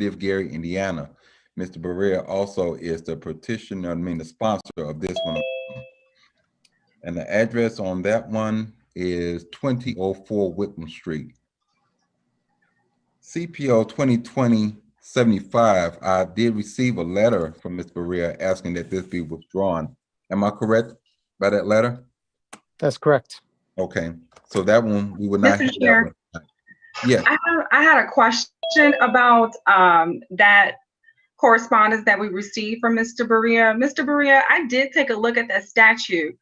City of Gary, Indiana. Mr. Berea also is the petitioner, the sponsor of this one. And the address on that one is 2004 Whitman Street. CPO 2020-75, I did receive a letter from Ms. Berea asking that this be withdrawn. Am I correct by that letter? That's correct. Okay, so that one, we would not Mr. have Chair, that one. Yes. I had a question about that correspondence that we received from Mr. Berea. Mr. Berea, I did take a look at that statute,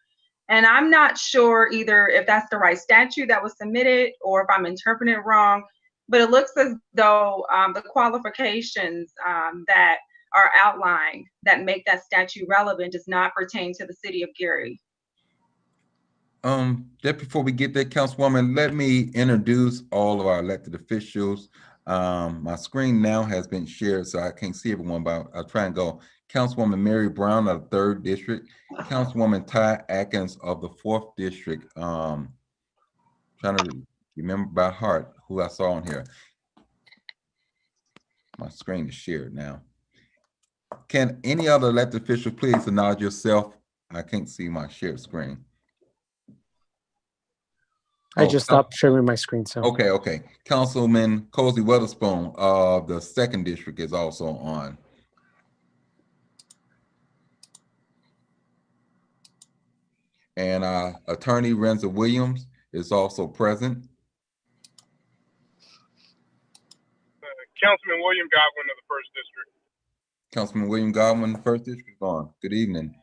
and I'm not sure either if that's the right statute that was submitted or if I'm interpreting it wrong, but it looks as though the qualifications that are outlined that make that statute relevant does not pertain to the City of Gary. Just before we get there, Councilwoman, let me introduce all of our elected officials. My screen now has been shared, so I can't see everyone, but I'll try and go. Councilwoman Mary Brown of the 3rd District, Councilwoman Ty Atkins of the 4th District. Trying to remember by heart who I saw on here. My screen is shared now. Can any other elected official please acknowledge yourself? I can't see my shared screen. I just stopped sharing my screen. So okay. Councilman Cozy Weatherspoon of the 2nd District is also on. And Attorney Renza Williams is also present. Councilman William Godwin of the 1st District. Councilman William Godwin, the 1st District, on. Good evening.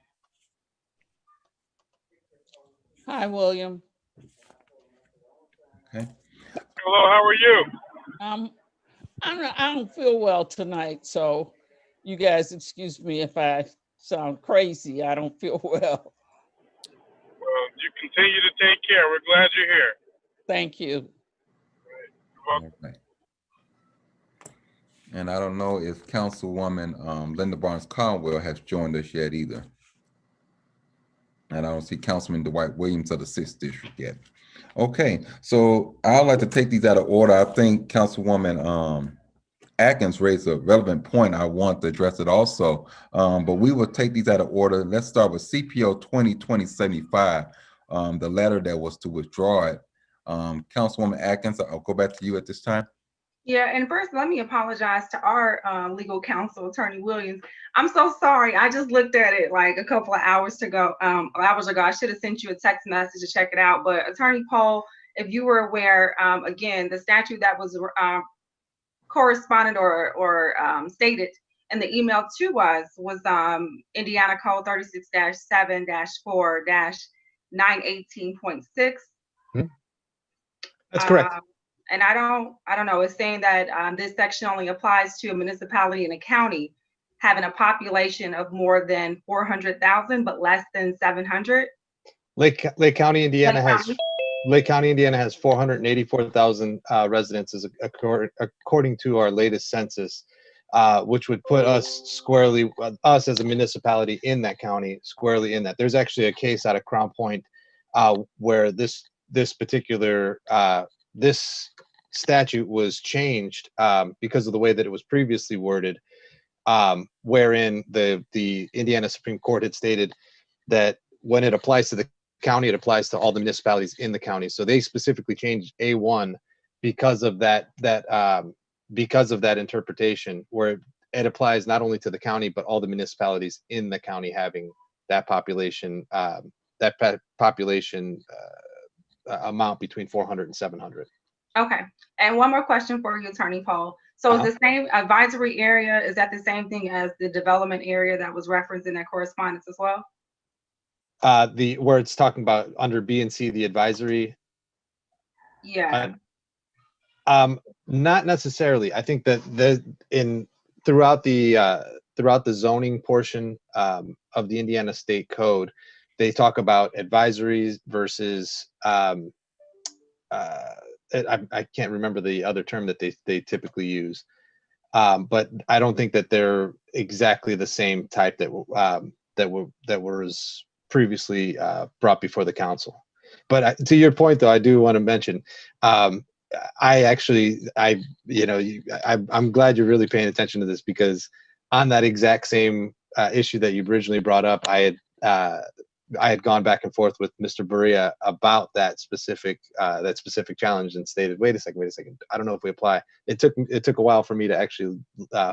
Hi, William. Okay. Hello, how are you? I don't feel well tonight, so you guys excuse me if I sound crazy. I don't feel well. Well, you continue to take care. We're glad you're here. Thank you. You're welcome. Okay. And I don't know if Councilwoman Linda Barnes Conwell has joined us yet either. And I don't see Councilman Dwight Williams of the 6th District yet. Okay, so I'd like to take these out of order. I think Councilwoman Atkins raised a relevant point. I want to address it also, but we will take these out of order. Let's start with CPO 2020-75, the letter that was to withdraw it. Councilwoman Atkins, I'll go back to you at this time. Yeah, and first, let me apologize to our legal counsel, Attorney Williams. I'm so sorry. I just looked at it like a couple of hours ago. I should have sent you a text message to check it out. But Attorney Pohl, if you were aware, again, the statute that was corresponded or stated in the email to us was Indiana Code 36-7-4-918.6. that's correct. And I don't know, it's saying that this section only applies to a municipality and a county having a population of more than 400,000, but less than 700. Lake County, Indiana has 484,000 residences according to our latest census, which would put us squarely, us as a municipality in that county, squarely in that. There's actually a case out of Crown Point where this particular this statute was changed because of the way that it was previously worded, wherein the Indiana Supreme Court had stated that when it applies to the county, it applies to all the municipalities in the county. So they specifically changed A1 because of that interpretation, where it applies not only to the county but all the municipalities in the county having that population amount between 400 and 700. Okay, and one more question for you, Attorney Pohl. So is the same advisory area, is that the same thing as the development area that was referenced in that correspondence as well? Where it's talking about under B and C, the advisory. Yeah. Not necessarily. I think that throughout the zoning portion of the Indiana State Code, they talk about advisories versus I can't remember the other term that they typically use, but I don't think that they're exactly the same type that was previously brought before the council. But to your point, though, I do want to mention I'm glad you're really paying attention to this, because on that exact same issue that you originally brought up, I had gone back and forth with Mr. Berea about that specific challenge, and stated, wait a second, I don't know if we apply. It took a while for me to actually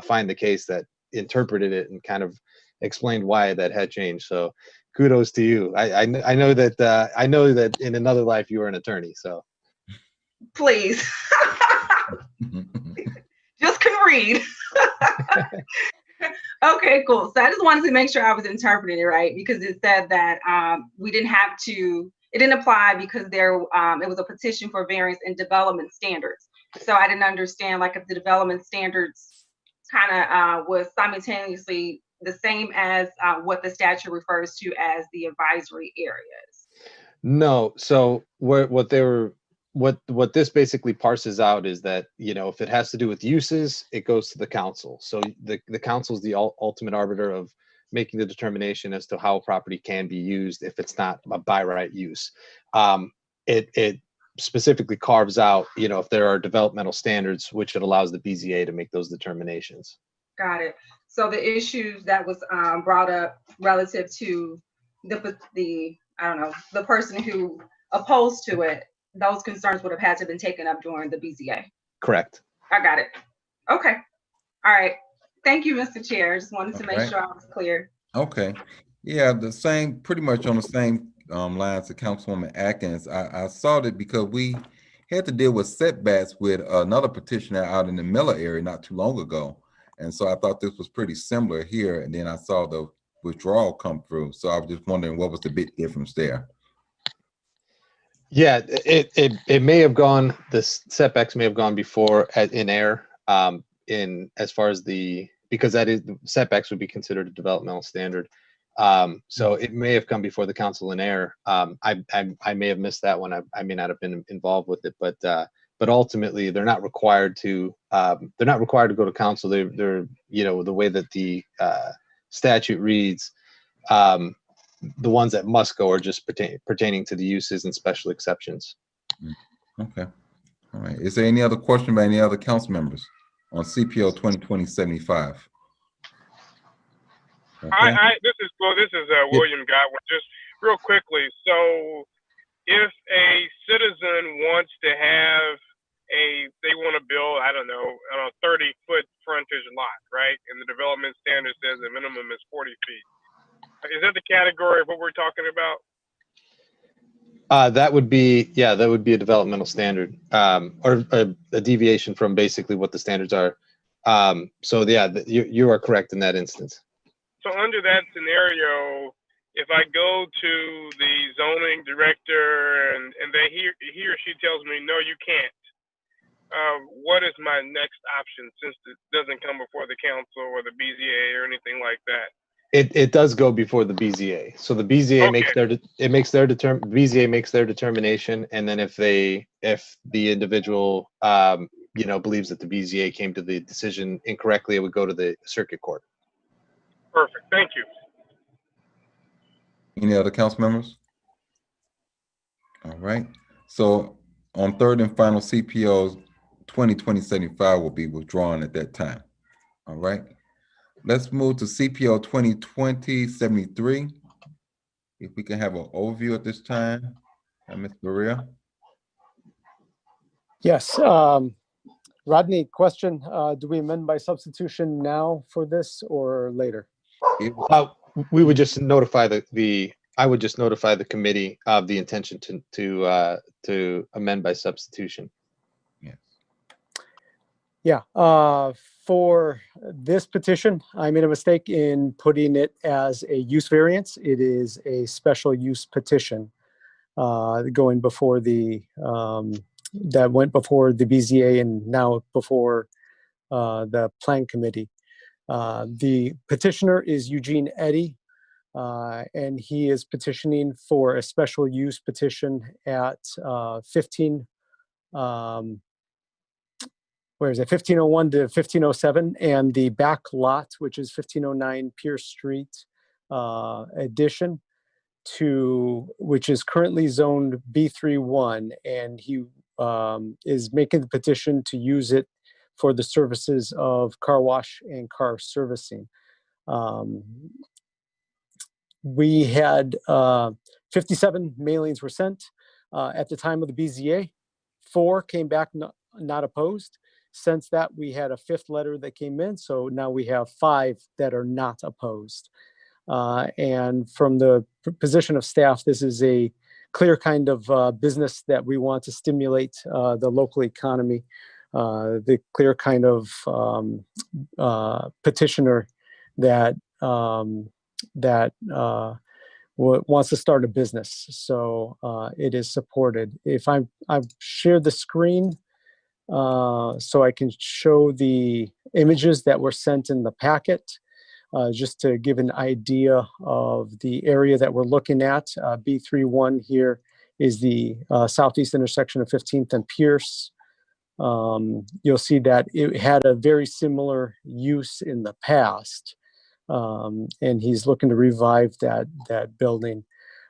find the case that interpreted it and kind of explained why that had changed. So kudos to you. I know that in another life you were an attorney. So Please. Just can read. Okay, cool. So I just wanted to make sure I was interpreting it right, because it said that we didn't have to, it didn't apply because there it was a petition for variance in development standards. So I didn't understand, like, if the development standards kind of was simultaneously the same as what the statute refers to as the advisory areas. no. So what this basically parses out is that, if it has to do with uses, it goes to the council. So the council is the ultimate arbiter of making the determination as to how a property can be used if it's not a by right use. It specifically carves out, if there are developmental standards, which it allows the BZA to make those determinations. Got it. So the issues that was brought up relative to the I don't know, the person who opposed to it, those concerns would have had to have been taken up during the BZA. Correct. I got it. Okay. All right. Thank you, Mr. Chair. Just wanted to make sure I was clear. Okay. Yeah, pretty much on the same lines of Councilwoman Atkins. I saw that because we had to deal with setbacks with another petitioner out in the Miller area not too long ago. And so I thought this was pretty similar here. And then I saw the withdrawal come through. So I was just wondering what was the big difference there. Yeah, it may have gone, the setbacks may have gone before in air, as far as because that is, setbacks would be considered a developmental standard. So it may have come before the council in air. I may have missed that one. I may not have been involved with it, but ultimately they're not required to go to council. They're the way that the statute reads, the ones that must go are just pertaining to the uses and special exceptions. Okay. All right. Is there any other question by any other council members on CPO 2020-75? Okay. This is William Godwin. Just real quickly. So if a citizen wants to have they want to build, I don't know, a 30-foot frontage lot, right? And the development standard says the minimum is 40 feet. Is that the category of what we're talking about? That would be a developmental standard, or a deviation from basically what the standards are. So yeah, you are correct in that instance. So under that scenario, if I go to the zoning director and he or she tells me, no, you can't, what is my next option, since it doesn't come before the council or the BZA or anything like that? It does go before the BZA. So the BZA BZA makes their determination, and then if the individual believes that the BZA came to the decision incorrectly, it would go to the circuit court. Perfect. Thank you. Any other council members? All right. So on third and final CPOs, 2020-75 will be withdrawn at that time. All right. Let's move to CPO 2020-73. If we can have an overview at this time, Ms. Berea. Yes. Rodney, question, do we amend by substitution now for this or later? We would just notify I would just notify the committee of the intention to amend by substitution. Yes. Yeah. For this petition, I made a mistake in putting it as a use variance. It is a special use petition going before that went before the BZA and now before the plan committee. The petitioner is Eugene Eddy, and he is petitioning for a special use petition at 1501 to 1507, and the back lot, which is 1509 Pierce Street addition, which is currently zoned B31, and he is making the petition to use it for the services of car wash and car servicing. We had 57 mailings were sent at the time of the BZA. 4 came back not opposed. Since that, we had a 5th letter that came in, so now we have 5 that are not opposed. And from the position of staff, this is a clear kind of business that we want to stimulate the local economy, the clear kind of petitioner that wants to start a business. So it is supported. If I've shared the screen so I can show the images that were sent in the packet, just to give an idea of the area that we're looking at. B31 here is the southeast intersection of 15th and Pierce. You'll see that it had a very similar use in the past. And he's looking to revive that building.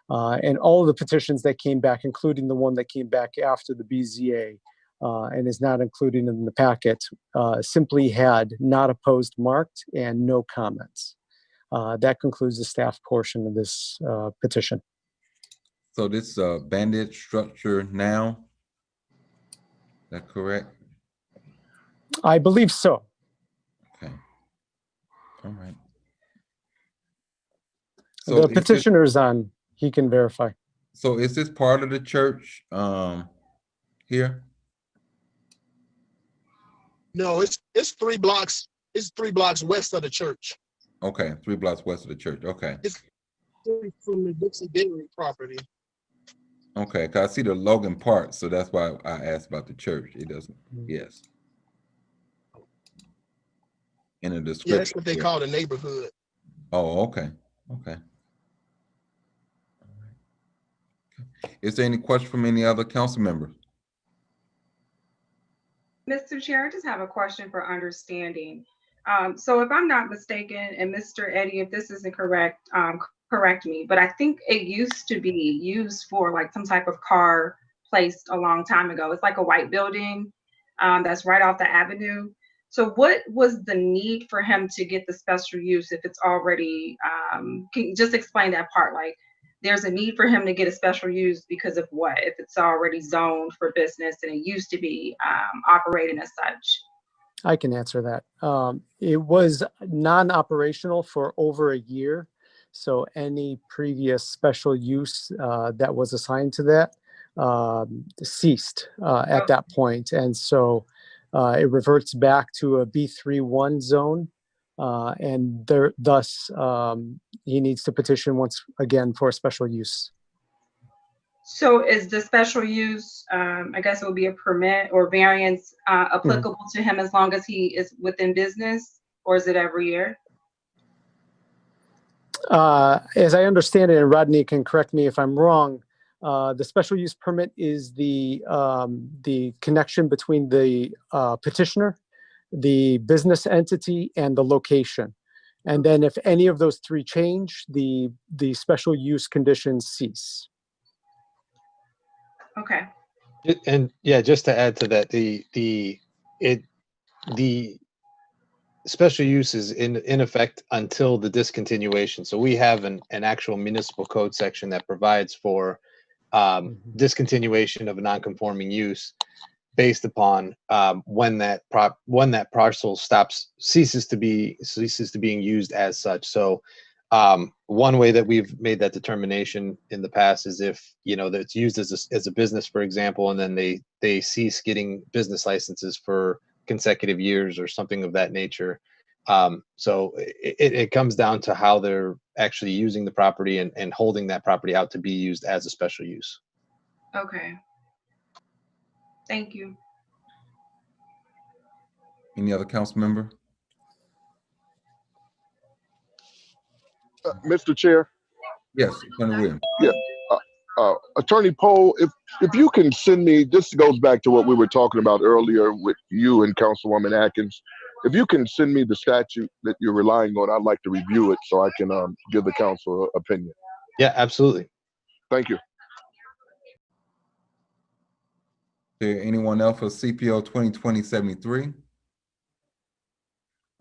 And all of the petitions that came back, including the one that came back after the BZA and is not included in the packet, simply had not opposed marked and no comments. That concludes the staff portion of this petition. So this bandit structure now, is that correct? I believe so. Okay. All right. So the petitioner's on, he can verify. So is this part of the church here? No, it's 3 blocks. It's 3 blocks west of the church. Okay, 3 blocks west of the church. Okay. It's from the Dixie Dairy property. Okay, cause I see the Logan part, so that's why I asked about the church. It doesn't. Yes. In the description. Yeah, that's what they call the neighborhood. Oh, okay. Okay. Is there any question from any other council members? Mr. Chair, I just have a question for understanding. So if I'm not mistaken, and Mr. Eddie, if this isn't correct, correct me, but I think it used to be used for like some type of car placed a long time ago. It's like a white building that's right off the avenue. So what was the need for him to get the special use if it's already, can you just explain that part? Like there's a need for him to get a special use because of what? If it's already zoned for business and it used to be operating as such? I can answer that. It was non-operational for over a year. So any previous special use that was assigned to that ceased at that point. And so it reverts back to a B31 zone. And thus he needs to petition once again for a special use. So is the special use, I guess it would be a permit or variance applicable to him as long as he is within business, or is it every year? As I understand it, and Rodney can correct me if I'm wrong, the special use permit is the connection between the petitioner, the business entity, and the location. And then if any of those 3 change, the special use conditions cease. Okay. And yeah, just to add to that, the special use is in effect until the discontinuation. So we have an actual municipal code section that provides for discontinuation of a non-conforming use based upon when that parcel ceases to being used as such. So one way that we've made that determination in the past is if that it's used as a business, for example, and then they cease getting business licenses for consecutive years or something of that nature. So it comes down to how they're actually using the property and holding that property out to be used as a special use. Okay. Thank you. Any other council member? Mr. Chair. Yes, Attorney Williams. Yeah. Attorney Poe, if you can send me, this goes back to what we were talking about earlier with you and Councilwoman Atkins. If you can send me the statute that you're relying on, I'd like to review it so I can give the council opinion. Yeah, absolutely. Thank you. Okay, anyone else for CPO 2020-73?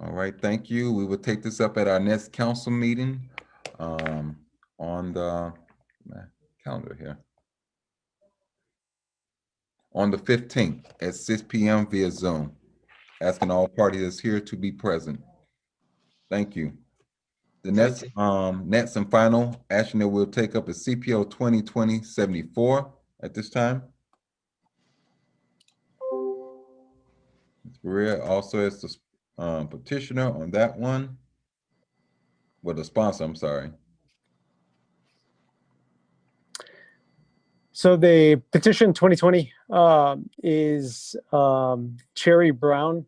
All right, thank you. We will take this up at our next council meeting on the calendar here. On the 15th at 6 p.m. via Zoom. Asking all parties here to be present. Thank you. The next and final action that we'll take up is CPO 2020-74 at this time. Ms. Berea also is the petitioner on that one. Well, the sponsor, I'm sorry. So the petition 2020 is Cherry Brown.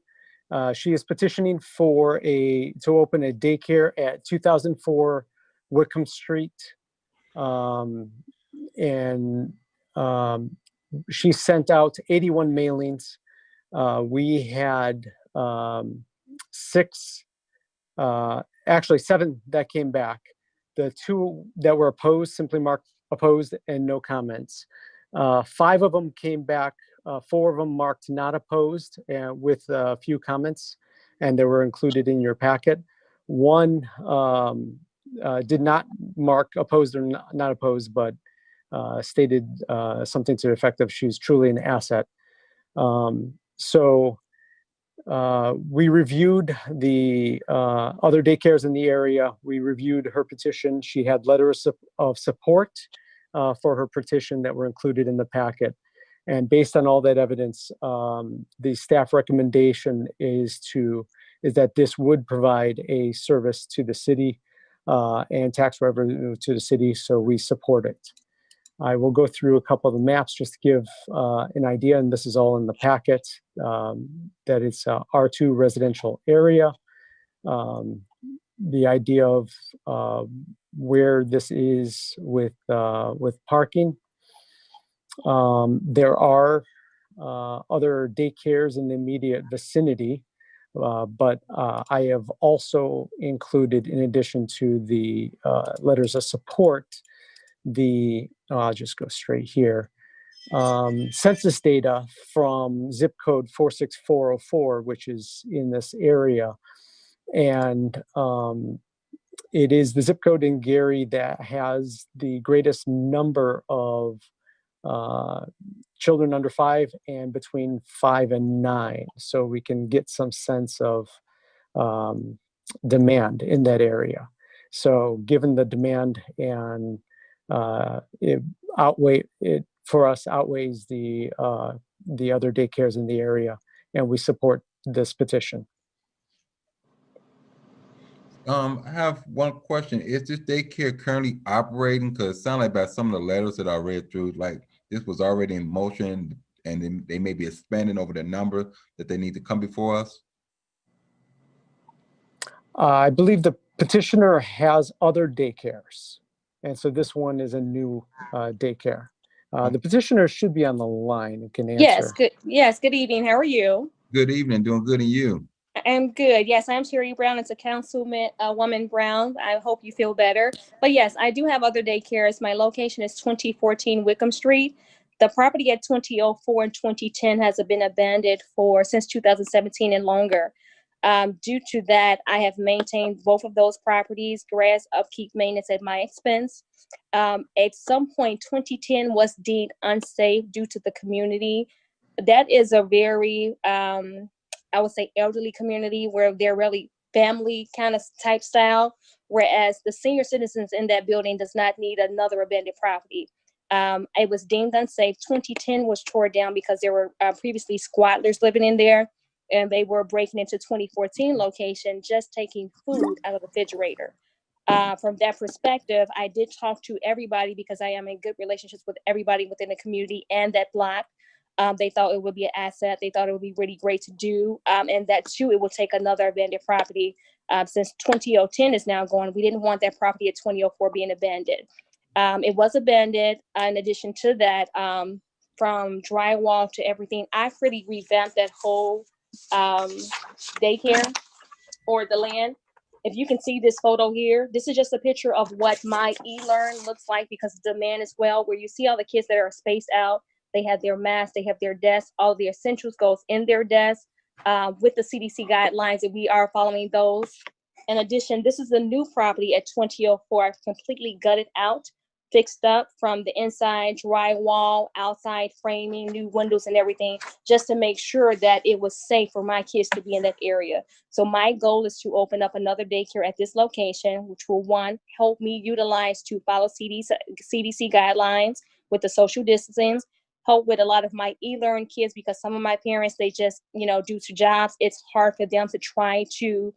She is petitioning for to open a daycare at 2004 Wickham Street. She sent out 81 mailings. We had 7 that came back. The 2 that were opposed simply marked opposed and no comments. 5 of them came back. 4 of them marked not opposed with a few comments, and they were included in your packet. 1 did not mark opposed or not opposed, but stated something to the effect of she's truly an asset. We reviewed the other daycares in the area. We reviewed her petition. She had letters of support for her petition that were included in the packet. And based on all that evidence, the staff recommendation is that this would provide a service to the city and tax revenue to the city, so we support it. I will go through a couple of the maps just to give an idea, and this is all in the packet, that it's a R2 residential area. The idea of where this is with parking. There are other daycares in the immediate vicinity, but I have also included, in addition to the letters of support, I'll just go straight here, census data from zip code 46404, which is in this area. And it is the zip code in Gary that has the greatest number of children under 5 and between 5 and 9. So we can get some sense of demand in that area. So given the demand, and it for us outweighs the other daycares in the area, and we support this petition. I have one question. Is this daycare currently operating? Because it sounds like by some of the letters that I read through, like this was already in motion, and then they may be expanding over the number that they need to come before us. I believe the petitioner has other daycares, and so this one is a new daycare. The petitioner should be on the line and can answer. Yes, good. Yes, good evening. How are you? Good evening. Doing good, and you? I'm good. Yes, I'm Cherry Brown. It's a councilman, woman Brown. I hope you feel better. But yes, I do have other daycares. My location is 2014 Wickham Street. The property at 2004 and 2010 has been abandoned since 2017 and longer. Due to that, I have maintained both of those properties, grass upkeep maintenance at my expense. At some point, 2010 was deemed unsafe due to the community. That is a very, I would say, elderly community where they're really family kind of type style, whereas the senior citizens in that building does not need another abandoned property. It was deemed unsafe. 2010 was torn down because there were previously squatters living in there, and they were breaking into 2014 location, just taking food out of the refrigerator. From that perspective, I did talk to everybody because I am in good relationships with everybody within the community and that block. They thought it would be an asset. They thought it would be really great to do. And that too, it will take another abandoned property. Since 2010 is now gone, we didn't want that property at 2004 being abandoned. It was abandoned. In addition to that, from drywall to everything, I pretty revamped that whole daycare or the land. If you can see this photo here, this is just a picture of what my e-learn looks like because of demand as well, where you see all the kids that are spaced out. They have their masks, they have their desks, all the essentials goes in their desk with the CDC guidelines, and we are following those. In addition, this is a new property at 2004. I've completely gutted out, fixed up from the inside, drywall, outside framing, new windows and everything, just to make sure that it was safe for my kids to be in that area. So my goal is to open up another daycare at this location, which will, one, help me utilize to follow CDC guidelines with the social distancing, help with a lot of my e-learn kids, because some of my parents, they just, due to jobs, it's hard for them to try to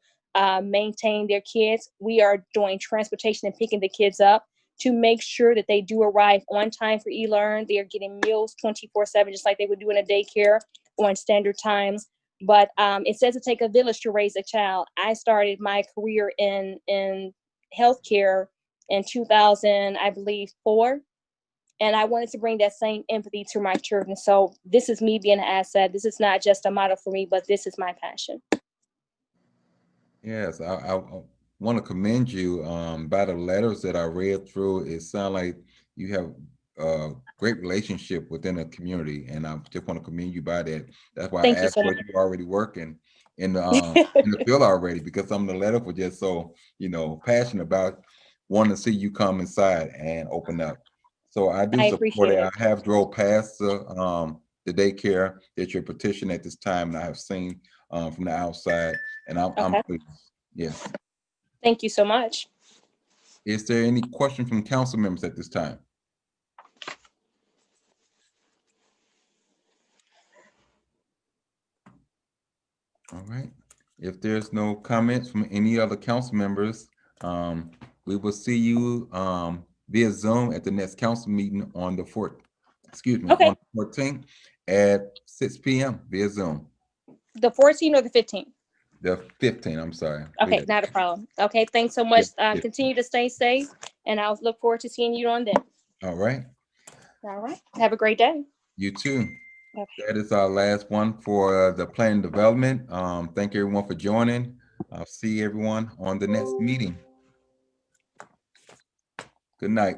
maintain their kids. We are doing transportation and picking the kids up to make sure that they do arrive on time for e-learn. They are getting meals 24/7, just like they would do in a daycare on standard times. But it says it takes a village to raise a child. I started my career in healthcare in 2000, I believe, 4. And I wanted to bring that same empathy to my children. So this is me being an asset. This is not just a model for me, but this is my passion. Yes, I want to commend you by the letters that I read through. It sounds like you have a great relationship within the community, and I just want to commend you by that. That's why I Thank you asked so where much. you already working in the field already, because some of the letters were just so passionate about wanting to see you come inside and open up. So I do I support appreciate it. it. I have drove past the daycare that you're petitioning at this time, and I have seen from the outside. And I'm Okay. pleased. Yes. Thank you so much. Is there any question from council members at this time? All right. If there's no comments from any other council members, we will see you via Zoom at the next council meeting on the Okay. on the 14th at 6 p.m. via Zoom. The 14th or the 15th? The 15th, I'm sorry. Okay, not a problem. Okay, thanks so much. Yeah. Continue to stay safe, and I'll look forward to seeing you on then. All right. All right. Have a great day. You too. Okay. That is our last one for the planning development. Thank you everyone for joining. I'll see everyone on the next meeting. Good night.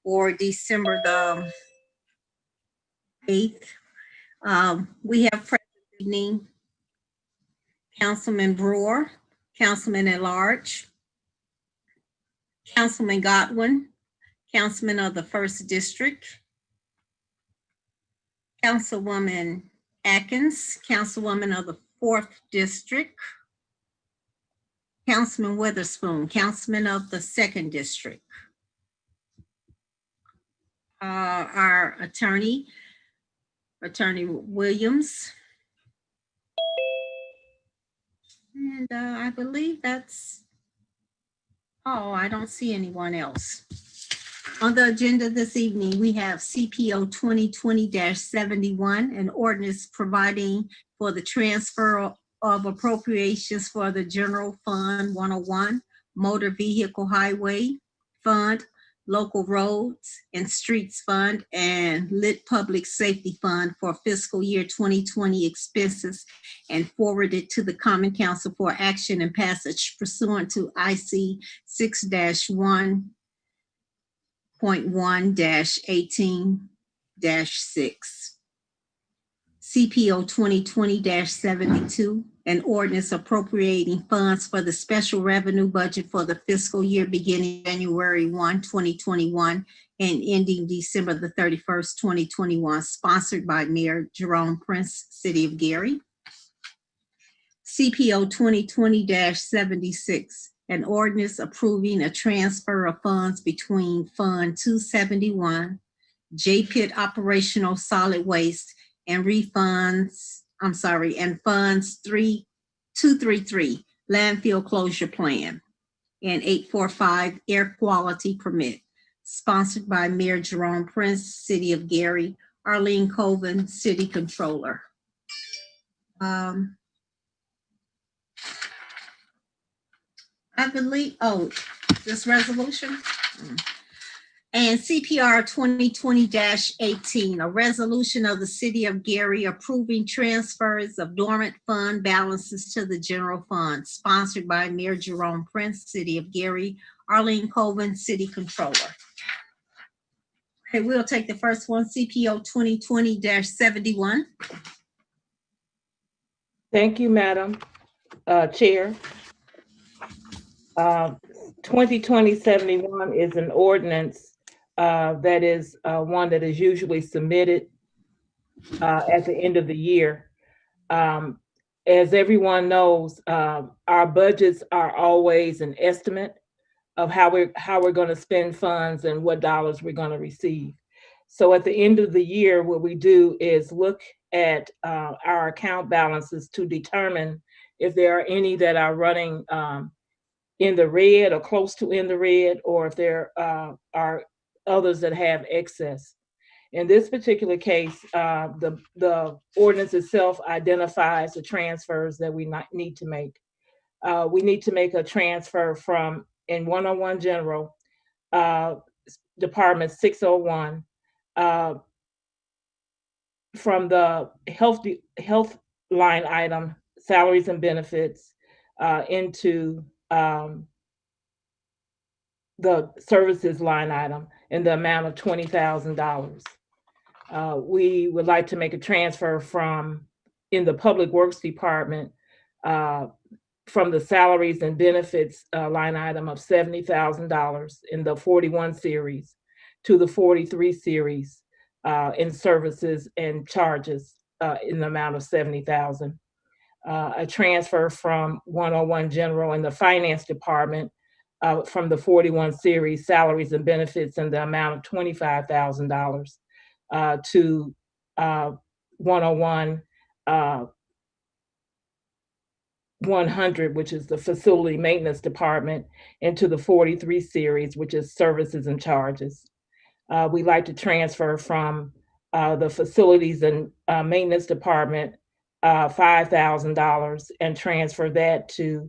for December the 8th. We have present this evening Councilman Brewer, Councilman at Large, Councilman Godwin, Councilman of the 1st District, Councilwoman Atkins, Councilwoman of the 4th District, Councilman Witherspoon, Councilman of the 2nd District. Our Attorney Williams. And I believe that's, oh, I don't see anyone else. On the agenda this evening, we have CPO 2020-71, an ordinance providing for the transfer of appropriations for the General Fund 101, Motor Vehicle Highway Fund, Local Roads and Streets Fund, and Lit Public Safety Fund for fiscal year 2020 expenses, and forwarded to the Common Council for action and passage pursuant to IC 6-1.1-18-6. CPO 2020-72, an ordinance appropriating funds for the special revenue budget for the fiscal year beginning January 1, 2021 and ending December the 31st, 2021, sponsored by Mayor Jerome Prince, City of Gary. CPO 2020-76, an ordinance approving a transfer of funds between Fund 271, Jpeg Operational Solid Waste, and Funds 233, Landfill Closure Plan, and 845, Air Quality Permit, sponsored by Mayor Jerome Prince, City of Gary, Arlene Colvin, City Controller. I believe, oh, this resolution? And CPR 2020-18, a resolution of the City of Gary approving transfers of dormant fund balances to the general fund, sponsored by Mayor Jerome Prince, City of Gary, Arlene Colvin, City Controller. Okay, we'll take the first one, CPO 2020-71. Thank you, Madam Chair. 2020-71 is an ordinance that is one that is usually submitted at the end of the year. As everyone knows, our budgets are always an estimate of how we're going to spend funds and what dollars we're going to receive. So at the end of the year, what we do is look at our account balances to determine if there are any that are running in the red or close to in the red, or if there are others that have excess. In this particular case, the ordinance itself identifies the transfers that we need to make. We need to make a transfer from, in 101 General, Department 601, from the health line item, salaries and benefits, into the services line item in the amount of $20,000. We would like to make a transfer from, in the Public Works Department, from the salaries and benefits line item of $70,000 in the 41 series to the 43 series in services and charges in the amount of $70,000. A transfer from 101 General in the Finance Department from the 41 series salaries and benefits in the amount of $25,000 to 101 100, which is the Facility Maintenance Department, into the 43 series, which is services and charges. We'd like to transfer from the Facilities and Maintenance Department $5,000 and transfer that to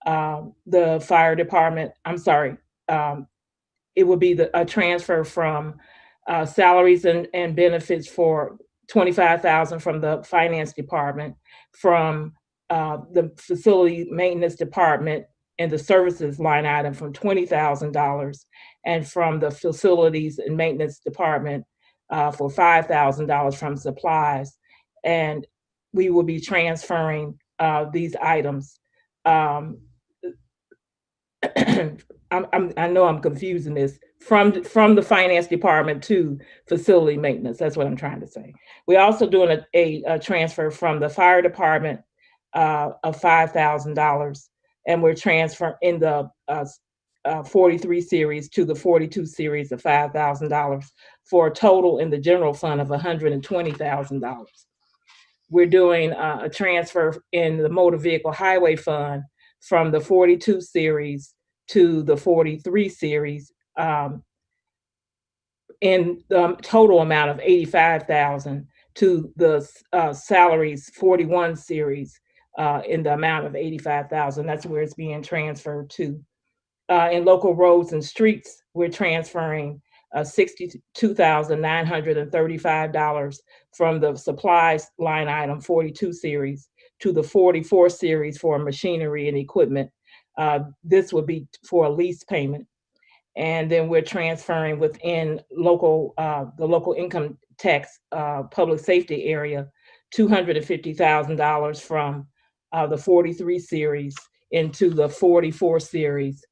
the Fire Department. I'm sorry, it would be a transfer from salaries and benefits for $25,000 from the Finance Department, from the Facility Maintenance Department and the services line item from $20,000, and from the Facilities and Maintenance Department for $5,000 from supplies. And we will be transferring these items. I know I'm confusing this, from the Finance Department to Facility Maintenance. That's what I'm trying to say. We're also doing a transfer from the Fire Department of $5,000, and we're transferring in the 43 series to the 42 series of $5,000 for a total in the general fund of $120,000. We're doing a transfer in the motor vehicle highway fund from the 42 series to the 43 series in the total amount of $85,000 to the Salaries 41 series in the amount of $85,000. That's where it's being transferred to. In local roads and streets, we're transferring $62,935 from the supplies line item 42 series to the 44 series for machinery and equipment. This would be for a lease payment. And then we're transferring within local, the local income tax public safety area, $250,000 from the 43 series into the 44 series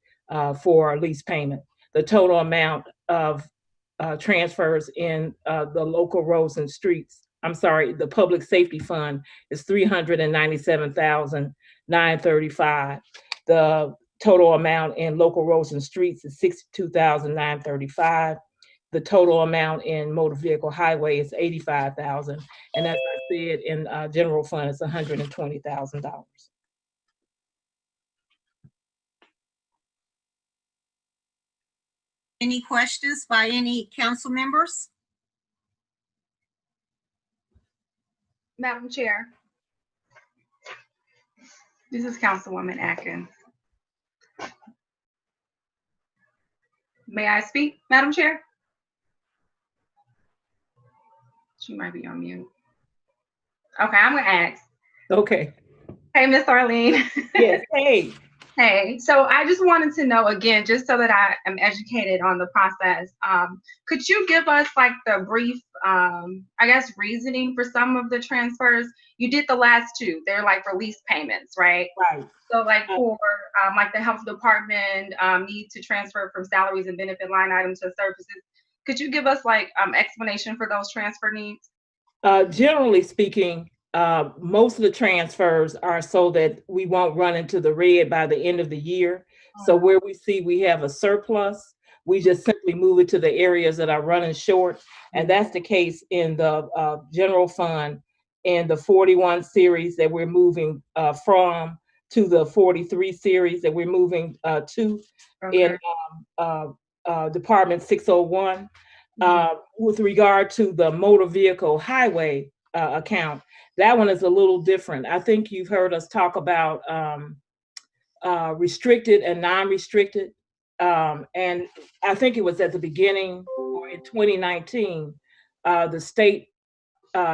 for a lease payment. The total amount of transfers in the local roads and streets, the public safety fund is $397,935. The total amount in local roads and streets is $62,935. The total amount in motor vehicle highway is $85,000. And as I said, in general fund, it's $120,000. Any questions by any council members? Madam Chair. This is Councilwoman Atkins. May I speak, Madam Chair? She might be on mute. Okay, I'm gonna ask. Okay. Hey, Miss Arlene. Yes, hey. Hey, so I just wanted to know again, just so that I am educated on the process, could you give us like the brief, I guess, reasoning for some of the transfers? You did the last two, they're like release payments, right? Right. So like for like the health department need to transfer from salaries and benefit line items to services. Could you give us like explanation for those transfer needs? Generally speaking, most of the transfers are so that we won't run into the red by the end of the year. So where we see we have a surplus, we just simply move it to the areas that are running short. And that's the case in the general fund in the 41 series that we're moving from to the 43 series that we're moving to in Department 601. With regard to the motor vehicle highway account, that one is a little different. I think you've heard us talk about restricted and non-restricted. And I think it was at the beginning or in 2019, the state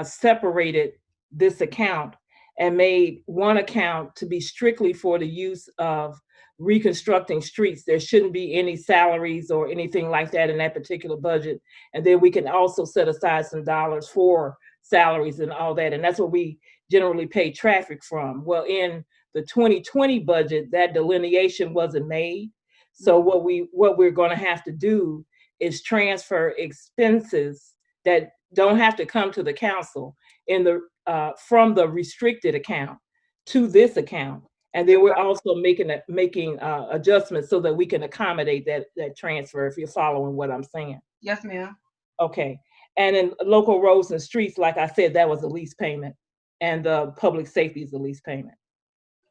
separated this account and made one account to be strictly for the use of reconstructing streets. There shouldn't be any salaries or anything like that in that particular budget. And then we can also set aside some dollars for salaries and all that. And that's what we generally pay traffic from. Well, in the 2020 budget, that delineation wasn't made. So what we're going to have to do is transfer expenses that don't have to come to the council in the from the restricted account to this account. And then we're also making adjustments so that we can accommodate that transfer, if you're following what I'm saying. Yes, ma'am. Okay. And in local roads and streets, like I said, that was a lease payment, and the public safety is a lease payment.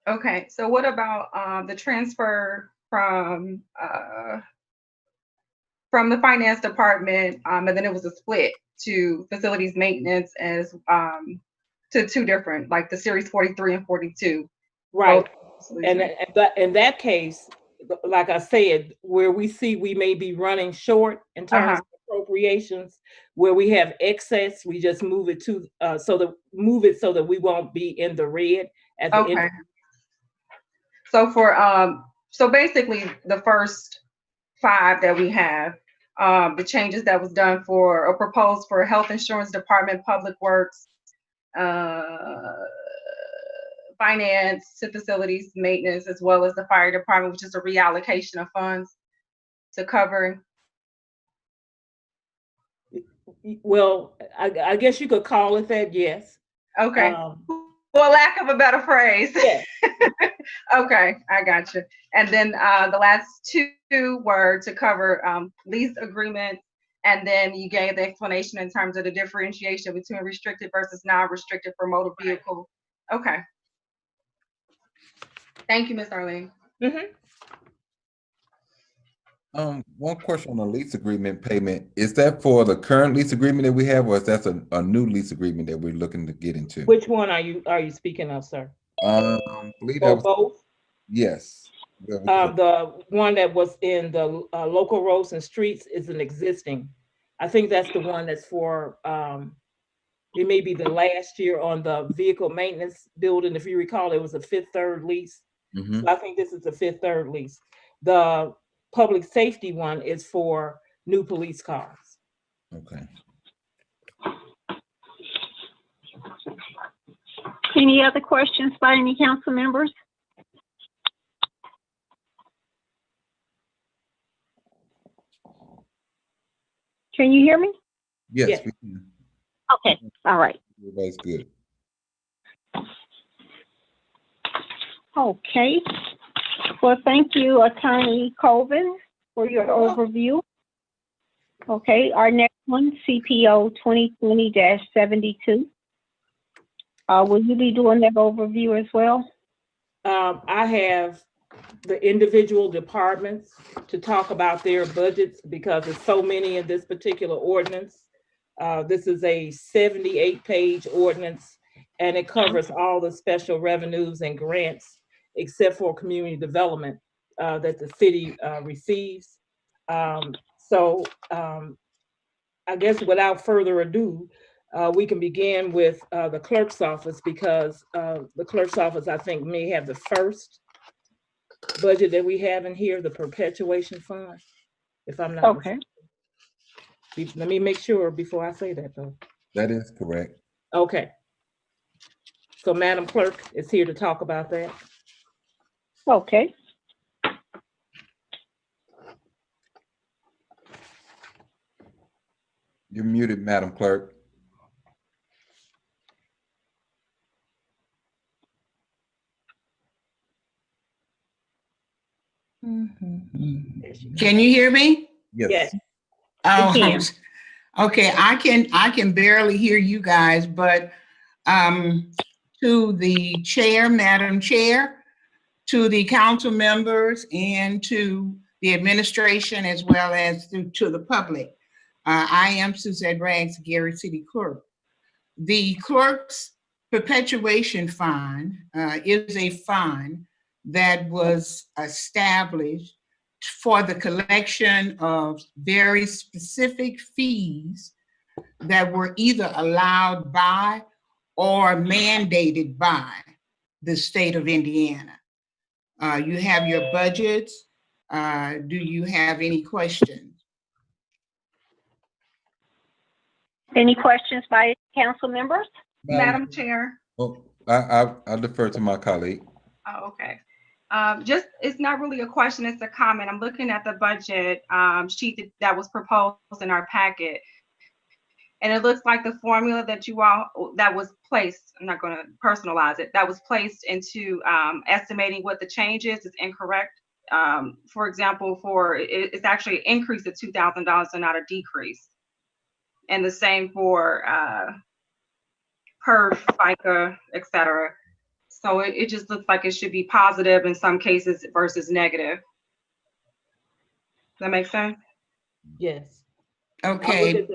Okay. So what about the transfer from the finance department, and then it was a split to facilities maintenance as to two different, like the series 43 and 42. Right. And in that case, like I said, where we see we may be running short in terms of appropriations, where we have excess, we just move it to so that we won't be in the red at the end. So for so basically the first 5 that we have. The changes that was done for or proposed for Health Insurance Department, Public Works, Finance, to Facilities, Maintenance, as well as the Fire Department, which is a reallocation of funds to cover. Well, I guess you could call it that, yes. Okay. For lack of a better phrase. Yes. Okay, I got you. And then the last 2 were to cover lease agreements, and then you gave the explanation in terms of the differentiation between restricted versus non-restricted for motor vehicle. Okay. Thank you, Ms. Arlene. One question on the lease agreement payment. Is that for the current lease agreement that we have, or is that a new lease agreement that we're looking to get into? Which one are you speaking of, sir? Believe that Or was, both? yes. The one that was in the local roads and streets is an existing. I think that's the one that's for, it may be the last year on the vehicle maintenance building. If you recall, it was a 5th third lease. So I think this is the 5th third lease. The public safety one is for new police cars. Okay. Any other questions by any council members? Can you hear me? Yes, we can. Okay, all right. Everybody's good. Okay. Well, thank you, Attorney Colvin, for your overview. Okay, our next one, CPO 2020-72. Will you be doing that overview as well? I have the individual departments to talk about their budgets because there's so many in this particular ordinance. This is a 78-page ordinance, and it covers all the special revenues and grants except for community development that the city receives. So I guess without further ado, we can begin with the clerk's office because the clerk's office, I think, may have the first budget that we have in here, the perpetuation fund, if I'm not okay. mistaken. Let me make sure before I say that, though. That is correct. Okay. So Madam Clerk is here to talk about that. Okay. You're muted, Madam Clerk. Can you hear me? Yes. Yes. Oh, okay. I can barely hear you guys, but to the chair, Madam Chair, to the council members, and to the administration, as well as to the public. I am Suzette Rags, Gary City Clerk. The Clerk's Perpetuation Fund is a fund that was established for the collection of very specific fees that were either allowed by or mandated by the state of Indiana. You have your budgets. Do you have any questions? Any questions by council members? Madam Chair. Oh, I defer to my colleague. Oh, okay. Just, it's not really a question, it's a comment. I'm looking at the budget sheet that was proposed in our packet. And it looks like the formula that you all, that was placed, I'm not going to personalize it, that was placed into estimating what the change is incorrect. For example, it's actually an increase of $2,000 and not a decrease. And the same for PERF, FICA, et cetera. So it just looks like it should be positive in some cases versus negative. Does that make sense? Yes. Okay,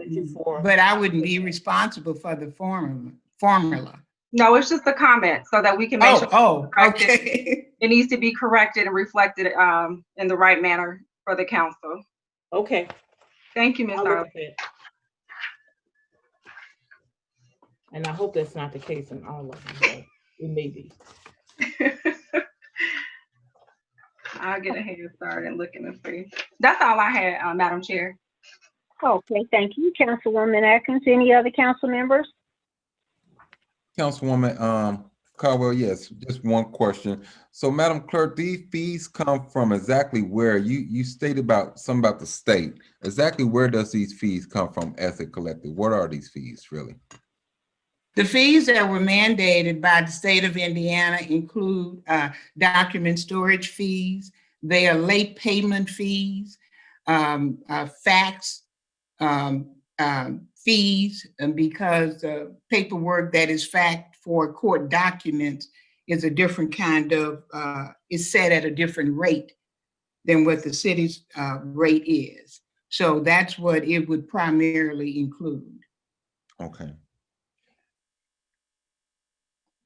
but I wouldn't be responsible for the formula. No, it's just a comment so that we can make sure. Okay. It needs to be corrected and reflected in the right manner for the council. Okay. Thank you, Ms. Arlene. And I hope that's not the case in all of them, but it may be. I'll get a head start and look and see. That's all I had, Madam Chair. Okay, thank you. Councilwoman Atkins, any other council members? Councilwoman Caldwell, yes, just one question. So, Madam Clerk, these fees come from exactly where? You stated something about the state. Exactly where does these fees come from as it collected? What are these fees really? The fees that were mandated by the state of Indiana include document storage fees. They are late payment fees, fax fees, and because paperwork that is faxed for court documents is a different kind of, is set at a different rate than what the city's rate is. So that's what it would primarily include. Okay.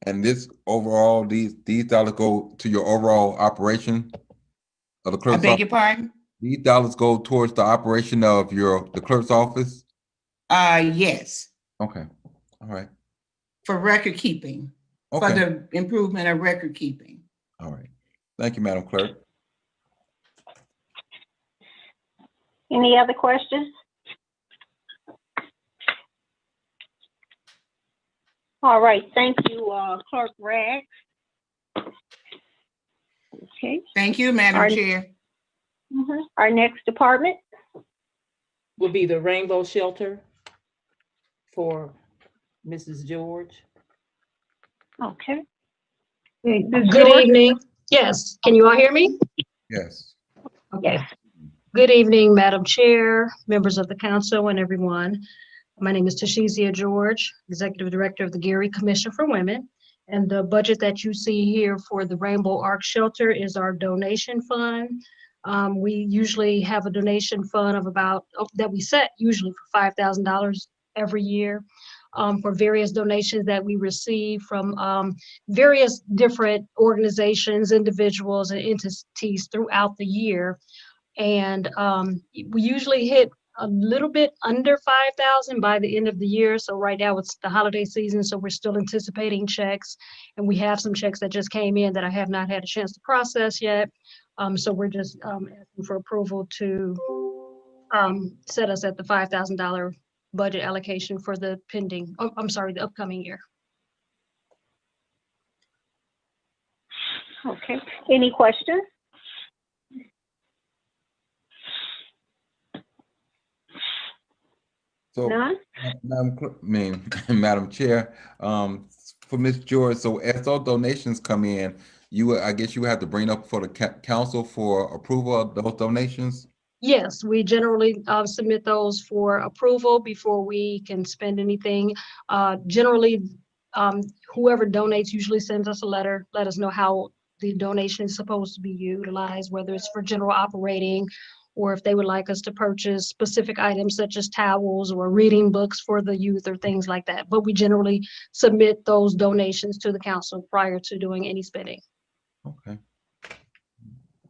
And this overall, these dollars go to your overall operation of the clerk's office? I beg your pardon? These dollars go towards the operation of the clerk's office? Yes. Okay, all right. For record keeping, okay. For the improvement of record keeping. All right. Thank you, Madam Clerk. Any other questions? All right, thank you, Clerk Rags. Okay. Thank you, Madam Chair. Our next department will be the Rainbow Shelter for Mrs. George. Okay. Good evening. Yes, can you all hear me? Yes. Okay. Good evening, Madam Chair, members of the council, and everyone. My name is Tashizia George, Executive Director of the Gary Commission for Women. And the budget that you see here for the Rainbow Arc Shelter is our donation fund. We usually have a donation fund of that we set usually for $5,000 every year for various donations that we receive from various different organizations, individuals, and entities throughout the year. And we usually hit a little bit under 5,000 by the end of the year. So right now it's the holiday season, so we're still anticipating checks. And we have some checks that just came in that I have not had a chance to process yet. So we're just asking for approval to set us at the $5,000 budget allocation for the the upcoming year. Okay, any questions? So, Madam Chair, for Ms. George, so as those donations come in, I guess you have to bring up for the council for approval of those donations? Yes, we generally submit those for approval before we can spend anything. Generally, whoever donates usually sends us a letter, let us know how the donation is supposed to be utilized, whether it's for general operating, or if they would like us to purchase specific items such as towels or reading books for the youth or things like that. But we generally submit those donations to the council prior to doing any spending. Okay.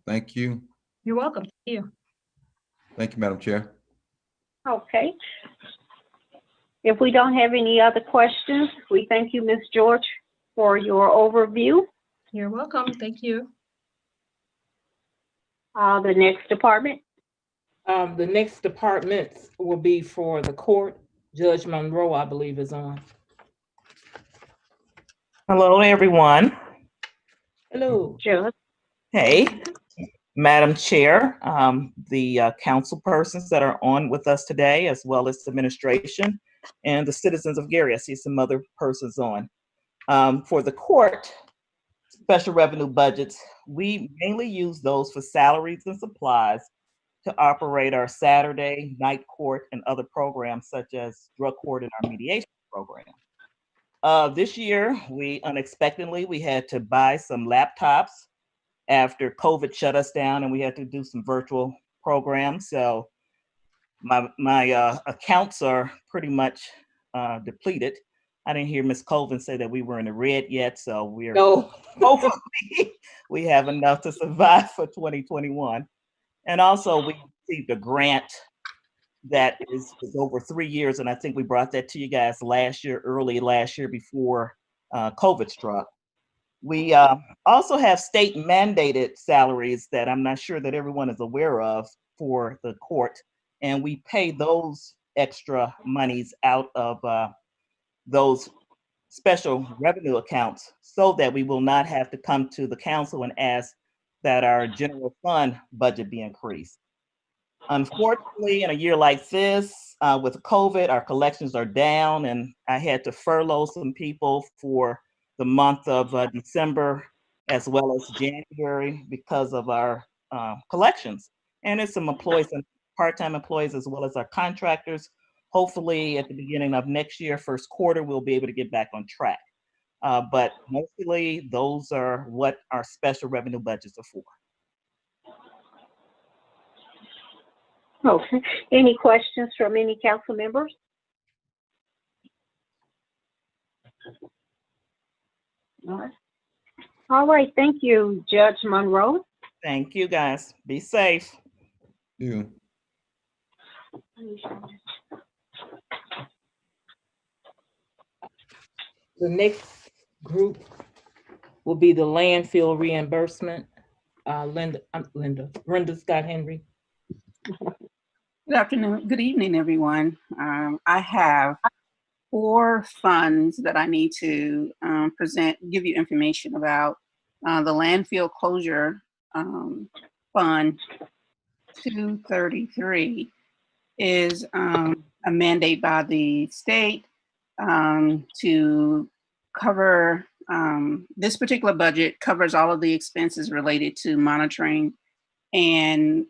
Thank you. You're welcome. Thank you. Thank you, Madam Chair. Okay. If we don't have any other questions, we thank you, Ms. George, for your overview. You're welcome. Thank you. The next department. The next department will be for the court. Judge Monroe, I believe, is on. Hello, everyone. Hello. Judge. Hey, Madam Chair, the council persons that are on with us today, as well as the administration and the citizens of Gary. I see some other persons on. For the court special revenue budgets, we mainly use those for salaries and supplies to operate our Saturday night court and other programs such as drug court and our mediation program. This year, we unexpectedly had to buy some laptops after COVID shut us down and we had to do some virtual programs. So my accounts are pretty much depleted. I didn't hear Ms. Colvin say that we were in the red yet, so we're hopefully we have enough to survive for 2021. And also we received a grant that is over 3 years, and I think we brought that to you guys early last year before COVID struck. We also have state mandated salaries that I'm not sure that everyone is aware of for the court. And we pay those extra monies out of those special revenue accounts so that we will not have to come to the council and ask that our general fund budget be increased. Unfortunately, in a year like this, with COVID, our collections are down, and I had to furlough some people for the month of December as well as January because of our collections. And it's some employees, some part-time employees, as well as our contractors. Hopefully, at the beginning of next year, first quarter, we'll be able to get back on track. But mostly, those are what our special revenue budgets are for. Okay. Any questions from any council members? All right. Thank you, Judge Monroe. Thank you, guys. Be safe. You. The next group will be the landfill reimbursement. Brenda Scott Henry. Good afternoon, good evening, everyone. I have 4 funds that I need to give you information about. The landfill closure fund 233 is a mandate by the state to cover, this particular budget covers all of the expenses related to monitoring and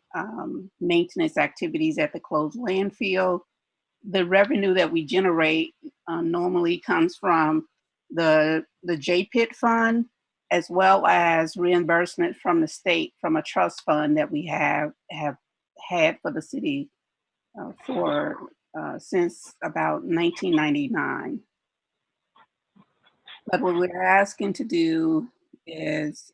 maintenance activities at the closed landfill. The revenue that we generate normally comes from the Jpeg Fund, as well as reimbursement from the state from a trust fund that we have had for the city since about 1999. But what we're asking to do is,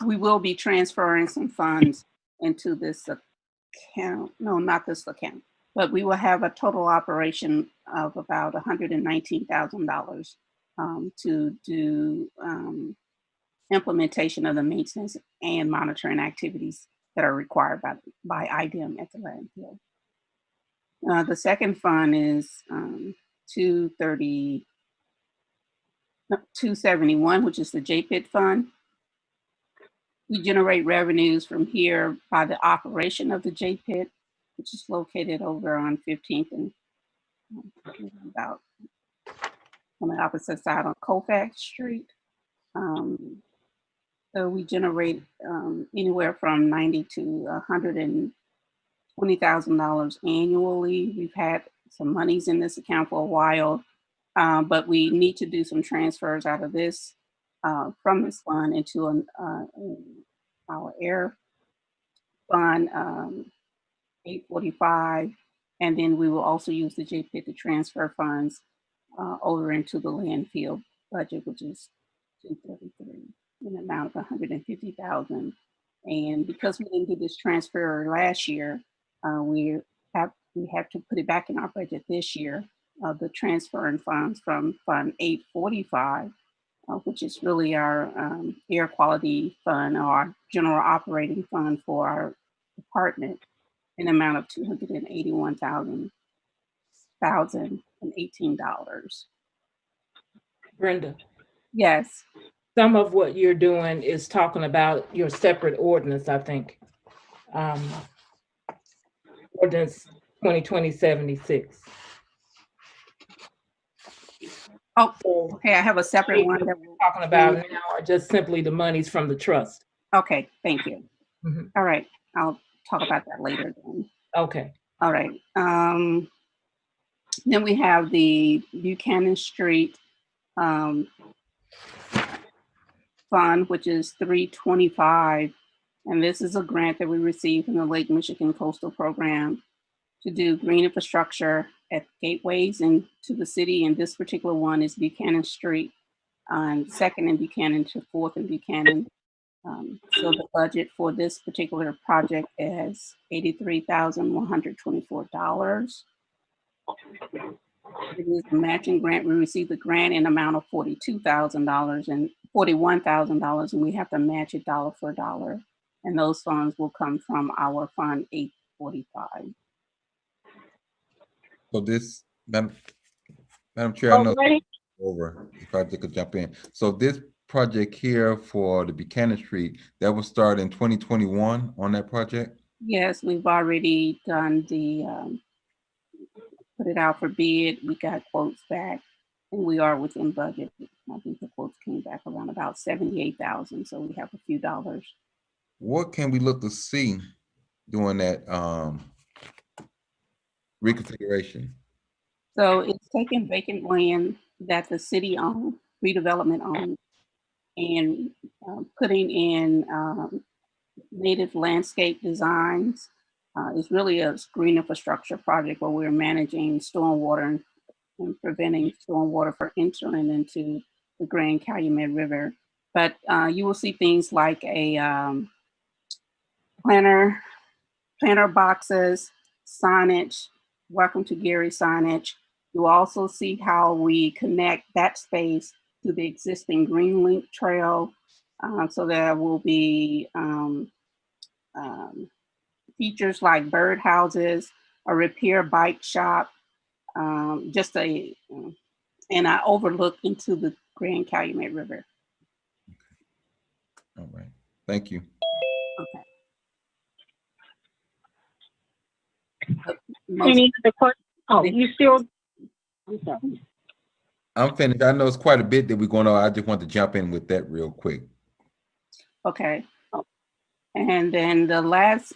we will be transferring some funds into this account. No, not this account, but we will have a total operation of about $119,000 to do implementation of the maintenance and monitoring activities that are required by IDEM at the landfill. The second fund is 271, which is the Jpeg Fund. We generate revenues from here by the operation of the Jpeg, which is located over on 15th and about on the opposite side on Colfax Street. So we generate anywhere from $90,000 to $120,000 annually. We've had some monies in this account for a while, but we need to do some transfers out of this from this fund into our air fund 845, and then we will also use the Jpeg to transfer funds over into the landfill budget, which is 233, in an amount of $150,000. And because we didn't do this transfer last year, we have to put it back in our budget this year. The transferring funds from Fund 845, which is really our air quality fund, or our general operating fund for our department, an amount of $281,018. Brenda. Yes. Some of what you're doing is talking about your separate ordinance, I think. Ordinance 2020-76. Oh, okay. I have a separate one that we're talking about now, or just simply the monies from the trust. Okay, thank you. Mm-hmm. All right, I'll talk about that later then. Okay. All right. Then we have the Buchanan Street fund, which is 325, and this is a grant that we received from the Lake Michigan Coastal Program to do green infrastructure at gateways into the city, and this particular one is Buchanan Street on 2nd and Buchanan to 4th and Buchanan. So the budget for this particular project is $83,124. It is a matching grant. We received the grant in amount of $42,000 and $41,000, and we have to match it dollar for dollar. And those funds will come from our Fund 845. So this, Madam Chair, I know Alrighty. over, if I could jump in. So this project here for the Buchanan Street, that will start in 2021 on that project? Yes, we've already done the, put it out for bid. We got quotes back, and we are within budget. I think the quotes came back around about 78,000, so we have a few dollars. What can we look to see during that reconfiguration? So it's taking vacant land that the city owned, redevelopment owned, and putting in native landscape designs. It's really a green infrastructure project where we're managing stormwater and preventing stormwater from entering into the Grand Calumet River. But you will see things like a planter boxes, signage, welcome to Gary signage. You'll also see how we connect that space to the existing Green Link Trail. So there will be features like birdhouses, a repair bike shop, just and I overlook into the Grand Calumet River. All right, thank you. Okay. Any other questions? Oh, you still? I'm sorry. I'm finished. I know it's quite a bit that we're going on. I just want to jump in with that real quick. Okay. And then the last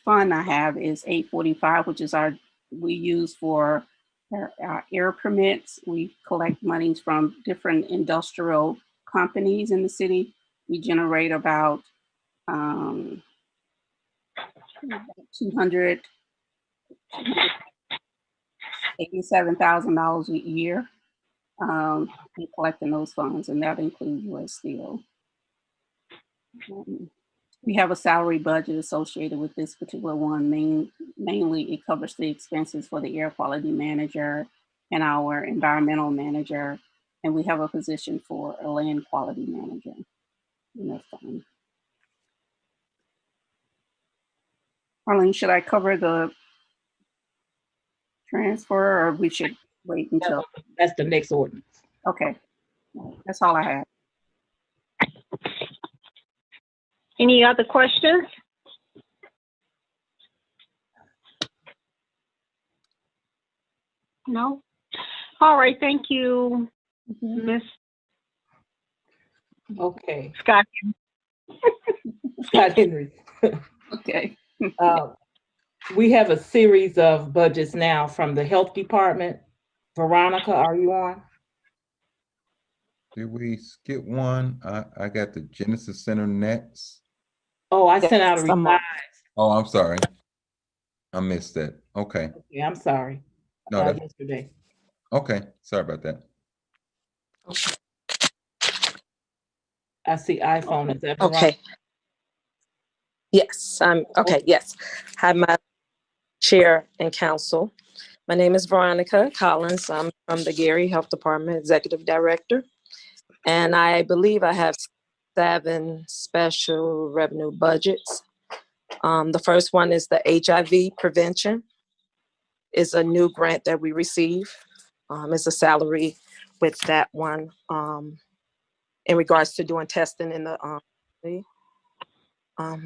fund I have is 845, which is we use for our air permits. We collect monies from different industrial companies in the city. We generate about $287,000 a year in collecting those funds, and that includes U.S. Steel. We have a salary budget associated with this particular one. Mainly, it covers the expenses for the air quality manager and our environmental manager, and we have a position for a land quality manager in that fund. Arlene, should I cover the transfer, or we should wait until? That's the next ordinance. Okay, that's all I have. Any other questions? No? All right, thank you, Miss. Okay. Scott. Scott Henry. Okay. We have a series of budgets now from the health department. Veronica, are you on? Did we skip one? I got the Genesis Center next. Oh, I sent out a revised. Oh, I'm sorry. I missed that. Okay. Okay, I'm sorry. No, that's yesterday. okay. Sorry about that. I see iPhone. Is that Veronica? Okay. Yes, okay, yes. Hi, my chair and council. My name is Veronica Collins. I'm from the Gary Health Department, Executive Director. And I believe I have 7 special revenue budgets. The first one is the HIV prevention. It's a new grant that we receive. It's a salary with that one in regards to doing testing in the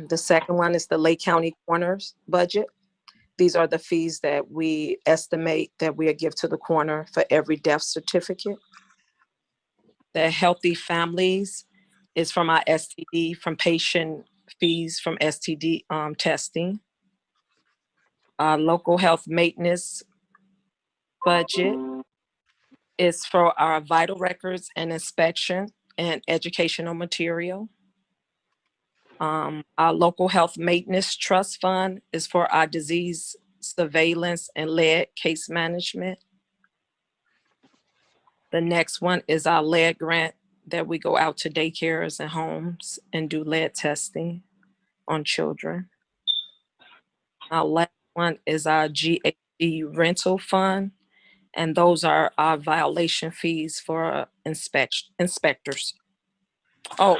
the second one is the Lake County Coroner's budget. These are the fees that we estimate that we'll give to the coroner for every death certificate. The Healthy Families is from our STD, from patient fees from STD testing. Local health maintenance budget is for our vital records and inspection and educational material. Our local health maintenance trust fund is for our disease surveillance and lead case management. The next one is our lead grant that we go out to daycares and homes and do lead testing on children. Our last one is our GHD rental fund, and those are our violation fees for inspectors. Oh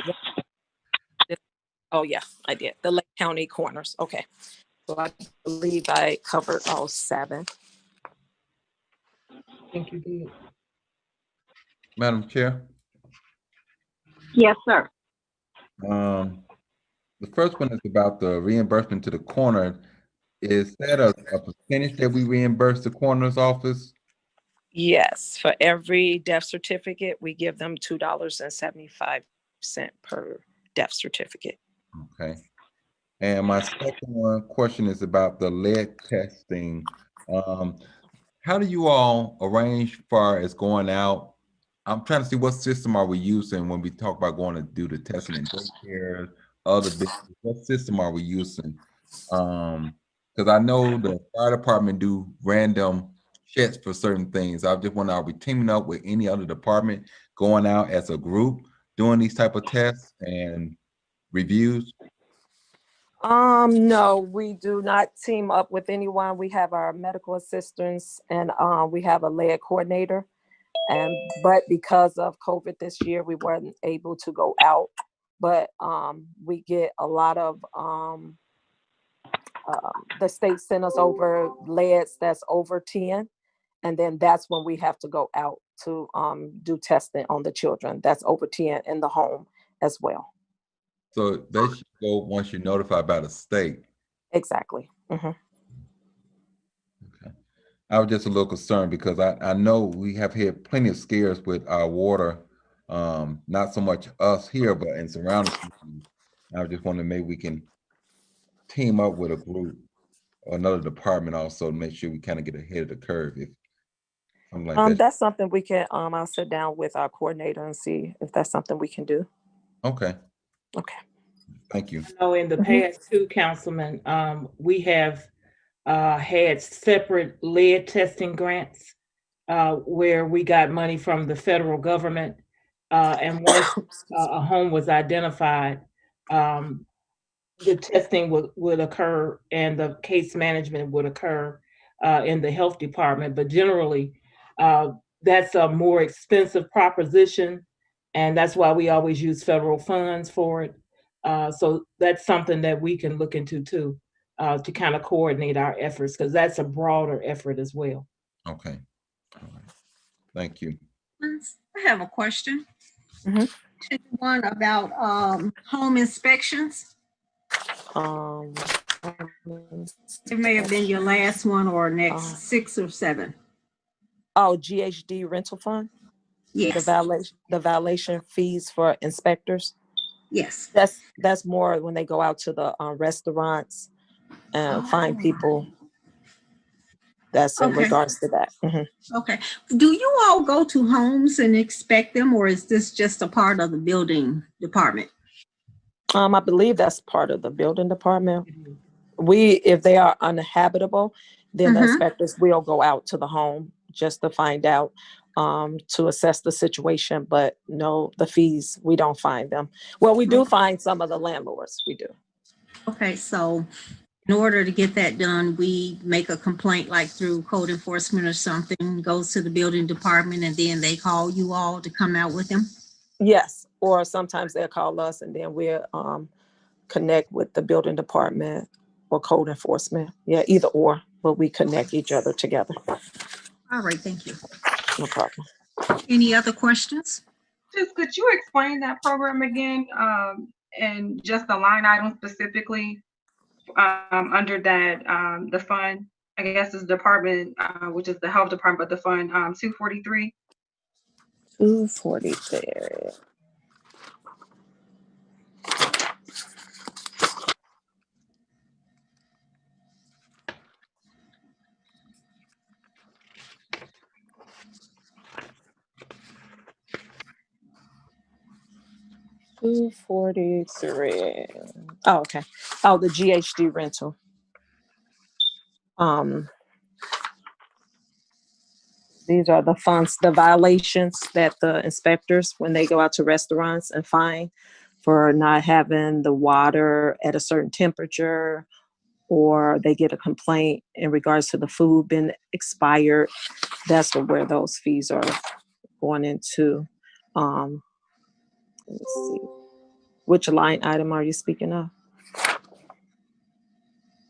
yeah, I did. The Lake County corners. Okay. So I believe I covered all 7. Thank you, did. Madam Chair, Yes, sir. the first one is about the reimbursement to the coroner. Is that a percentage that we reimburse the coroner's office? Yes, for every death certificate, we give them $2.75 per death certificate. Okay. And my second question is about the lead testing. How do you all arrange far as going out? I'm trying to see what system are we using when we talk about going to do the testing in daycare, other businesses. What system are we using? Because I know the fire department do random checks for certain things. I just wonder, are we teaming up with any other department, going out as a group, doing these type of tests and reviews? No, we do not team up with anyone. We have our medical assistants and we have a lead coordinator. But because of COVID this year, we weren't able to go out. But we get a lot of the state sent us over leads that's over 10, and then that's when we have to go out to do testing on the children that's over 10 in the home as well. So they should go once you're notified by the state. Exactly. Okay. I was just a little concerned because I know we have had plenty of scares with our water, not so much us here, but in surrounding communities. I was just wondering maybe we can team up with a group or another department also to make sure we kind of get ahead of the curve. If something like that. That's something we can, I'll sit down with our coordinator and see if that's something we can do. Okay. Okay. Thank you. So in the past too, Councilman, we have had separate lead testing grants where we got money from the federal government. And once a home was identified, the testing would occur and the case management would occur in the health department. But generally, that's a more expensive proposition. And that's why we always use federal funds for it. So that's something that we can look into too, to kind of coordinate our efforts, because that's a broader effort as well. Okay. All right. Thank you. I have a question. One about home inspections. It may have been your last one or next 6 or 7. Oh, GHD rental fund? Yes. The violation fees for inspectors? Yes. That's more when they go out to the restaurants and find people. That's in regards to that. Okay. Do you all go to homes and inspect them, or is this just a part of the building department? I believe that's part of the building department. If they are uninhabitable, then the inspectors will go out to the home just to find out, to assess the situation. But no, the fees, we don't find them. Well, we do find some of the landlords, we do. Okay, so in order to get that done, we make a complaint like through code enforcement or something, goes to the building department, and then they call you all to come out with them? Yes, or sometimes they'll call us and then we'll connect with the building department or code enforcement. Yeah, either or, but we connect each other together. All right, thank you. No problem. Any other questions? Just could you explain that program again, and just the line item specifically under that, the fund, I guess is department, which is the health department, but the fund 243? 243. $243. Oh, okay. Oh, the GHD rental. These are the funds, the violations that the inspectors, when they go out to restaurants and fine for not having the water at a certain temperature, or they get a complaint in regards to the food being expired. That's where those fees are going into. Let's see. Which line item are you speaking of?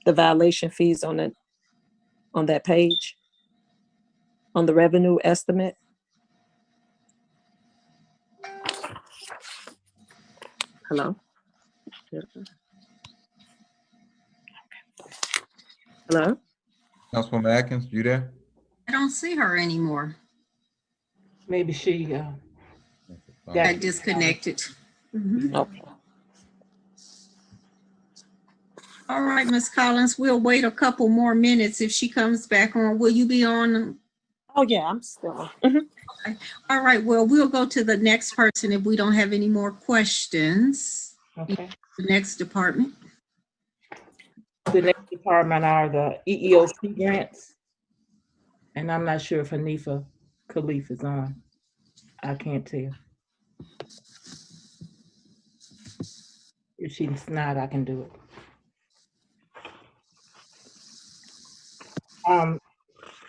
The violation fees on that page? On the revenue estimate? Hello? Hello? Councilwoman Atkins, you there? I don't see her anymore. Maybe she Got disconnected. Mhm. Okay. All right, Ms. Collins, we'll wait a couple more minutes. If she comes back on, will you be on? Oh, yeah, I'm still on. Okay. All right, well, we'll go to the next person if we don't have any more questions. Okay. The next department. The next department are the EEOC grants. And I'm not sure if Hanifa Khalif is on. I can't tell. If she's not, I can do it.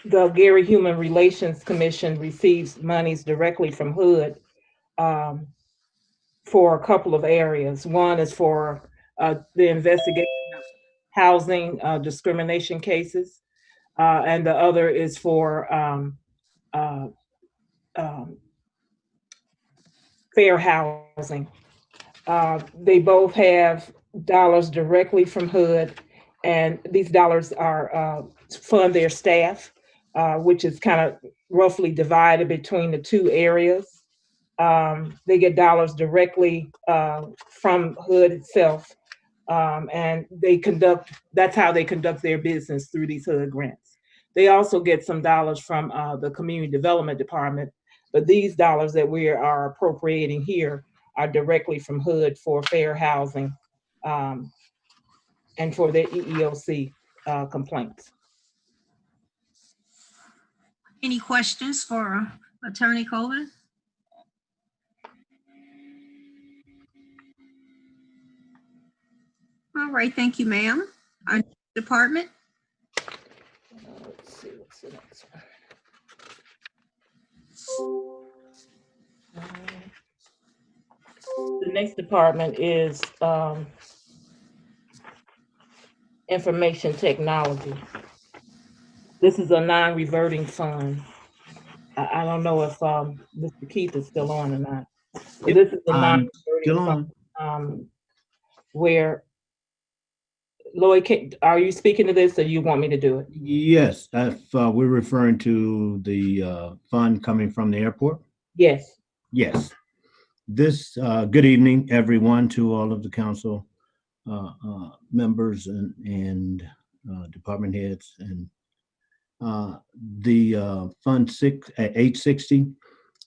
The Gary Human Relations Commission receives monies directly from HUD for a couple of areas. One is for the investigation of housing discrimination cases, and the other is for fair housing. They both have dollars directly from HUD, and these dollars are to fund their staff, which is kind of roughly divided between the two areas. They get dollars directly from HUD itself, and that's how they conduct their business through these HUD grants. They also get some dollars from the Community Development Department, but these dollars that we are appropriating here are directly from HUD for fair housing and for their EEOC complaints. Any questions for Attorney Colvin? All right, thank you, ma'am. Our department. Let's see, what's the next one? The next department is information technology. This is a non-reverting fund. I don't know if Mr. Keith is still on or not. But this is a non-reverting fund where, Lloyd, are you speaking to this or you want me to do it? Yes, if we're referring to the fund coming from the airport? Yes. Yes. This, good evening, everyone, to all of the council members and department heads. And the Fund 860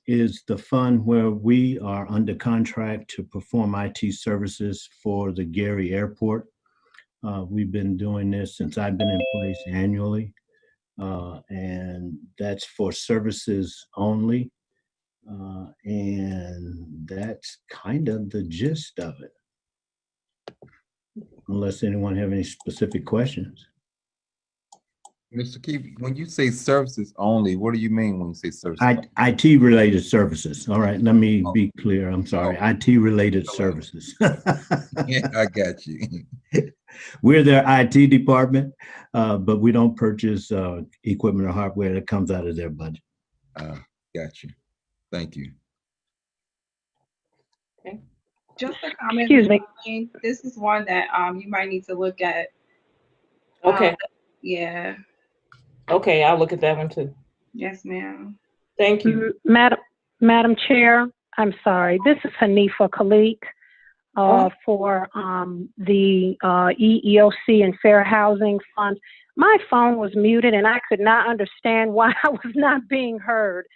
is the fund where we are under contract to perform IT services for the Gary Airport. We've been doing this since I've been in place annually, and that's for services only. And that's kind of the gist of it. Unless anyone have any specific questions. Mr. Keith, when you say services only, what do you mean when you say services? IT related services. All right, let me be clear. I'm sorry. IT related services. Yeah, I got you. We're their IT department, but we don't purchase equipment or hardware that comes out of their budget. Got you. Thank you. Okay. Just a comment. Excuse me. This is one that you might need to look at. Okay. Yeah. Okay, I'll look at that one too. Yes, ma'am. Thank you. Madam Chair, I'm sorry. This is Hanifa Khalif for the EEOC and Fair Housing Fund. My phone was muted and I could not understand why I was not being heard.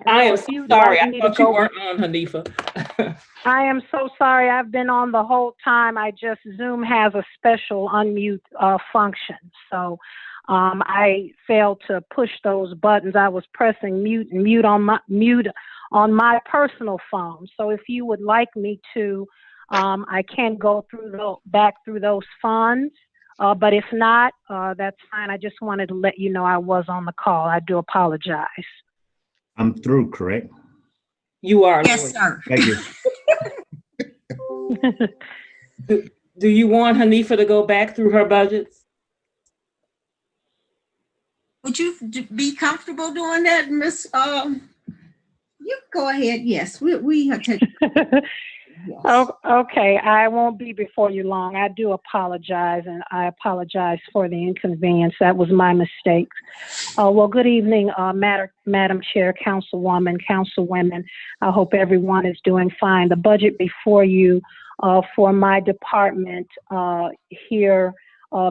I am so sorry. I thought you weren't on, Hanifa. I am so sorry. I've been on the whole time. Zoom has a special unmute function. So I failed to push those buttons. I was pressing mute and mute on my personal phone. So if you would like me to, I can go back through those funds. But if not, that's fine. I just wanted to let you know I was on the call. I do apologize. I'm through, correct? You are. Yes, sir. Thank you. Do you want Hanifa to go back through her budgets? Would you be comfortable doing that, Miss? You go ahead. Yes, we have taken. Yes. Oh, okay, I won't be before you long. I do apologize, and I apologize for the inconvenience. That was my mistake. Well, good evening, Madam Chair, Councilwoman, Councilwomen. I hope everyone is doing fine. The budget before you for my department here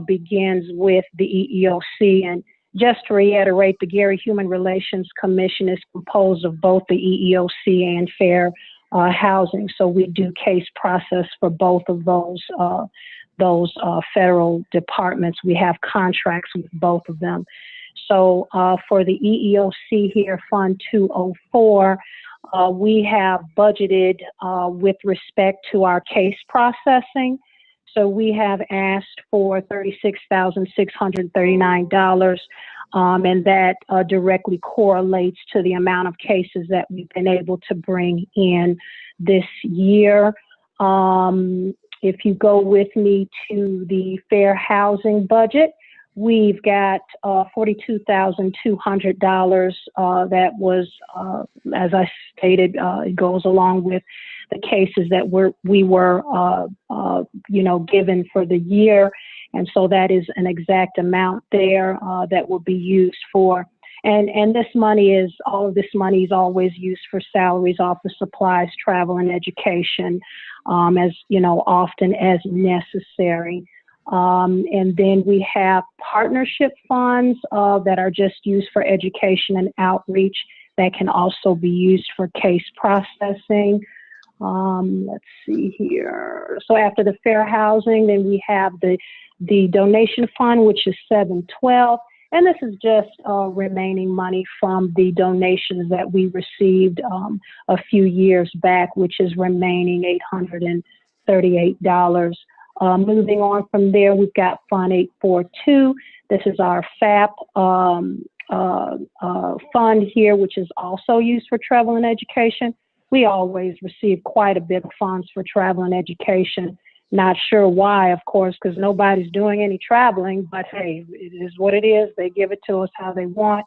begins with the EEOC. And just to reiterate, the Gary Human Relations Commission is composed of both the EEOC and Fair Housing. So we do case process for both of those federal departments. We have contracts with both of them. So for the EEOC here, Fund 204, we have budgeted with respect to our case processing. So we have asked for $36,639, and that directly correlates to the amount of cases that we've been able to bring in this year. If you go with me to the fair housing budget, we've got $42,200 that was, as I stated, it goes along with the cases that we were given for the year. And so that is an exact amount there that will be used for. And this money is, all of this money is always used for salaries, office supplies, travel, and education, as, often as necessary. And then we have partnership funds that are just used for education and outreach that can also be used for case processing. Let's see here. So after the fair housing, then we have the donation fund, which is 712. And this is just remaining money from the donations that we received a few years back, which is remaining $838. Moving on from there, we've got Fund 842. This is our FAP fund here, which is also used for travel and education. We always receive quite a bit of funds for travel and education. Not sure why, of course, because nobody's doing any traveling, but hey, it is what it is. They give it to us how they want.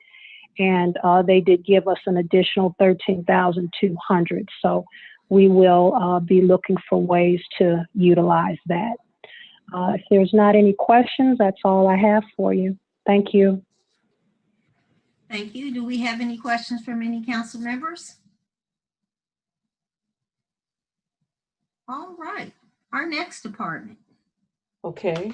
And they did give us an additional $13,200. So we will be looking for ways to utilize that. If there's not any questions, that's all I have for you. Thank you. Thank you. Do we have any questions from any council members? All right. Our next department. Okay.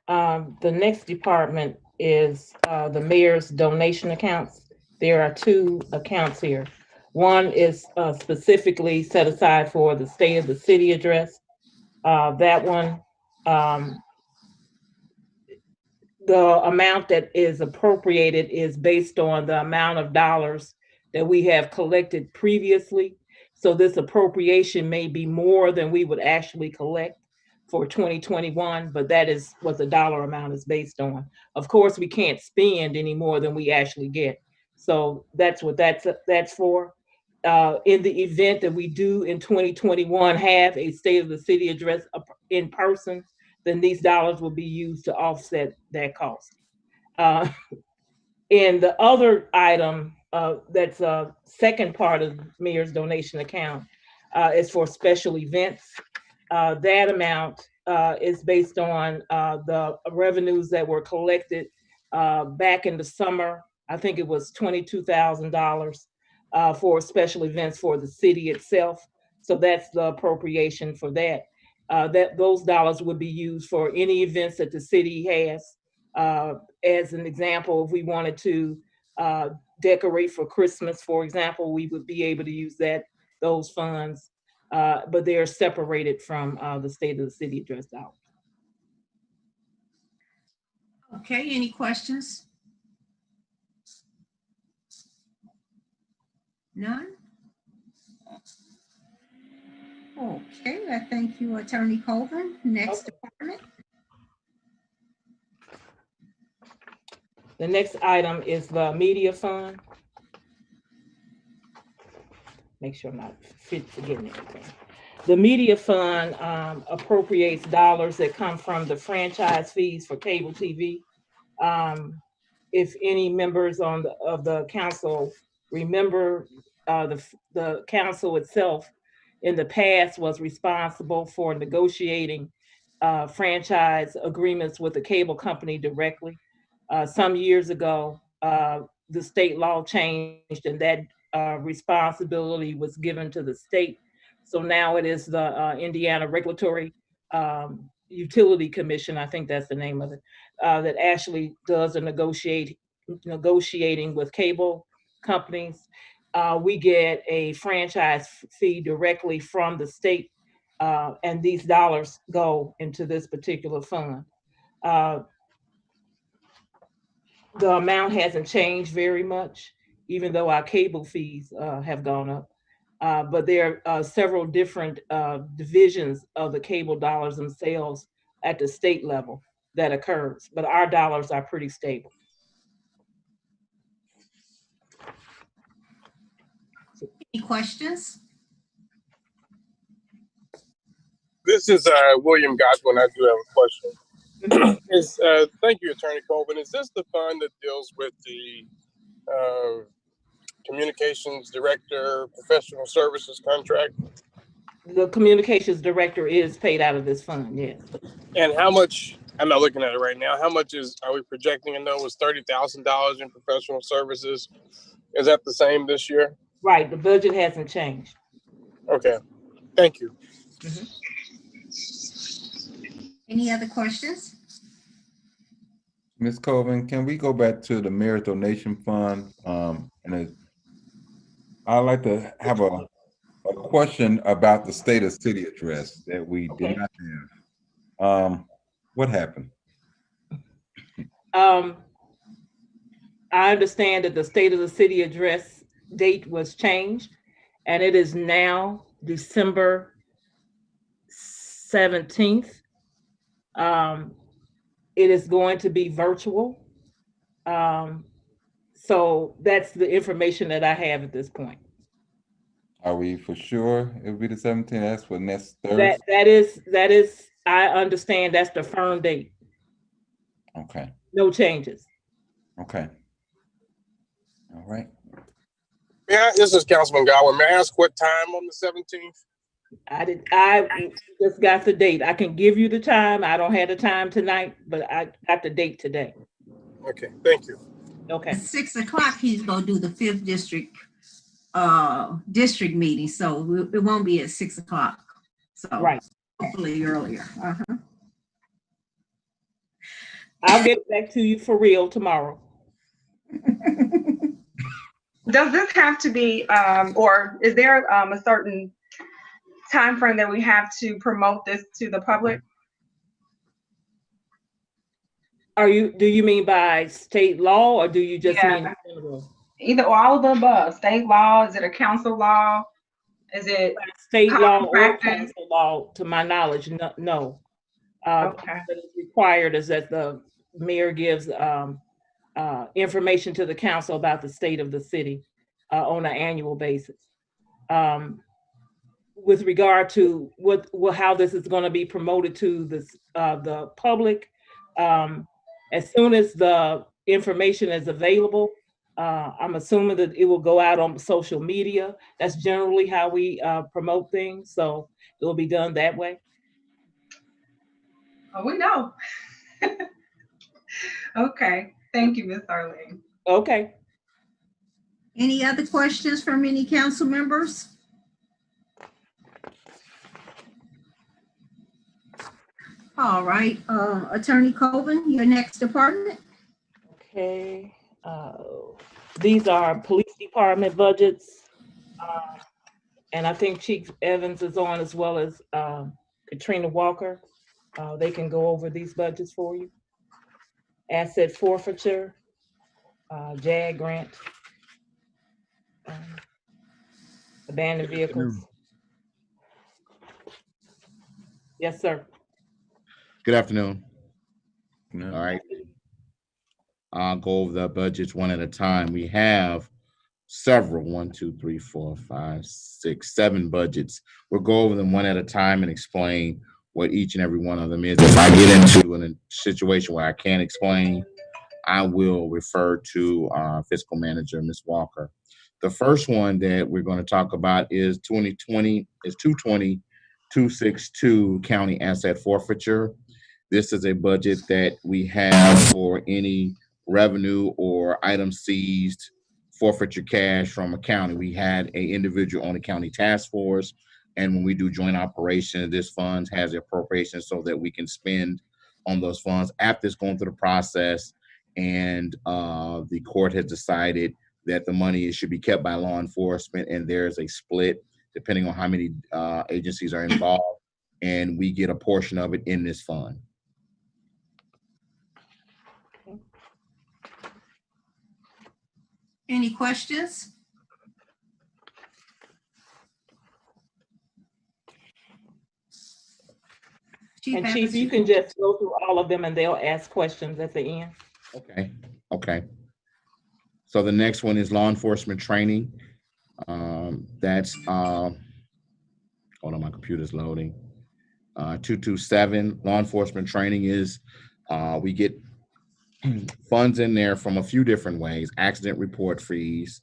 The next department is the mayor's donation accounts. There are two accounts here. One is specifically set aside for the State of the City address. That one, the amount that is appropriated is based on the amount of dollars that we have collected previously. So this appropriation may be more than we would actually collect for 2021, but that is what the dollar amount is based on. Of course, we can't spend any more than we actually get. So that's what that's for. In the event that we do in 2021 have a State of the City address in person, then these dollars will be used to offset that cost. And the other item that's a second part of the mayor's donation account is for special events. That amount is based on the revenues that were collected back in the summer. I think it was $22,000 for special events for the city itself. So that's the appropriation for that. Those dollars would be used for any events that the city has. As an example, if we wanted to decorate for Christmas, for example, we would be able to use those funds, but they're separated from the State of the City address dollars. Okay, any questions? None? Okay, I thank you, Attorney Colvin. Next department. The next item is the media fund. Make sure I'm not forgetting anything. The media fund appropriates dollars that come from the franchise fees for cable TV. If any members of the council remember, the council itself in the past was responsible for negotiating franchise agreements with the cable company directly. Some years ago, the state law changed and that responsibility was given to the state. So now it is the Indiana Regulatory Utility Commission, I think that's the name of it, that actually does the negotiating with cable companies. We get a franchise fee directly from the state, and these dollars go into this particular fund. The amount hasn't changed very much, even though our cable fees have gone up. But there are several different divisions of the cable dollars themselves at the state level that occurs, but our dollars are pretty stable. Any questions? This is William Godwin. I do have a question. Thank you, Attorney Colvin. Is this the fund that deals with the communications director professional services contract? The communications director is paid out of this fund, yes. And how much, I'm not looking at it right now, how much are we projecting? I know it was $30,000 in professional services. Is that the same this year? Right, the budget hasn't changed. Okay, thank you. Mm-hmm. Any other questions? Ms. Colvin, can we go back to the Mayor's Donation Fund? I'd like to have a question about the state of city address that we did not have. What happened? I understand that the state of the city address date was changed, and it is now December 17th. It is going to be virtual. So that's the information that I have at this point. Are we for sure it will be the 17th? That's for next Thursday? That is, I understand that's the firm date. Okay. No changes. Okay. All right. This is Councilman Godwin. May I ask what time on the 17th? I just got the date. I can give you the time. I don't have the time tonight, but I got the date today. Okay, thank you. Okay. At 6 o'clock, he's gonna do the 5th district district meeting, so it won't be at 6 o'clock. So right, hopefully earlier. I'll get back to you for real tomorrow. Does this have to be, or is there a certain time frame that we have to promote this to the public? Do you mean by state law, or do you just mean general? Either all of the above. State law, is it a council law? Is it state law or council law? To my knowledge, no. Okay. What is required is that the mayor gives information to the council about the state of the city on an annual basis. With regard to how this is going to be promoted to the public, as soon as the information is available, I'm assuming that it will go out on social media. That's generally how we promote things, so it will be done that way. Oh, we know. Okay, thank you, Ms. Arlene. Okay. Any other questions from any council members? All right, Attorney Colvin, your next department. Okay, these are police department budgets. And I think Chief Evans is on, as well as Katrina Walker. They can go over these budgets for you. asset forfeiture, Jag Grant, abandoned vehicles. Yes, sir. Good afternoon. All right. I'll go over the budgets one at a time. We have several, 1, 2, 3, 4, 5, 6, 7 budgets. We'll go over them one at a time and explain what each and every one of them is. If I get into a situation where I can't explain, I will refer to our fiscal manager, Ms. Walker. The first one that we're going to talk about is 220-262 county asset forfeiture. This is a budget that we have for any revenue or item seized, forfeiture cash from a county. We had an individual on the county task force, and when we do joint operations, this fund has the appropriation so that we can spend on those funds after it's going through the process, and the court has decided that the money should be kept by law enforcement, and there's a split depending on how many agencies are involved, and we get a portion of it in this fund. Any questions? And Chief, you can just go through all of them and they'll ask questions at the end. Okay. Okay. So the next one is law enforcement training. That's hold on, my computer's loading. 227 law enforcement training is we get funds in there from a few different ways: accident report fees,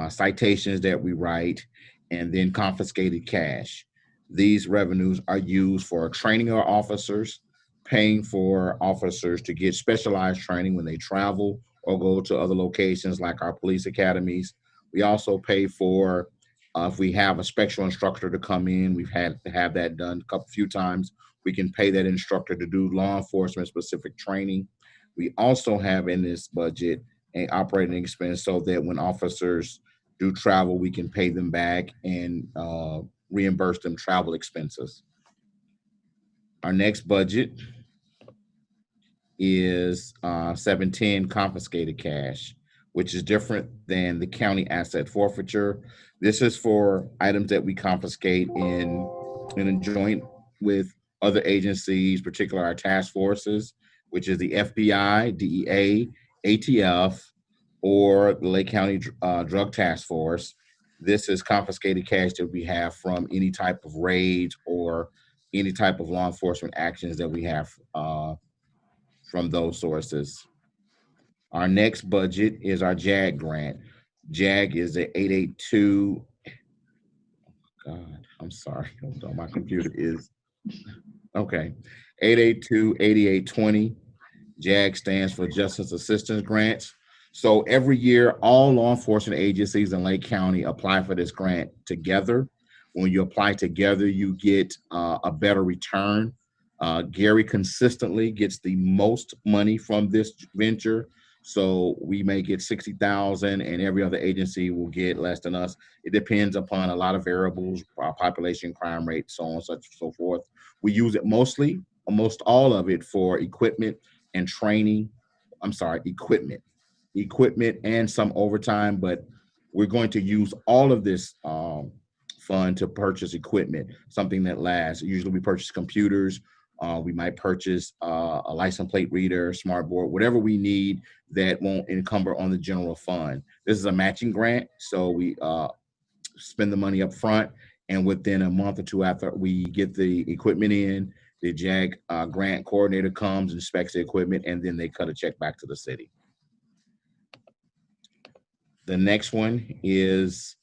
citations that we write, and then confiscated cash. These revenues are used for training our officers, paying for officers to get specialized training when they travel or go to other locations like our police academies. We also pay for, if we have a special instructor to come in, we've had to have that done a few times, we can pay that instructor to do law enforcement specific training. We also have in this budget an operating expense so that when officers do travel, we can pay them back and reimburse them travel expenses. Our next budget is 710 confiscated cash, which is different than the county asset forfeiture. This is for items that we confiscate in a joint with other agencies, particularly our task forces, which is the FBI, DEA, ATF, or the Lake County Drug Task Force. This is confiscated cash that we have from any type of raids or any type of law enforcement actions that we have from those sources. Our next budget is our Jag grant. Jag is the 882. God, I'm sorry. Hold on, my computer is okay. 882-8820. Jag stands for Justice Assistance Grants. So every year, all law enforcement agencies in Lake County apply for this grant together. When you apply together, you get a better return. Gary consistently gets the most money from this venture. So we may get $60,000 and every other agency will get less than us. It depends upon a lot of variables, population, crime rate, so on, such and so forth. We use it mostly, almost all of it for equipment and training. I'm sorry, equipment and some overtime, but we're going to use all of this fund to purchase equipment, something that lasts. Usually we purchase computers. We might purchase a license plate reader, smart board, whatever we need that won't encumber on the general fund. This is a matching grant, so we spend the money up front, and within a month or two after we get the equipment in, the Jag grant coordinator comes, inspects the equipment, and then they cut a check back to the city. The next one is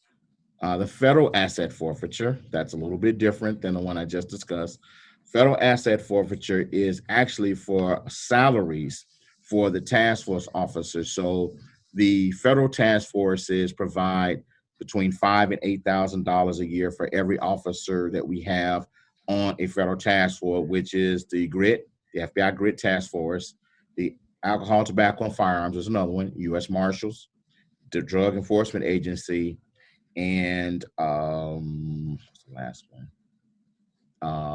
the federal asset forfeiture. That's a little bit different than the one I just discussed. Federal asset forfeiture is actually for salaries for the task force officers. So the federal task forces provide between $5,000 and $8,000 a year for every officer that we have on a federal task force, which is the GRIT, the FBI GRIT task force, the Alcohol, Tobacco, and Firearms is another one, U.S. Marshals, the Drug Enforcement Agency, and what's the last one?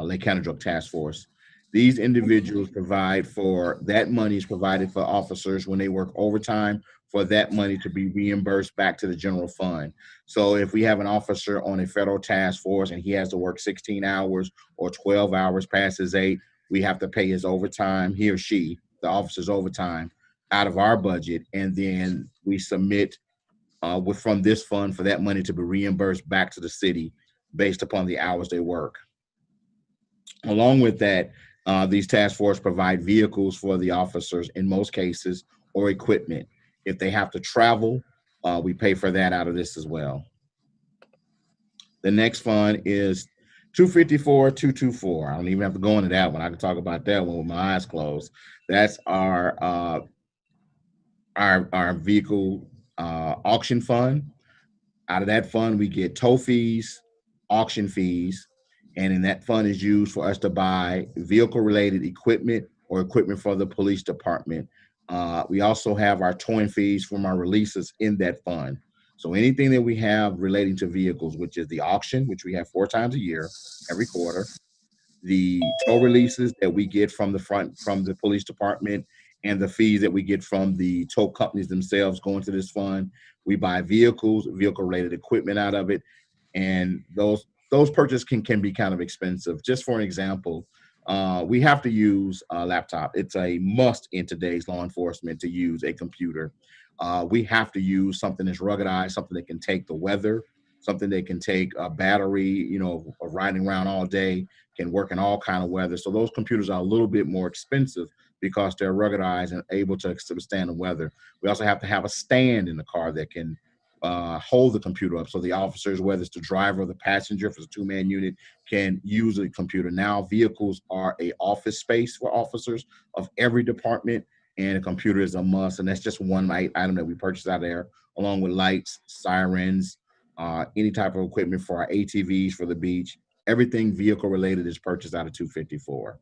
Lake County Drug Task Force. These individuals provide for, that money is provided for officers when they work overtime, for that money to be reimbursed back to the general fund. So if we have an officer on a federal task force and he has to work 16 hours or 12 hours past his 8, we have to pay his overtime, he or she, the officer's overtime, out of our budget, and then we submit from this fund for that money to be reimbursed back to the city based upon the hours they work. Along with that, these task force provide vehicles for the officers in most cases, or equipment. If they have to travel, we pay for that out of this as well. The next fund is 254-224. I don't even have to go into that one. I can talk about that one with my eyes closed. That's our vehicle auction fund. Out of that fund, we get tow fees, auction fees, and in that fund is used for us to buy vehicle-related equipment or equipment for the police department. We also have our towing fees from our releases in that fund. So anything that we have relating to vehicles, which is the auction, which we have 4 times a year, every quarter, the tow releases that we get from the police department, and the fees that we get from the tow companies themselves going to this fund. We buy vehicles, vehicle-related equipment out of it, and those purchases can be kind of expensive. Just for an example, we have to use a laptop. It's a must in today's law enforcement to use a computer. We have to use something that's ruggedized, something that can take the weather, something that can take a battery, of riding around all day, can work in all kind of weather. So those computers are a little bit more expensive because they're ruggedized and able to withstand the weather. We also have to have a stand in the car that can hold the computer up, so the officers, whether it's the driver or the passenger, if it's a 2-man unit, can use a computer. Now vehicles are a office space for officers of every department, and a computer is a must, and that's just one item that we purchase out of there, along with lights, sirens, any type of equipment for our ATVs for the beach. Everything vehicle related is purchased out of 254.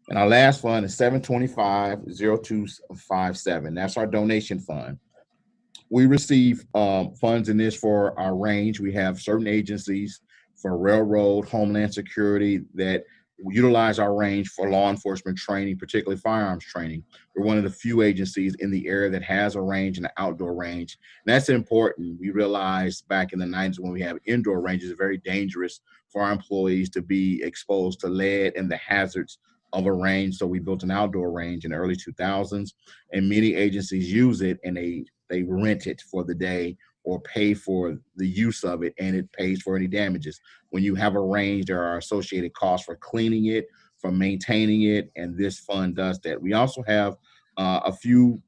And our last fund is 725-0257. That's our donation fund. We receive funds in this for our range. We have certain agencies for railroad, homeland security that utilize our range for law enforcement training, particularly firearms training. We're one of the few agencies in the area that has a range and an outdoor range. And that's important. We realized back in the 90s when we have indoor ranges, it's very dangerous for our employees to be exposed to lead and the hazards of a range. So we built an outdoor range in the early 2000s, and many agencies use it, and they rent it for the day or pay for the use of it, and it pays for any damages. When you have a range, there are associated costs for cleaning it, for maintaining it, and this fund does that. We also have a few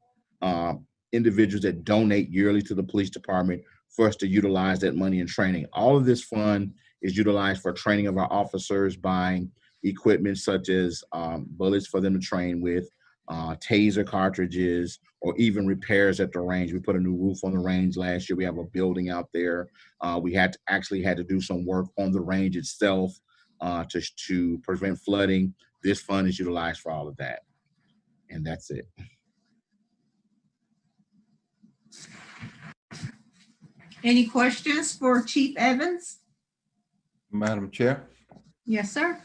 individuals that donate yearly to the police department for us to utilize that money in training. All of this fund is utilized for training of our officers, buying equipment such as bullets for them to train with, taser cartridges, or even repairs at the range. We put a new roof on the range last year. We have a building out there. We had to do some work on the range itself to prevent flooding. This fund is utilized for all of that. And that's it. Any questions for Chief Evans? Madam Chair? Yes, sir.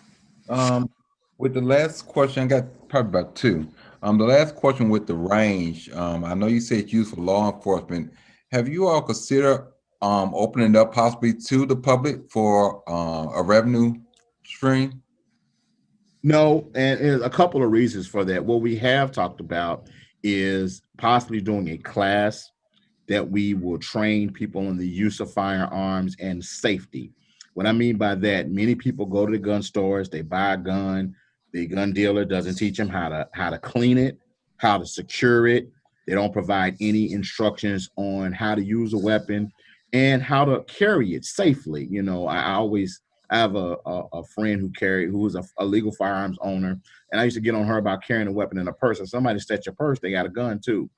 With the last question, I got probably about 2. The last question with the range, I know you said it's used for law enforcement. Have you all considered opening it up possibly to the public for a revenue stream? No, and there's a couple of reasons for that. What we have talked about is possibly doing a class that we will train people in the use of firearms and safety. What I mean by that, many people go to the gun stores, they buy a gun, the gun dealer doesn't teach them how to clean it, how to secure it. They don't provide any instructions on how to use a weapon and how to carry it safely. I have a friend who was a legal firearms owner, and I used to get on her about carrying a weapon in a purse. If somebody snatched your purse, they got a gun too.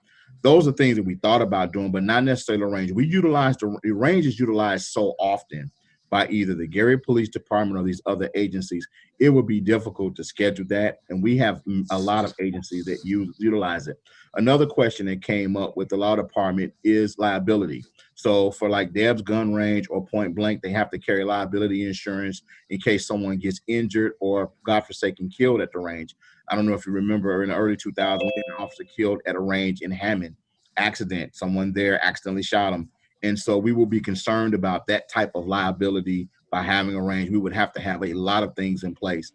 Those are things that we thought about doing, but not necessarily the range. The range is utilized so often by either the Gary Police Department or these other agencies, it would be difficult to schedule that. And we have a lot of agencies that utilize it. Another question that came up with the law department is liability. So for like Deb's gun range or Point Blank, they have to carry liability insurance in case someone gets injured or, God forsaken, killed at the range. I don't know if you remember in the early 2000s, we had an officer killed at a range in Hammond. Accident, someone there accidentally shot him. And so we will be concerned about that type of liability by having a range. We would have to have a lot of things in place.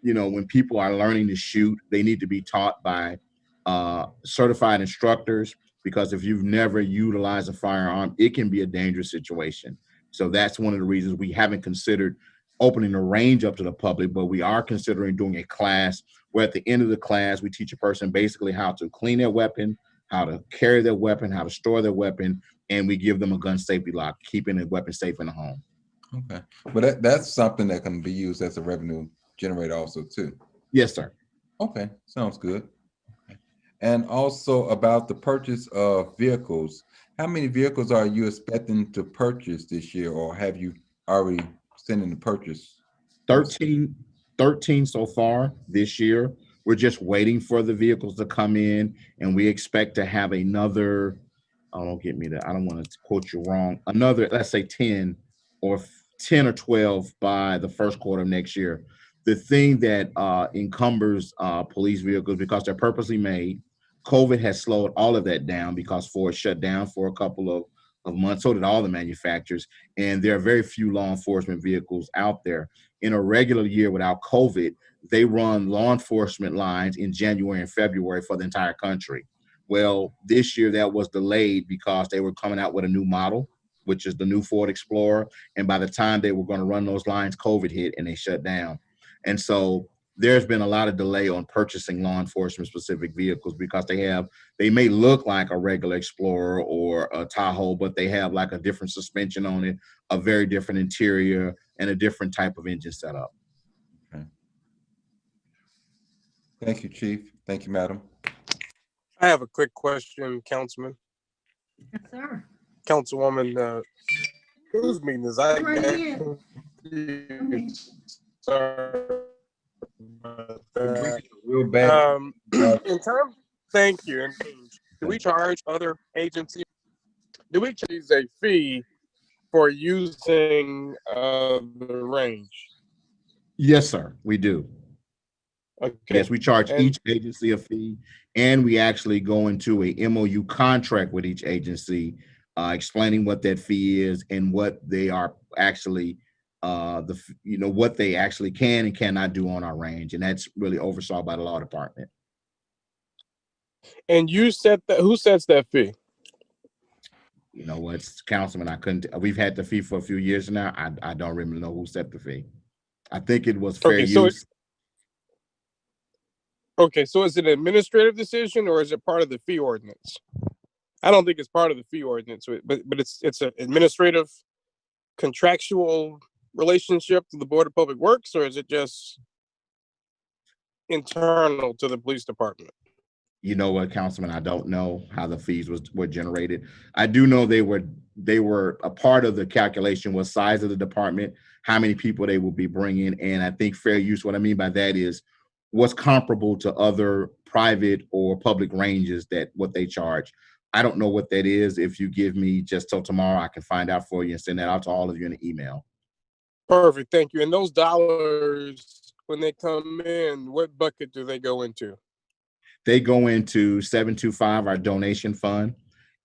You know, when people are learning to shoot, they need to be taught by certified instructors, because if you've never utilized a firearm, it can be a dangerous situation. So that's one of the reasons we haven't considered opening the range up to the public, but we are considering doing a class where at the end of the class, we teach a person basically how to clean their weapon, how to carry their weapon, how to store their weapon, and we give them a gun safety lock, keeping a weapon safe in the home. Okay, but that's something that can be used as a revenue generator also too. Yes, sir. Okay, sounds good. Okay. And also about the purchase of vehicles, how many vehicles are you expecting to purchase this year, or have you already sent in the purchase? 13 so far this year. We're just waiting for the vehicles to come in, and we expect to have another, oh, don't get me that, I don't want to quote you wrong, another, let's say 10 or 12 by the first quarter of next year. The thing that encumbers police vehicles, because they're purposely made, COVID has slowed all of that down because Ford shut down for a couple of months. So did all the manufacturers. And there are very few law enforcement vehicles out there. In a regular year without COVID, they run law enforcement lines in January and February for the entire country. Well, this year that was delayed because they were coming out with a new model, which is the new Ford Explorer. And by the time they were going to run those lines, COVID hit and they shut down. And so there's been a lot of delay on purchasing law enforcement specific vehicles because they may look like a regular Explorer or a Tahoe, but they have like a different suspension on it, a very different interior, and a different type of engine setup. Okay. Thank you, Chief. Thank you, Madam. I have a quick question, Councilman. Yes, sir. Councilwoman, whose meeting is I? Right here. Sorry about that. Real bad. In terms, thank you. Do we charge other agencies? Do we charge a fee for using the range? Yes, sir, we do. Okay. Yes, we charge each agency a fee, and we actually go into a MOU contract with each agency, explaining what that fee is and what they are actually, what they actually can and cannot do on our range, and that's really oversaw by the law department. And you set that? Who sets that fee? You know what, Councilman? We've had the fee for a few years now. I don't really know who set the fee. I think it was fair use. Okay, so is it an administrative decision or is it part of the fee ordinance? I don't think it's part of the fee ordinance, but it's an administrative contractual relationship to the Board of Public Works, or is it just internal to the police department? You know what, Councilman? I don't know how the fees were generated. I do know they were a part of the calculation was size of the department, how many people they will be bringing, and I think fair use. What I mean by that is what's comparable to other private or public ranges that what they charge. I don't know what that is. If you give me just till tomorrow, I can find out for you and send that out to all of you in an email. Perfect, thank you. And those dollars, when they come in, what bucket do they go into? They go into 725, our donation fund.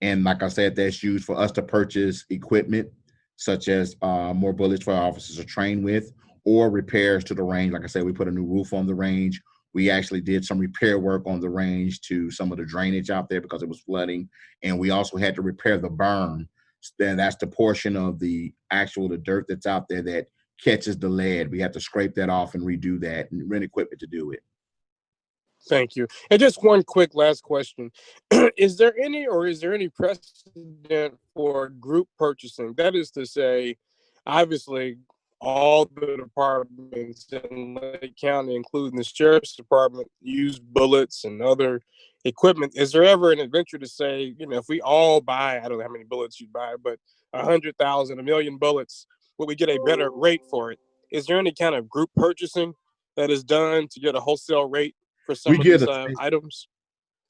And like I said, that's used for us to purchase equipment, such as more bullets for our officers to train with, or repairs to the range. Like I said, we put a new roof on the range. We actually did some repair work on the range to some of the drainage out there because it was flooding. And we also had to repair the berm. Then that's the portion of the dirt that's out there that catches the lead. We have to scrape that off and redo that and rent equipment to do it. Thank you. And just one quick last question. Is there any precedent for group purchasing? That is to say, obviously, all the departments in Lake County, including the Sheriff's Department, use bullets and other equipment. Is there ever an adventure to say, if we all buy, I don't know how many bullets you buy, but 100,000, 1 million bullets, will we get a better rate for it? Is there any kind of group purchasing that is done to get a wholesale rate for some We of get these a items?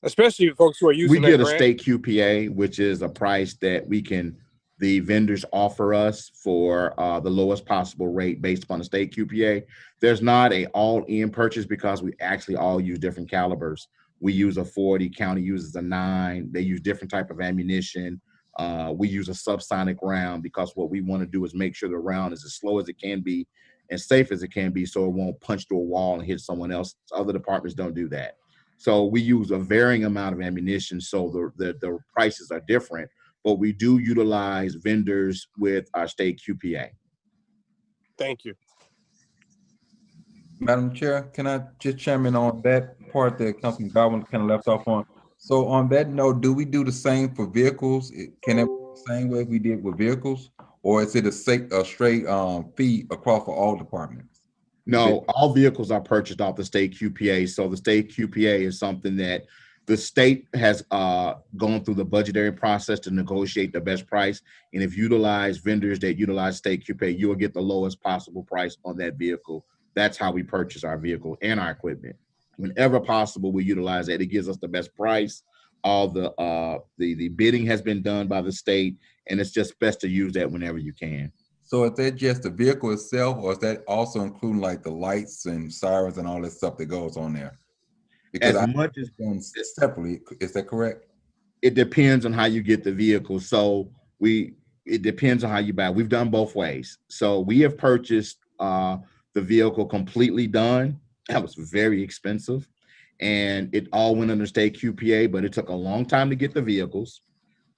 Especially folks who are we using that get a grant? state QPA, which is a price that the vendors offer us for the lowest possible rate based upon the state QPA. There's not a all-in purchase because we actually all use different calibers. We use a 40, county uses a 9. They use different type of ammunition. We use a subsonic round because what we want to do is make sure the round is as slow as it can be and safe as it can be so it won't punch through a wall and hit someone else. Other departments don't do that. So we use a varying amount of ammunition, so the prices are different, but we do utilize vendors with our state QPA. Thank you. Madam Chair, can I just chime in on that part that Councilman Godwin kind of left off on? So on that note, do we do the same for vehicles? Can it be the same way we did with vehicles? Or is it a straight fee across for all departments? No, all vehicles are purchased off the state QPA. So the state QPA is something that the state has gone through the budgetary process to negotiate the best price. And if you utilize vendors that utilize state QPA, you will get the lowest possible price on that vehicle. That's how we purchase our vehicle and our equipment. Whenever possible, we utilize that. It gives us the best price. All the bidding has been done by the state, and it's just best to use that whenever you can. So is that just the vehicle itself, or is that also including like the lights and sirens and all that stuff that goes on there? Because As much as done separately, is that correct? It depends on how you get the vehicle. So it depends on how you buy. We've done both ways. So we have purchased the vehicle completely done. That was very expensive, and it all went under state QPA, but it took a long time to get the vehicles.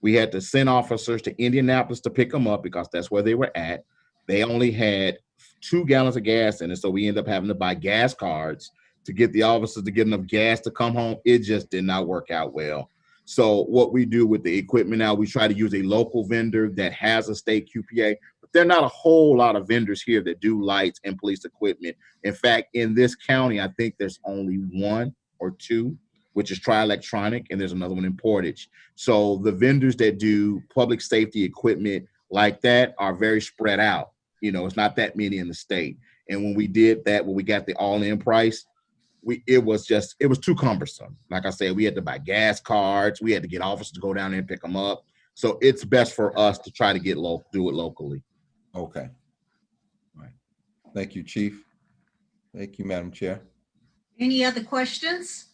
We had to send officers to Indianapolis to pick them up because that's where they were at. They only had 2 gallons of gas in it, so we ended up having to buy gas cards to get the officers to get enough gas to come home. It just did not work out well. So what we do with the equipment now, we try to use a local vendor that has a state QPA, but there are not a whole lot of vendors here that do lights and police equipment. In fact, in this county, I think there's only 1 or 2, which is Tri-Electronic, and there's another one in Portage. So the vendors that do public safety equipment like that are very spread out. You know, it's not that many in the state. And when we did that, when we got the all-in price, it was too cumbersome. Like I said, we had to buy gas cards. We had to get officers to go down there and pick them up. So it's best for us to try to do it locally. Okay. All right. Thank you, Chief. Thank you, Madam Chair. Any other questions?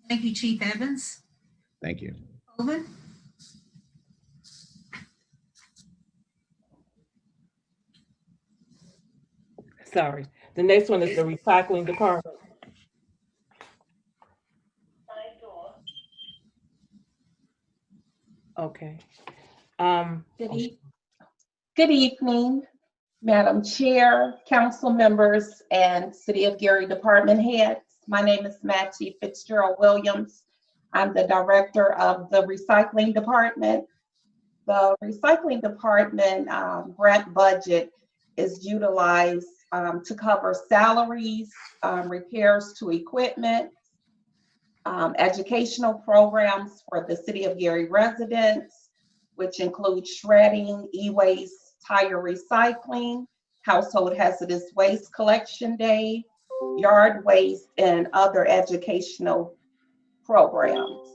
Thank you, Chief Evans. Thank you. Colvin? Sorry. The next one is the recycling department. Okay. Good evening, Madam Chair, council members, and City of Gary department heads. My name is Mattie Fitzgerald Williams. I'm the director of the recycling department. The recycling department grant budget is utilized to cover salaries, repairs to equipment, educational programs for the City of Gary residents, which include shredding, e-waste, tire recycling, household hazardous waste collection day, yard waste, and other educational programs.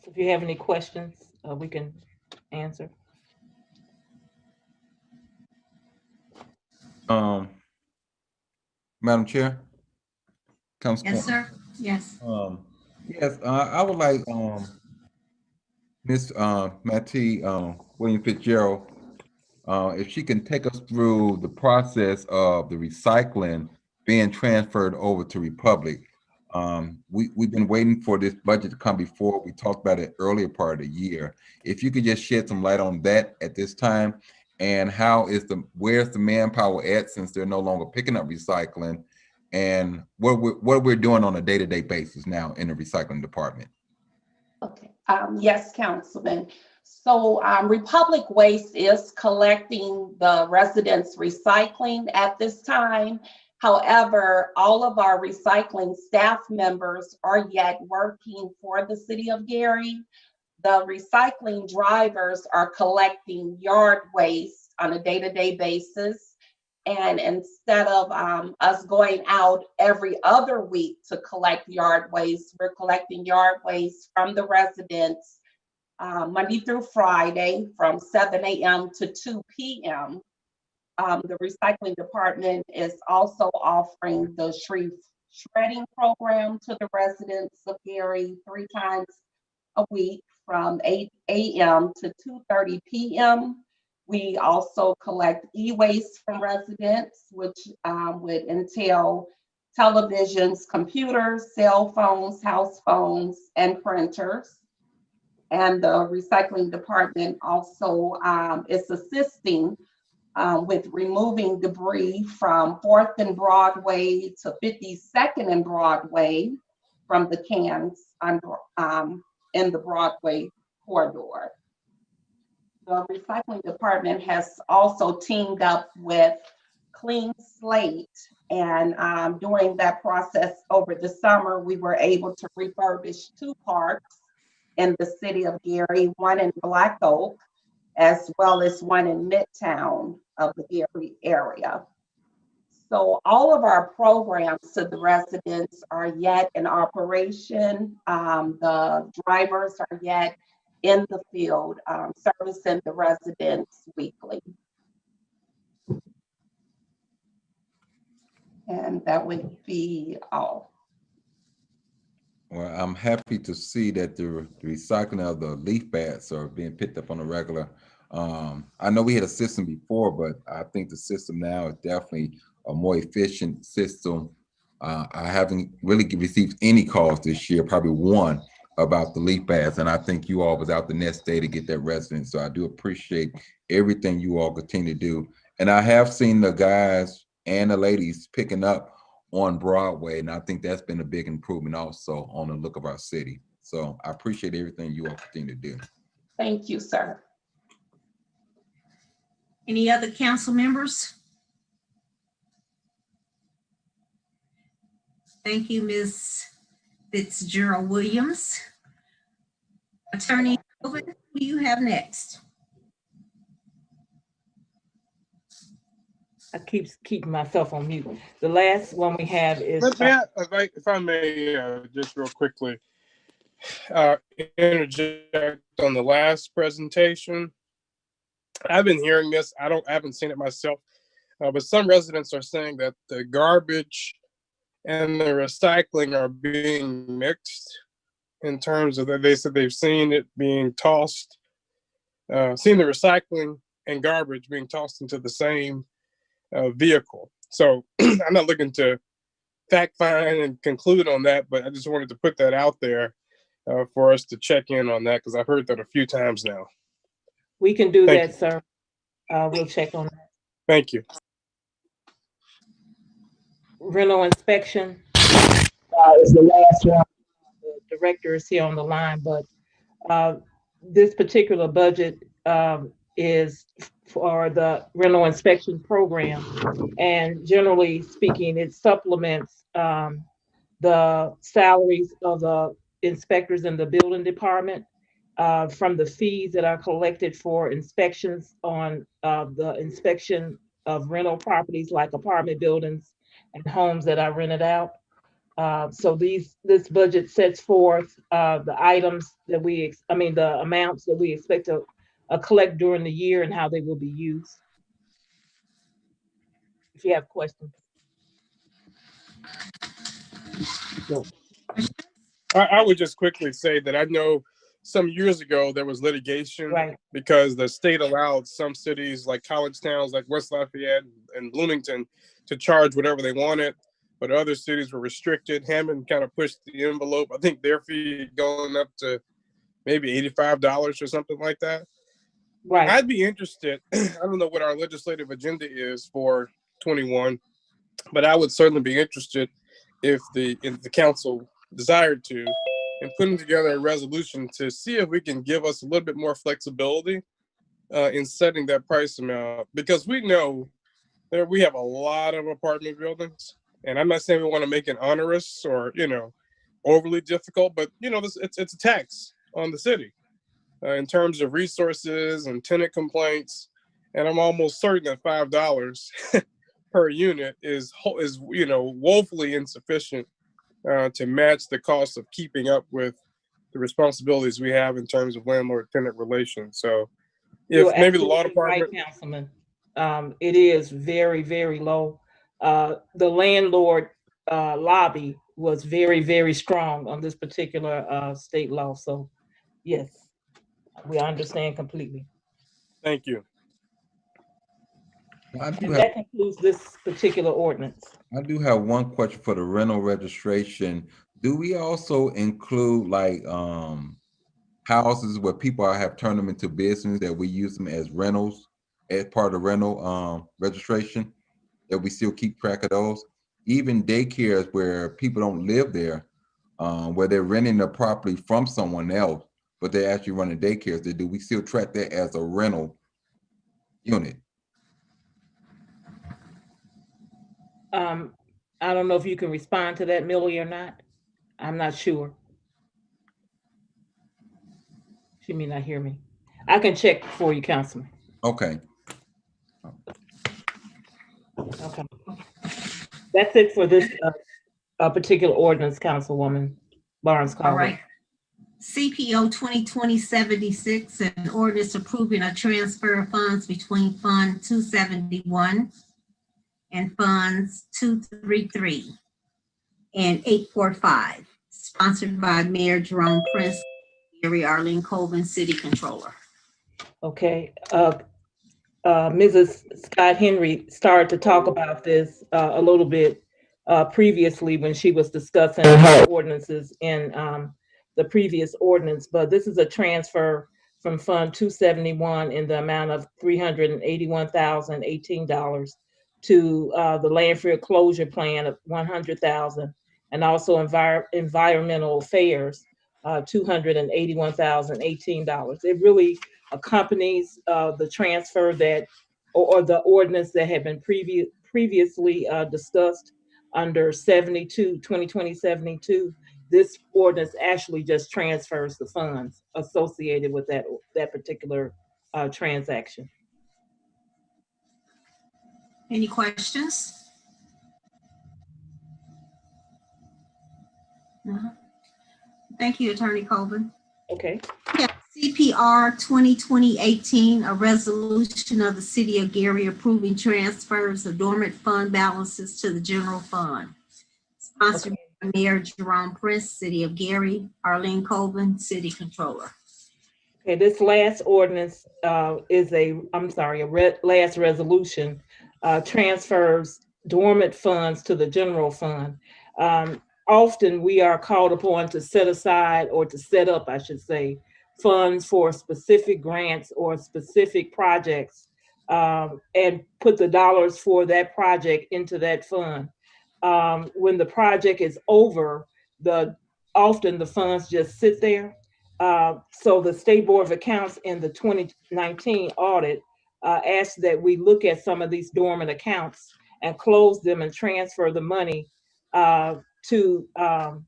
If you have any questions, we can answer. Madam Chair, Councilman. Yes, sir. Yes. Yes, I would like Ms. Mattie William Fitzgerald, if she can take us through the process of the recycling being transferred over to Republic. We've been waiting for this budget to come before. We talked about it earlier part of the year. If you could just shed some light on that at this time, and where's the manpower at since they're no longer picking up recycling, and what we're doing on a day-to-day basis now in the recycling department. Okay. Yes, Councilman. So Republic Waste is collecting the residents' recycling at this time. However, all of our recycling staff members are yet working for the city of Gary. The recycling drivers are collecting yard waste on a day-to-day basis. And instead of us going out every other week to collect yard waste, we're collecting yard waste from the residents Monday through Friday from 7 a.m. to 2 p.m. The recycling department is also offering the tree shredding program to the residents of Gary 3 times a week from 8 a.m. to 2:30 p.m. We also collect e-waste from residents, which would entail televisions, computers, cell phones, house phones, and printers. And the recycling department also is assisting with removing debris from 4th and Broadway to 52nd and Broadway from the cans in the Broadway corridor. The recycling department has also teamed up with Clean Slate, and during that process over the summer, we were able to refurbish 2 parks in the city of Gary, one in Black Oak, as well as one in Midtown of the Gary area. So all of our programs to the residents are yet in operation. The drivers are yet in the field servicing the residents weekly. And that would be all. Well, I'm happy to see that the recycling of the leaf bats are being picked up on a regular. I know we had a system before, but I think the system now is definitely a more efficient system. I haven't really received any calls this year, probably one, about the leaf bats, and I think you all was out the next day to get that resident. So I do appreciate everything you all continue to do. And I have seen the guys and the ladies picking up on Broadway, and I think that's been a big improvement also on the look of our city. So I appreciate everything you all continue to do. Thank you, sir. Any other council members? Thank you, Ms. Fitzgerald Williams. Attorney Tobin, who do you have next? I keep keeping myself on mute. The last one we have is. If I may, just real quickly, interject on the last presentation. I've been hearing this. I haven't seen it myself, but some residents are saying that the garbage and the recycling are being mixed in terms of that. They said they've seen it being tossed, seen the recycling and garbage being tossed into the same vehicle. So I'm not looking to fact find and conclude on that, but I just wanted to put that out there for us to check in on that, because I've heard that a few times now. We can do that, sir. We'll check on that. Thank you. Renault Inspection is the last one. The director is here on the line, but this particular budget is for the Renault Inspection program, and generally speaking, it supplements the salaries of the inspectors in the building department from the fees that are collected for inspections on the inspection of rental properties like apartment buildings and homes that are rented out. So this budget sets forth the items that the amounts that we expect to collect during the year and how they will be used. If you have questions. So, I would just quickly say that I know some years ago there was litigation because the state allowed some cities like college towns like West Lafayette and Bloomington to charge whatever they wanted, but other cities were restricted. Hammond kind of pushed the envelope. I think their fee going up to maybe $85 or something like that. Right. I'd be interested. I don't know what our legislative agenda is for 21, but I would certainly be interested if the council desired to, in putting together a resolution to see if we can give us a little bit more flexibility in setting that price amount, because we know we have a lot of apartment buildings, and I'm not saying we want to make it onerous or, overly difficult, but, it's a tax on the city in terms of resources and tenant complaints. And I'm almost certain that $5 per unit is woefully insufficient to match the cost of keeping up with the responsibilities we have in terms of landlord-tenant relations. So if You're maybe the law absolutely right, department, Councilman. It is very, very low. The landlord lobby was very, very strong on this particular state law. So yes, we understand completely. thank you. I do And have that concludes this particular ordinance. I do have one question for the rental registration. Do we also include like houses where people have turned them into business that we use them as rentals as part of the rental registration? That we still keep track of those? Even daycares where people don't live there, where they're renting the property from someone else, but they're actually running daycares. Do we still track that as a rental unit? I don't know if you can respond to that, Millie, or not. I'm not sure. She may not hear me. I can check for you, Councilman. Okay. Okay. That's it for this particular ordinance, Councilwoman Barnes All Carver. right. CPO 2020-76, an ordinance approving a transfer of funds between Fund 271 and Funds 233 and 845, sponsored by Mayor Jerome Prince, Gary Arlene Colvin, City Controller. Okay. Mrs. Scott Henry started to talk about this a little bit previously when she was discussing her ordinances in the previous ordinance, but this is a transfer from Fund 271 in the amount of $381,018 to the landfill closure plan of $100,000, and also environmental affairs, $281,018. It really accompanies the transfer that, or the ordinance that had been previously discussed under 2020-72. This ordinance actually just transfers the funds associated with that particular transaction. Any questions? No. Thank you, Attorney Colvin. Okay. Yeah, CPR 2020-18, a resolution of the City of Gary approving transfers of dormant fund balances to the general fund. Sponsored by Mayor Jerome Prince, City of Gary, Arlene Colvin, City Controller. Okay, this last ordinance is last resolution transfers dormant funds to the general fund. Often we are called upon to set aside, or to set up, I should say, funds for specific grants or specific projects, and put the dollars for that project into that fund. When the project is over, often the funds just sit there. So the State Board of Accounts in the 2019 audit asked that we look at some of these dormant accounts and close them and transfer the money to our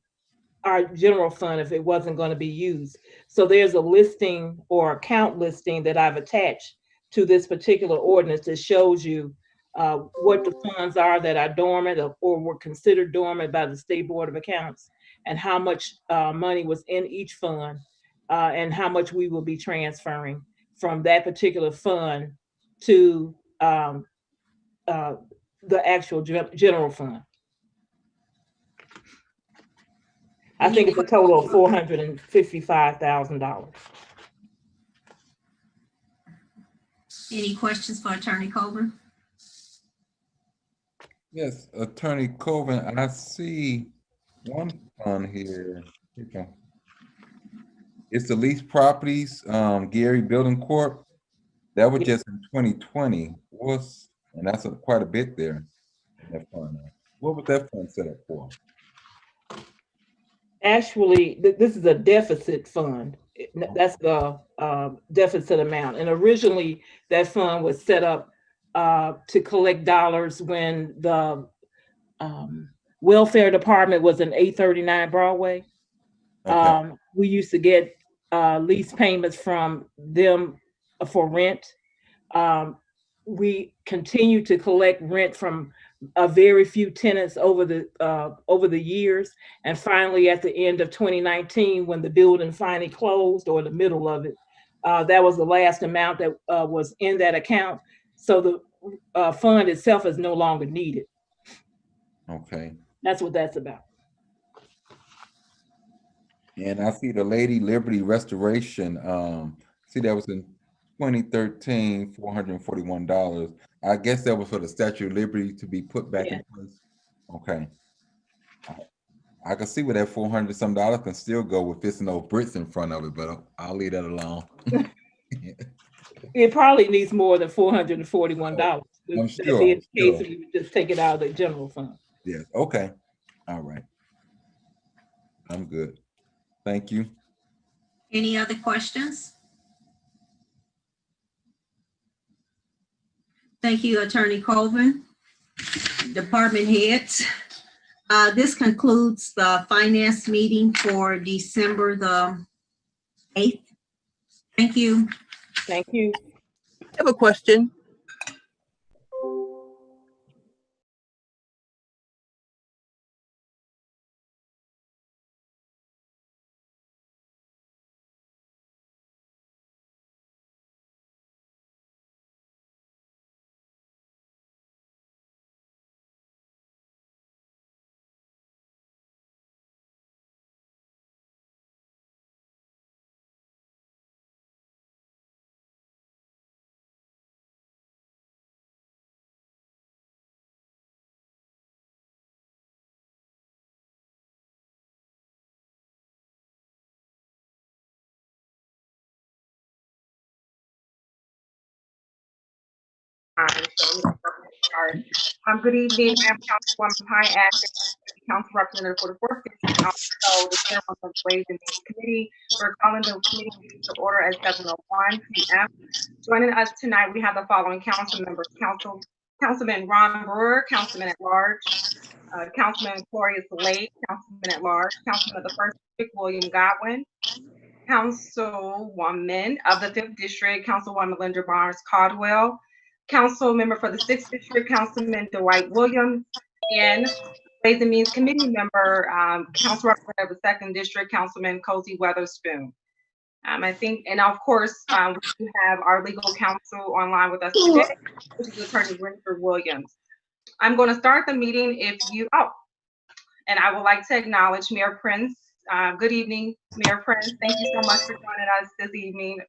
general fund if it wasn't going to be used. So there's a listing or account listing that I've attached to this particular ordinance that shows you what the funds are that are dormant or were considered dormant by the State Board of Accounts, and how much money was in each fund, and how much we will be transferring from that particular fund to the actual general fund. I think it's a total of $455,000. Any questions for Attorney Colvin? Yes, Attorney Colvin, I see one fund here. Okay. It's the leased properties, Gary Building Corp. That was just in 2020. And that's quite a bit there. That fund. What was that fund set up for? Actually, this is a deficit fund. That's the deficit amount. And originally, that fund was set up to collect dollars when the welfare department was in 839 Broadway. Okay. We used to get lease payments from them for rent. We continue to collect rent from a very few tenants over the years, and finally at the end of 2019, when the building finally closed, or the middle of it, that was the last amount that was in that account. So the fund itself is no longer needed. Okay. That's what that's about. And I see the Lady Liberty Restoration. See that was in 2013, $441. I guess that was for the Statue of Liberty to be put back in place. Okay. I can see where that $400 some can still go with this no bricks in front of it, but I'll leave that alone. It probably needs more than $441. I'm That'd sure. be in the case Sure. if you would just take it out of the general fund. Yes. Okay. All right. I'm good. Thank you. Any other questions? Thank you, Attorney Colvin. Department heads. This concludes the finance meeting for December the 8th. Thank you. Thank you. I have a question. Good evening. I'm Councilwoman Pye Atkins, Council Representative for the 4th District, and also the Chairman of the Ways and Means Committee. We're calling the meeting to order at 7:01 p.m. Joining us tonight, we have the following council members: Councilman Ron Brewer, Councilman at Large; Councilman Claudia Slade, Councilman at Large; Councilman of the 1st District, William Godwin; Councilwoman of the 5th District, Councilwoman Linda Barnes Caldwell; Council member for the 6th District, Councilman Dwight Williams; and Ways and Means Committee member, Council Representative of the 2nd District, Councilman Cozy Weatherspoon. I think, and of course, we have our legal counsel online with us today, which is Attorney Winfred Williams. I'm going to start the meeting and I would like to acknowledge Mayor Prince. Good evening, Mayor Prince. Thank you so much for joining us this evening.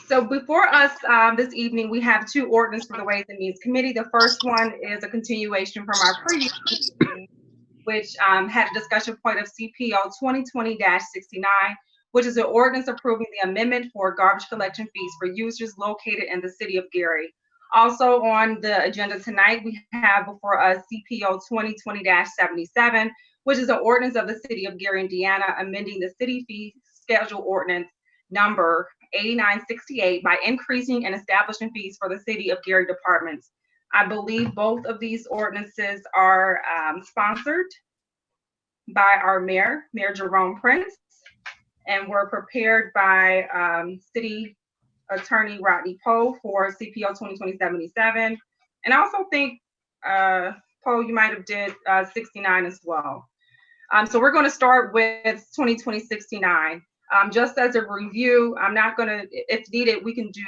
So before us this evening, we have 2 ordinances for the Ways and Means Committee. The first one is a continuation from our previous meeting, which had a discussion point of CPO 2020-69, which is an ordinance approving the amendment for garbage collection fees for users located in the city of Gary. Also on the agenda tonight, we have before us CPO 2020-77, which is an ordinance of the city of Gary, Indiana, amending the city fee schedule ordinance number 8968 by increasing and establishing fees for the city of Gary departments. I believe both of these ordinances are sponsored by our Mayor Jerome Prince, and were prepared by City Attorney Rodney Poe for CPO 2020-77. And I also think, Poe, you might have did 69 as well. So we're going to start with 2020-69. Just as a review, I'm not going to, if needed,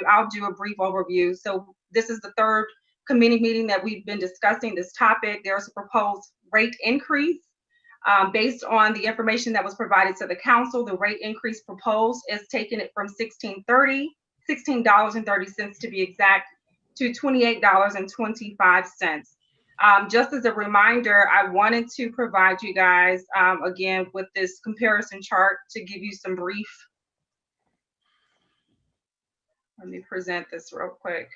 I'll do a brief overview. So this is the 3rd committee meeting that we've been discussing this topic. There's a proposed rate increase. Based on the information that was provided to the council, the rate increase proposed is taking it from $16.30 to be exact, to $28.25. Just as a reminder, I wanted to provide you guys, again, with this comparison chart to give you some brief. Let me present this real quick.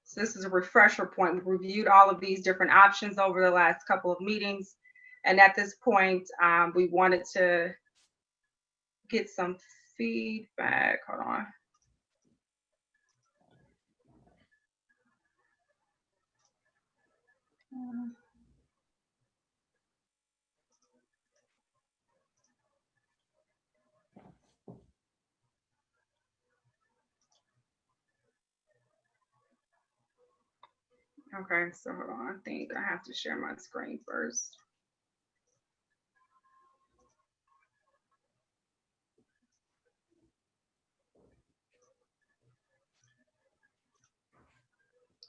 So this is a refresher point. We reviewed all of these different options over the last couple of meetings. And at this point, we wanted to get some feedback. Hold on. Okay, so hold on. I think I have to share my screen first.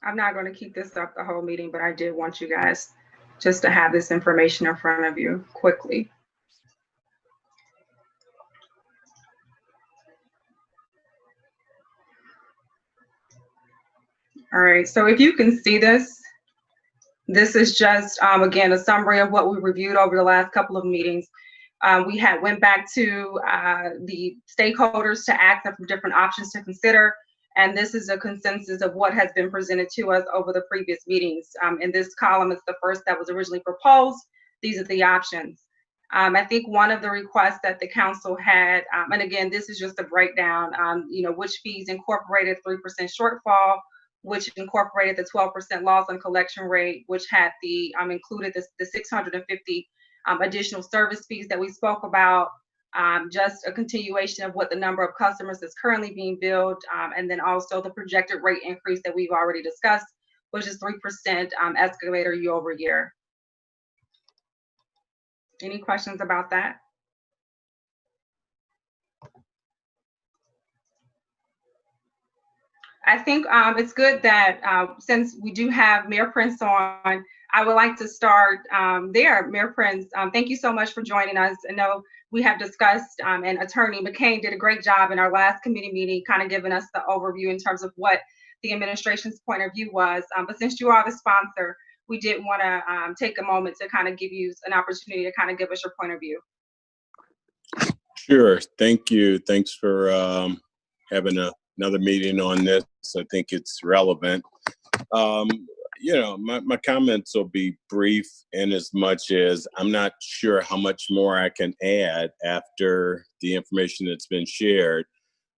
I'm not going to keep this up the whole meeting, but I did want you guys just to have this information in front of you quickly. All right, so if you can see this, this is just, again, a summary of what we reviewed over the last couple of meetings. We went back to the stakeholders to ask them for different options to consider. And this is a consensus of what has been presented to us over the previous meetings. In this column, it's the first that was originally proposed. These are the options. I think one of the requests that the council had, and again, this is just a breakdown, which fees incorporated 3% shortfall, which incorporated the 12% loss on collection rate, which had the included the 650 additional service fees that we spoke about, just a continuation of what the number of customers is currently being billed, and then also the projected rate increase that we've already discussed, which is 3% escalator year over year. Any questions about that? I think it's good that since we do have Mayor Prince on, I would like to start there. Mayor Prince, thank you so much for joining us. I know we have discussed, and Attorney McCain did a great job in our last committee meeting, kind of giving us the overview in terms of what the administration's point of view was. But since you are the sponsor, we did want to take a moment to kind of give you an opportunity to kind of give us your point of view. Sure. Thank you. Thanks for having another meeting on this. I think it's relevant. My comments will be brief in as much as I'm not sure how much more I can add after the information that's been shared.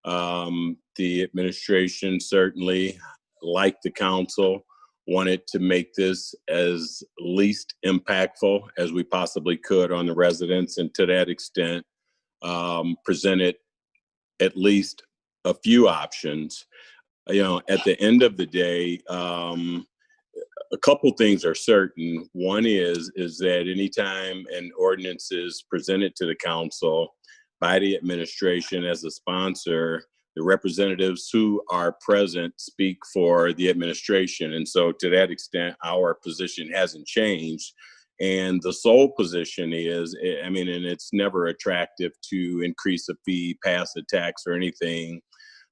The administration certainly, like the council, wanted to make this as least impactful as we possibly could on the residents, and to that extent, presented at least a few options. At the end of the day, a couple things are certain. One is that anytime an ordinance is presented to the council by the administration as a sponsor, the representatives who are present speak for the administration. And so to that extent, our position hasn't changed. And the sole position is, and it's never attractive to increase a fee, pass a tax or anything.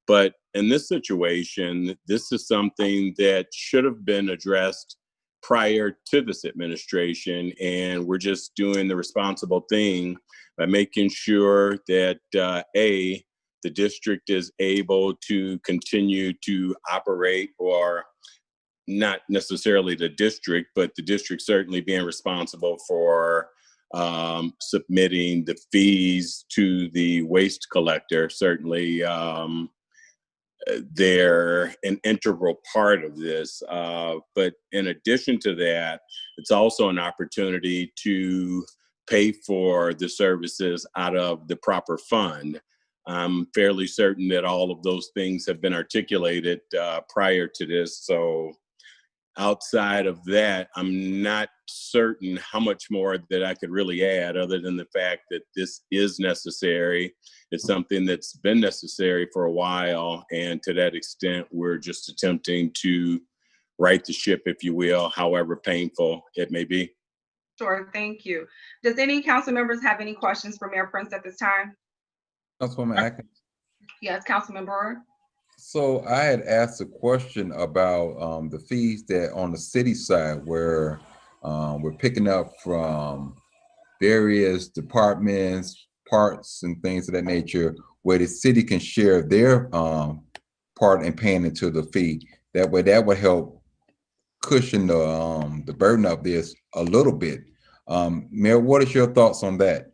But in this situation, this is something that should have been addressed prior to this administration. And we're just doing the responsible thing by making sure that, the district is able to continue to operate, or not necessarily the district, but the district certainly being responsible for submitting the fees to the waste collector. Certainly, they're an integral part of this. But in addition to that, it's also an opportunity to pay for the services out of the proper fund. I'm fairly certain that all of those things have been articulated prior to this. So outside of that, I'm not certain how much more that I could really add, other than the fact that this is necessary. It's something that's been necessary for a while. And to that extent, we're just attempting to right the ship, if you will, however painful it may be. Sure, thank you. Does any council members have any questions for Mayor Prince at this time? Councilwoman Atkins. Yes, Councilman Brewer. So I had asked a question about the fees that on the city side, where we're picking up from various departments, parts and things of that nature, where the city can share their part in paying into the fee. That way, that would help cushion the burden of this a little bit. Mayor, what is your thoughts on that?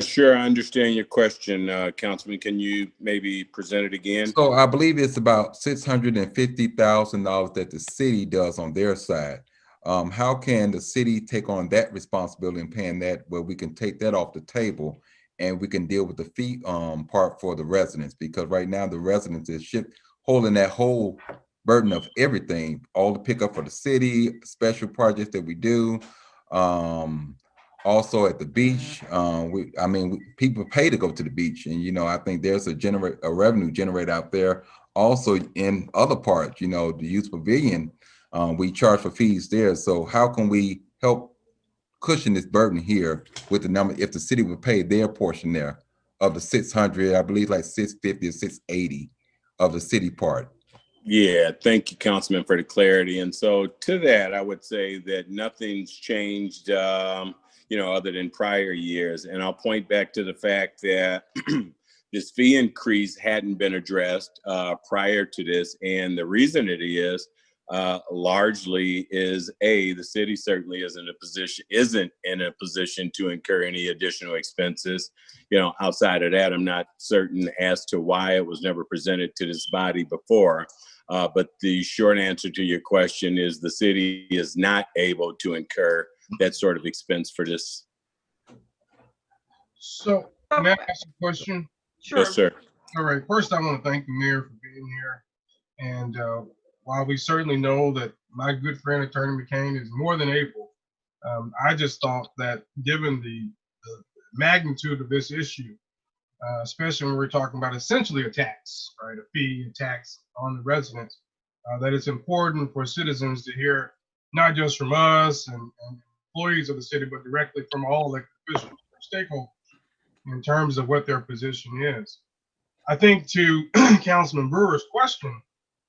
sure I understand your question, Councilman. Can you maybe present it again? So I believe it's about $650,000 that the city does on their side. How can the city take on that responsibility and paying that, where we can take that off the table and we can deal with the fee part for the residents? Because right now the residents is holding that whole burden of everything, all the pickup for the city, special projects that we do. Also at the beach, people pay to go to the beach, and I think there's a revenue generated out there. Also in other parts, the youth pavilion, we charge for fees there. So how can we help cushion this burden here with the number, if the city would pay their portion there of the 600, I believe like 650 or 680 of the city part? Yeah, thank you, Councilman, for the clarity. And so to that, I would say that nothing's changed, other than prior years. And I'll point back to the fact that this fee increase hadn't been addressed prior to this. And the reason it is largely is the city certainly isn't in a position to incur any additional expenses. Outside of that, I'm not certain as to why it was never presented to this body before. But the short answer to your question is the city is not able to incur that sort of expense for this. So, may I ask a question? Sure. Yes, sir. All right. First, I want to thank the mayor for being here. And while we certainly know that my good friend, Attorney McCain, is more than able, I just thought that given the magnitude of this issue, especially when we're talking about essentially a tax, right? A fee, a tax on the residents, that it's important for citizens to hear not just from us and employees of the city, but directly from all elected officials, stakeholders, in terms of what their position is. I think to Councilman Brewer's question,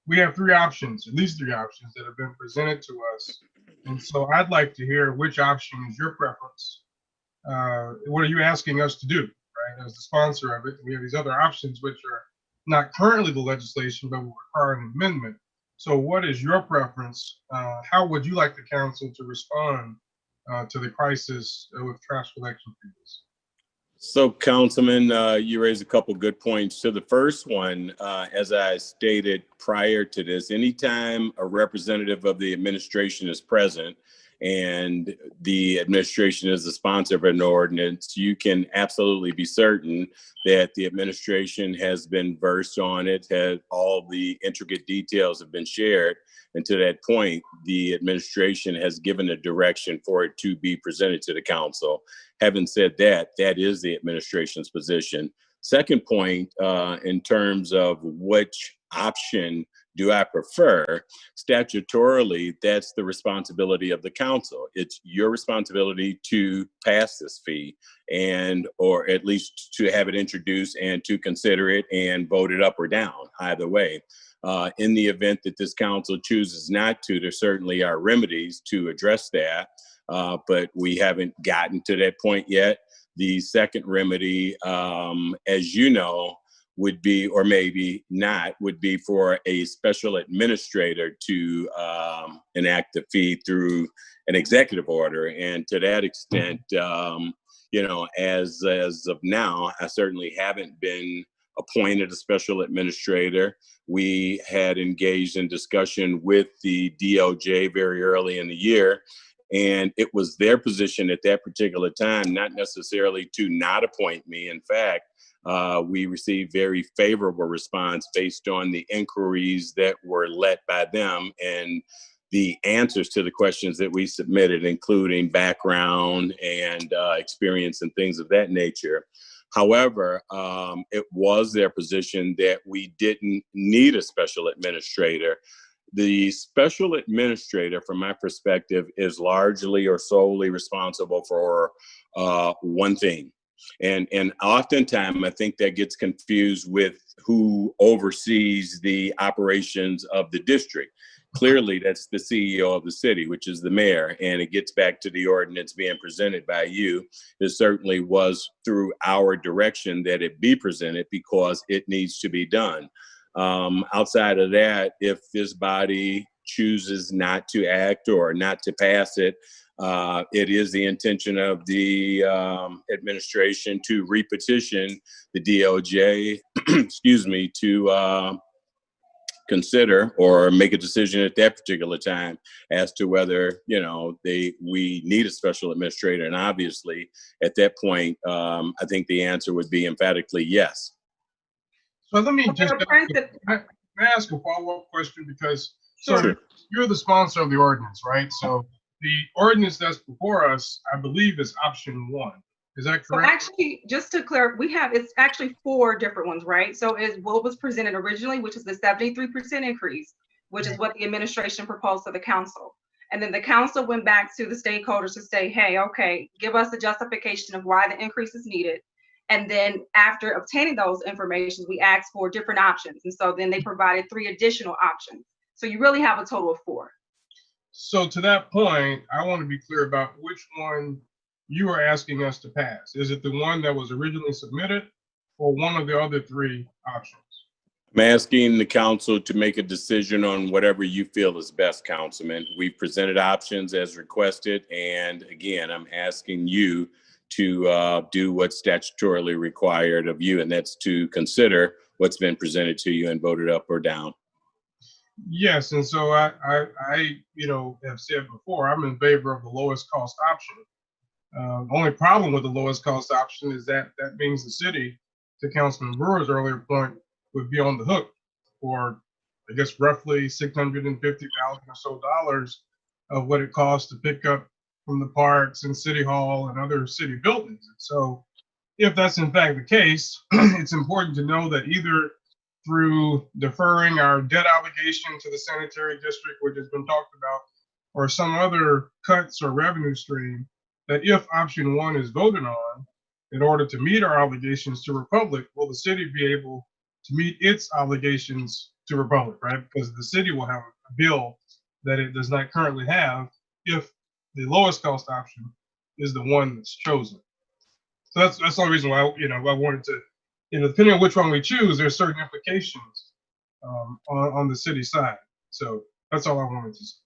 we have at least three options that have been presented to us. And so I'd like to hear which option is your preference. What are you asking us to do, right? As the sponsor of it, we have these other options which are not currently the legislation, but will require an amendment. So what is your preference? How would you like the council to respond to the crisis with trash collection fees? So, Councilman, you raised a couple good points. To the first one, as I stated prior to this, anytime a representative of the administration is present and the administration is the sponsor of an ordinance, you can absolutely be certain that the administration has been versed on it, all the intricate details have been shared. And to that point, the administration has given a direction for it to be presented to the council. Having said that, that is the administration's position. Second point, in terms of which option do I prefer, statutorily, that's the responsibility of the council. It's your responsibility to pass this fee or at least to have it introduced and to consider it and vote it up or down, either way. In the event that this council chooses not to, there certainly are remedies to address that, but we haven't gotten to that point yet. The second remedy, as you know, would be, or maybe not, would be for a special administrator to enact the fee through an executive order. And to that extent, as of now, I certainly haven't been appointed a special administrator. We had engaged in discussion with the DOJ very early in the year, and it was their position at that particular time, not necessarily to not appoint me. In fact, we received very favorable response based on the inquiries that were led by them and the answers to the questions that we submitted, including background and experience and things of that nature. However, it was their position that we didn't need a special administrator. The special administrator, from my perspective, is largely or solely responsible for one thing. And oftentimes, I think that gets confused with who oversees the operations of the district. Clearly, that's the CEO of the city, which is the mayor, and it gets back to the ordinance being presented by you. It certainly was through our direction that it be presented because it needs to be done. Outside of that, if this body chooses not to act or not to pass it, It is the intention of the administration to repetition the DOJ, excuse me, to consider or make a decision at that particular time as to whether, you know, we need a special administrator. And obviously, at that point, I think the answer would be emphatically yes. So let me just may I ask a follow-up question, because Sure. You're the sponsor of the ordinance, right? So the ordinance that's before us, I believe, is option 1. Is that correct? So actually, just to clear, it's actually 4 different ones, right? So is what was presented originally, which is the 73% increase, which is what the administration proposed to the council. And then the council went back to the stakeholders to say, hey, okay, give us the justification of why the increase is needed. And then after obtaining those informations, we asked for different options. And so then they provided 3 additional options. So you really have a total of 4. So to that point, I want to be clear about which one you are asking us to pass. Is it the one that was originally submitted, or one of the other 3 options? I'm asking the council to make a decision on whatever you feel is best, Councilman. We've presented options as requested. And again, I'm asking you to do what's statutorily required of you, and that's to consider what's been presented to you and voted up or down. Yes, and so I have said before, I'm in favor of the lowest cost option. Only problem with the lowest cost option is that means the city, to Councilman Brewer's earlier point, would be on the hook for, I guess, roughly $650,000 or so of what it costs to pick up from the parks and City Hall and other city buildings. And so if that's in fact the case, it's important to know that either through deferring our debt obligation to the sanitary district, which has been talked about, or some other cuts or revenue stream, that if option 1 is voted on, in order to meet our obligations to Republic, will the city be able to meet its obligations to Republic, right? Because the city will have a bill that it does not currently have if the lowest cost option is the one that's chosen. So that's the only reason why, I wanted to, depending on which one we choose, there's certain implications on the city side. So that's all I wanted to say.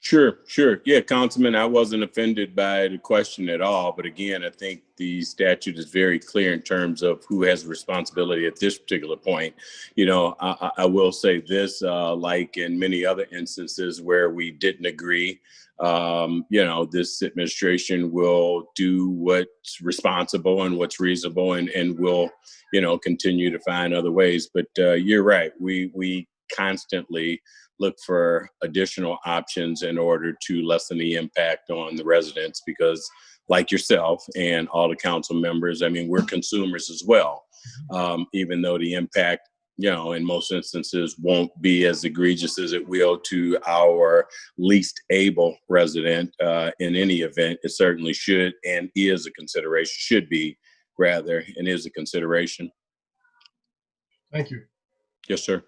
Sure. Yeah, Councilman, I wasn't offended by the question at all. But again, I think the statute is very clear in terms of who has responsibility at this particular point. I will say this, like in many other instances where we didn't agree, this administration will do what's responsible and what's reasonable and will, continue to find other ways. But you're right. We constantly look for additional options in order to lessen the impact on the residents, because like yourself and all the council members, I mean, we're consumers as well. Even though the impact, in most instances won't be as egregious as it will to our least able resident in any event, it certainly should and is a consideration, should be rather, and is a consideration. Thank you. Yes, sir.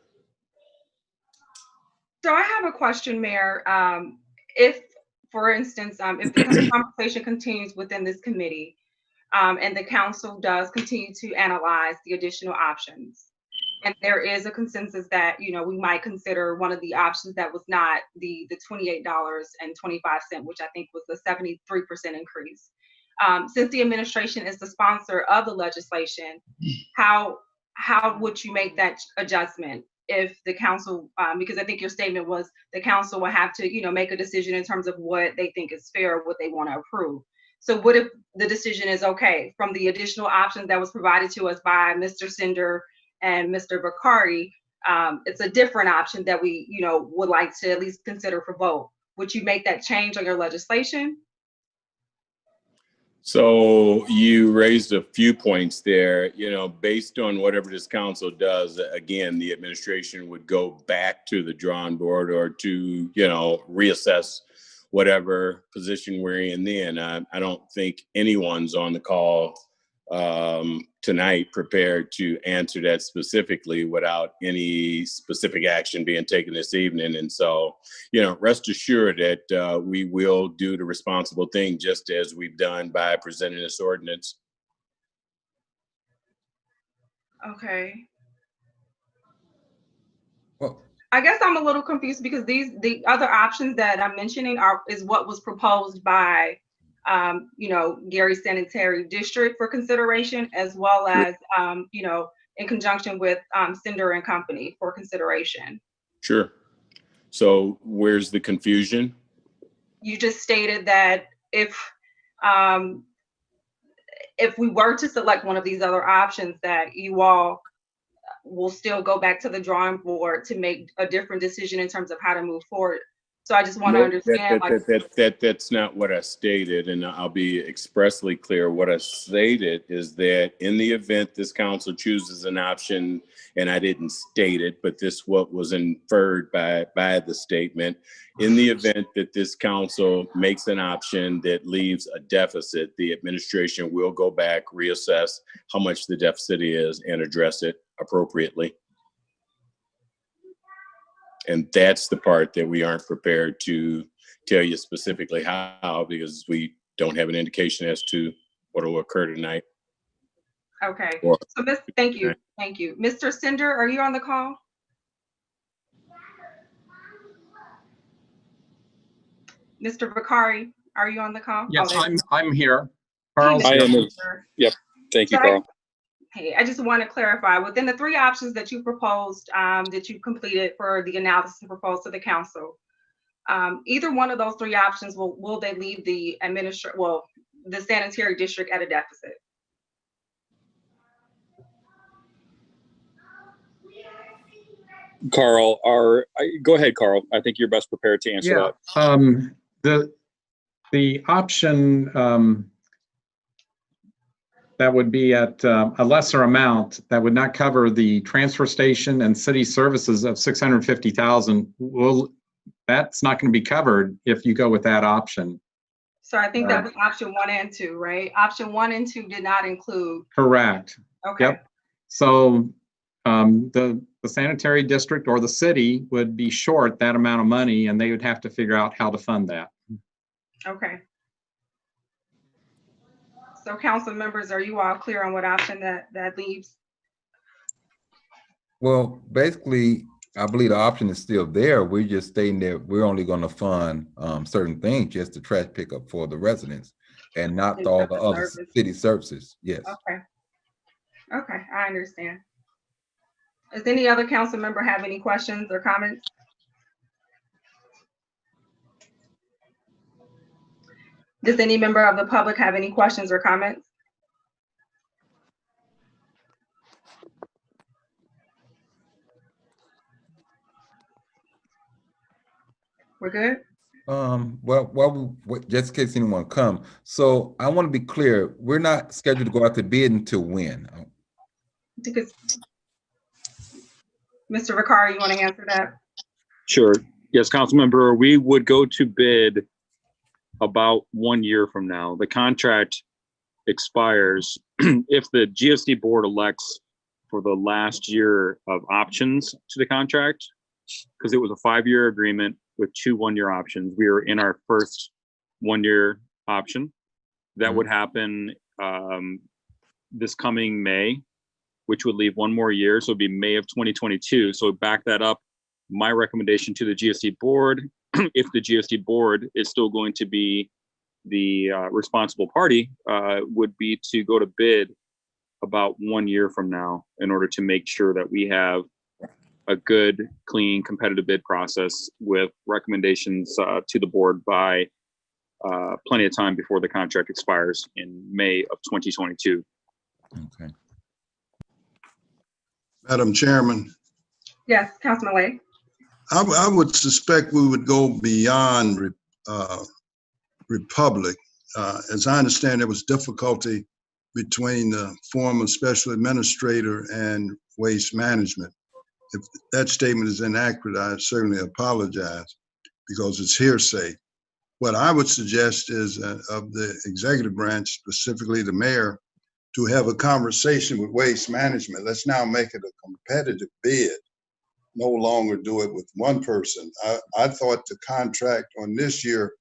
So I have a question, Mayor. If, for instance, if the conversation continues within this committee and the council does continue to analyze the additional options, and there is a consensus that, we might consider one of the options that was not the $28.25, which I think was the 73% increase. Since the administration is the sponsor of the legislation, how would you make that adjustment? If the council, because I think your statement was the council will have to, make a decision in terms of what they think is fair, what they want to approve. So what if the decision is okay from the additional options that was provided to us by Mr. Sender and Mr. Bakari, it's a different option that we, would like to at least consider for vote. Would you make that change on your legislation? So you raised a few points there, based on whatever this council does, again, the administration would go back to the drawing board or to, reassess whatever position we're in then. I don't think anyone's on the call tonight prepared to answer that specifically without any specific action being taken this evening. And so, rest assured that we will do the responsible thing, just as we've done by presenting this ordinance. Okay. Well, I guess I'm a little confused because the other options that I'm mentioning is what was proposed by, Gary Sanitary District for consideration, as well as, in conjunction with Cinder and Company for consideration. Sure. So where's the confusion? You just stated that if we were to select one of these other options, that you all will still go back to the drawing board to make a different decision in terms of how to move forward. So I just want to understand. That's not what I stated, and I'll be expressly clear. What I stated is that in the event this council chooses an option, and I didn't state it, but this what was inferred by the statement. In the event that this council makes an option that leaves a deficit, the administration will go back, reassess how much the deficit is, and address it appropriately. And that's the part that we aren't prepared to tell you specifically how, because we don't have an indication as to what will occur tonight. Okay. Or, so thank you. Thank you. Mr. Cinder, are you on the call? Mr. Vakari, are you on the call? Yes, I'm here. Carl's I am. Yep. Thank you, Carl. Hey, I just want to clarify, within the three options that you proposed, that you completed for the analysis and proposed to the council, either one of those three options, will they leave the the sanitary district at a deficit? Carl, go ahead, Carl. I think you're best prepared to answer that. The option that would be at a lesser amount, that would not cover the transfer station and city services of $650,000. That's not going to be covered if you go with that option. So I think that was option 1 and 2, right? Option 1 and 2 did not include. Correct. Okay. Yep. So the sanitary district or the city would be short that amount of money, and they would have to figure out how to fund that. Okay. So council members, are you all clear on what option that leaves? Well, basically, I believe the option is still there. We're just stating that we're only going to fund certain things, just the trash pickup for the residents, and not all the other city services. Yes. Okay. Okay, I understand. Does any other council member have any questions or comments? Does any member of the public have any questions or comments? We're good? Well, just in case anyone come. So I want to be clear, we're not scheduled to go out to bid until when? Because Mr. Vakari, you want to answer that? Sure. Yes, council member, we would go to bid about 1 year from now. The contract expires if the GSD board elects for the last year of options to the contract, because it was a 5-year agreement with 2 one-year options. We are in our first 1-year option. That would happen this coming May, which would leave 1 more year. So it'd be May of 2022. So back that up. My recommendation to the GSD board, if the GSD board is still going to be the responsible party, would be to go to bid about 1 year from now in order to make sure that we have a good, clean, competitive bid process with recommendations to the board by plenty of time before the contract expires in May of 2022. Okay. Madam Chairman. Yes, Councilman Lay. I would suspect we would go beyond Republic. As I understand, there was difficulty between the former special administrator and waste management. If that statement is inaccurate, I certainly apologize because it's hearsay. What I would suggest is of the executive branch, specifically the mayor, to have a conversation with waste management. Let's now make it a competitive bid. No longer do it with one person. I thought the contract on this year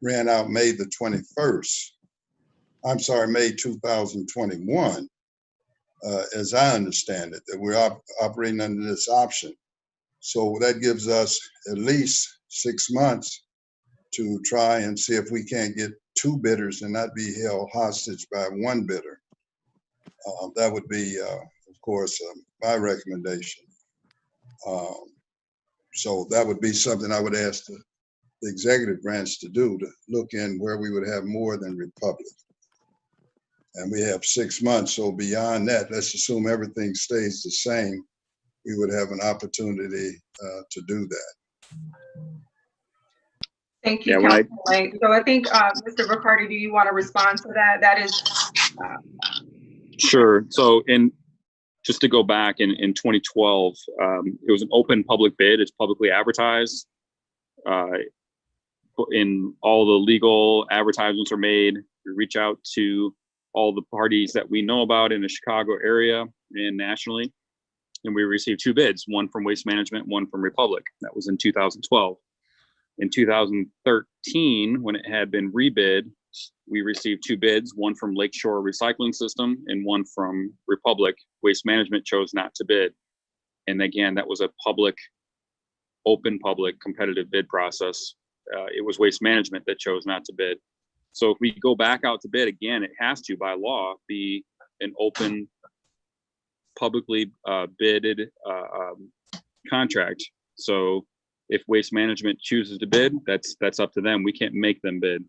ran out May the 21st. I'm sorry, May 2021, as I understand it, that we're operating under this option. So that gives us at least 6 months to try and see if we can't get 2 bidders and not be held hostage by 1 bidder. That would be, of course, my recommendation. So that would be something I would ask the executive branch to do, to look in where we would have more than Republic. And we have 6 months, so beyond that, let's assume everything stays the same, we would have an opportunity to do that. Thank you, Councilman Lake. So I think, Mr. Riccardi, do you want to respond to that? That is. Sure. So just to go back in 2012, it was an open public bid. It's publicly advertised. In all the legal advertisements are made. We reach out to all the parties that we know about in the Chicago area and nationally. And we received 2 bids, one from Waste Management, one from Republic. That was in 2012. In 2013, when it had been rebid, we received 2 bids, one from Lakeshore Recycling System and one from Republic. Waste Management chose not to bid. And again, that was a open public competitive bid process. It was Waste Management that chose not to bid. So if we go back out to bid again, it has to, by law, be an open, publicly bidded contract. So if Waste Management chooses to bid, that's up to them. We can't make them bid.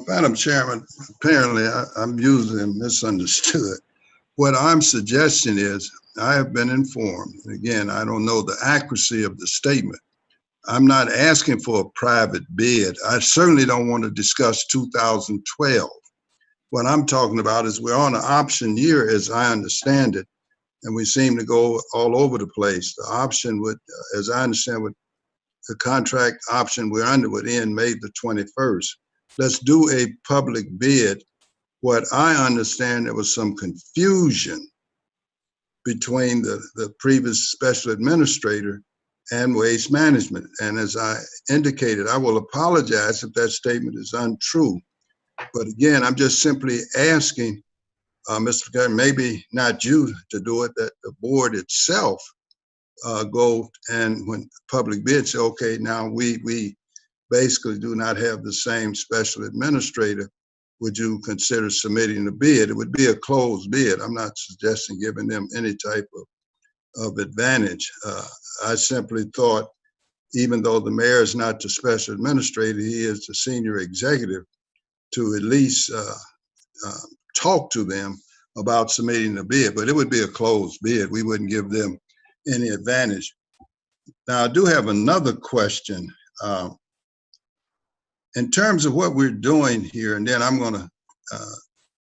Madam Chairman, apparently I'm usually misunderstood. What I'm suggesting is, I have been informed, and again, I don't know the accuracy of the statement. I'm not asking for a private bid. I certainly don't want to discuss 2012. What I'm talking about is we're on an option year, as I understand it, and we seem to go all over the place. The option would, as I understand it, the contract option we're under would end May the 21st. Let's do a public bid. What I understand, there was some confusion between the previous special administrator and Waste Management. And as I indicated, I will apologize if that statement is untrue. But again, I'm just simply asking, Mr. Chairman, maybe not you to do it, that the board itself go and when public bid say, okay, now we basically do not have the same special administrator. Would you consider submitting a bid? It would be a closed bid. I'm not suggesting giving them any type of advantage. I simply thought, even though the mayor is not the special administrator, he is the senior executive, to at least talk to them about submitting a bid, but it would be a closed bid. We wouldn't give them any advantage. Now, I do have another question. In terms of what we're doing here, and then I'm gonna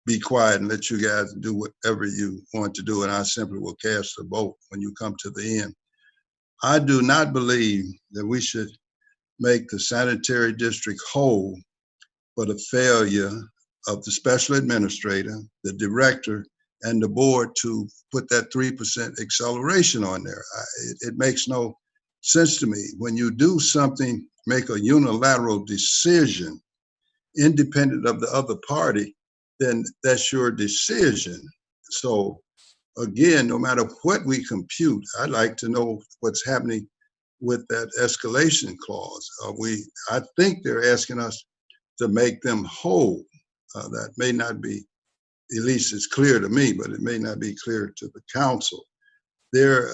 be quiet and let you guys do whatever you want to do, and I simply will cast a vote when you come to the end. I do not believe that we should make the sanitary district whole for the failure of the special administrator, the director, and the board to put that 3% acceleration on there. It makes no sense to me. When you do something, make a unilateral decision independent of the other party, then that's your decision. So again, no matter what we compute, I'd like to know what's happening with that escalation clause. I think they're asking us to make them whole. That may not be, at least it's clear to me, but it may not be clear to the council. Their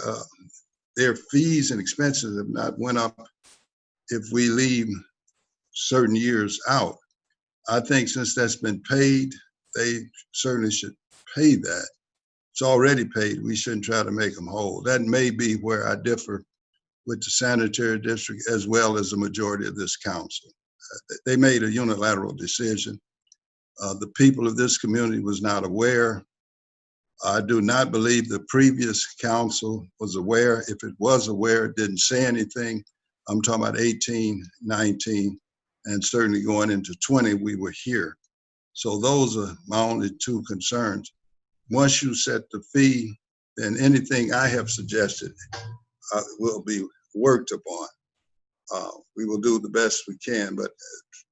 fees and expenses have not went up if we leave certain years out. I think since that's been paid, they certainly should pay that. It's already paid. We shouldn't try to make them whole. That may be where I differ with the sanitary district as well as the majority of this council. They made a unilateral decision. The people of this community was not aware. I do not believe the previous council was aware. If it was aware, it didn't say anything. I'm talking about 18, 19, and certainly going into 20, we were here. So those are my only 2 concerns. Once you set the fee, then anything I have suggested will be worked upon. We will do the best we can, but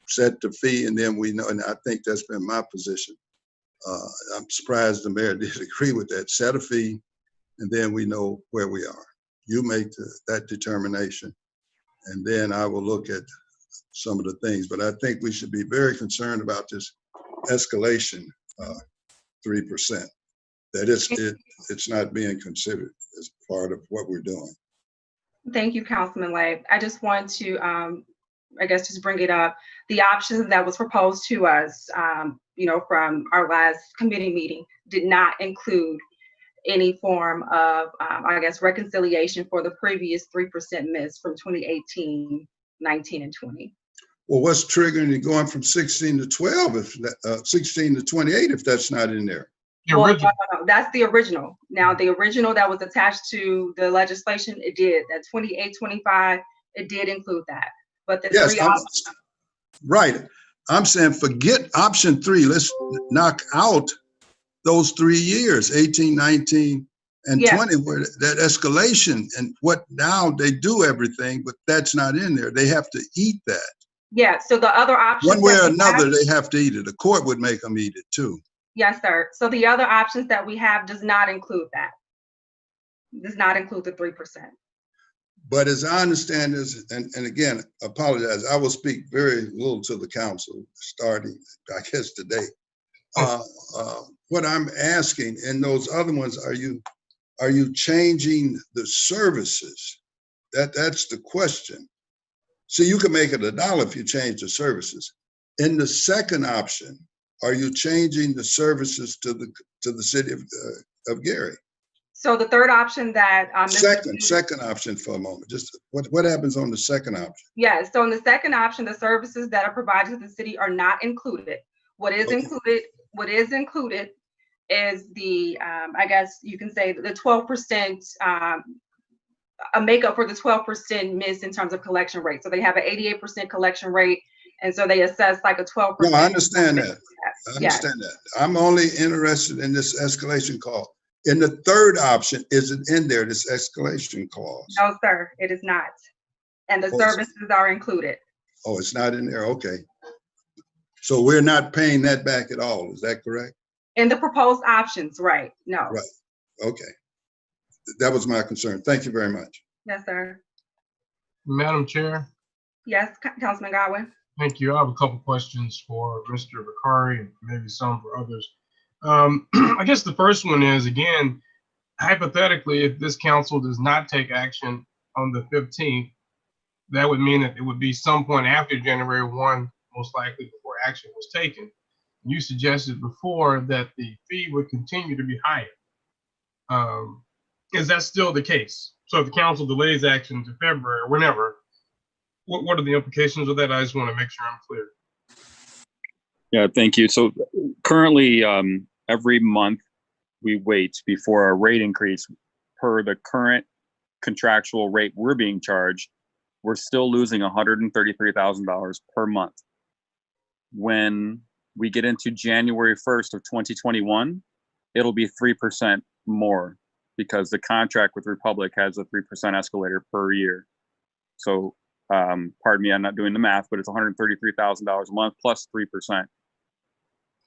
set the fee, and then we know, and I think that's been my position. I'm surprised the mayor did agree with that. Set a fee, and then we know where we are. you make that determination. And then I will look at some of the things, but I think we should be very concerned about this escalation, 3%, that it's not being considered as part of what we're doing. Thank you, Councilman Lay. I just want to, I guess, just bring it up. The options that was proposed to us, you know, from our last committee meeting did not include any form of, I guess, reconciliation for the previous 3% miss from 2018, 19, and 20. Well, what's triggering it going from 16 to 12, if 16 to 28, if that's not in there? Well, no, that's the original. Now, the original that was attached to the legislation, it did. That 28, 25, it did include that. But the yes, three options. Right. I'm saying forget option 3. Let's knock out those 3 years, 18, 19, and 20, where that escalation and what now they do everything, but that's not in there. They have to eat that. Yeah, so the other option. One way or another, they have to eat it. The court would make them eat it too. Yes, sir. So the other options that we have does not include that. Does not include the 3%. But as I understand this, and again, apologize, I will speak very little to the council starting, I guess, today. What I'm asking in those other ones, are you changing the services? That's the question. So you can make it $1 if you change the services. In the second option, are you changing the services to the city of Gary? So the third option that second option for a moment. Just what happens on the second option? Yeah. So in the second option, the services that are provided to the city are not included. What is included? What is included is the I guess you can say the 12%. A makeup for the 12% miss in terms of collection rate. So they have an 88% collection rate, and so they assess like a 12%. No, I understand that. I understand that. I'm only interested in this escalation clause. In the third option, is it in there, this escalation clause? No, sir, it is not. And the services are included. Oh, it's not in there, okay. So we're not paying that back at all, is that correct? In the proposed options, right, no. Right, okay. That was my concern. Thank you very much. Yes, sir. Madam Chair. Yes, Councilman Godwin. Thank you. I have a couple questions for Mr. Bakari and maybe some for others. I guess the first one is, again, hypothetically, if this council does not take action on the 15th, that would mean that it would be some point after January 1, most likely before action was taken. You suggested before that the fee would continue to be higher. Is that still the case? So if the council delays action to February or whenever, what are the implications of that? I just want to make sure I'm clear. Yeah, thank you. So currently, every month we wait before a rate increase per the current contractual rate we're being charged. We're still losing $133,000 per month. When we get into January 1st of 2021, it'll be 3% more, because the contract with Republic has a 3% escalator per year. So, pardon me, I'm not doing the math, but it's $133,000 a month plus 3%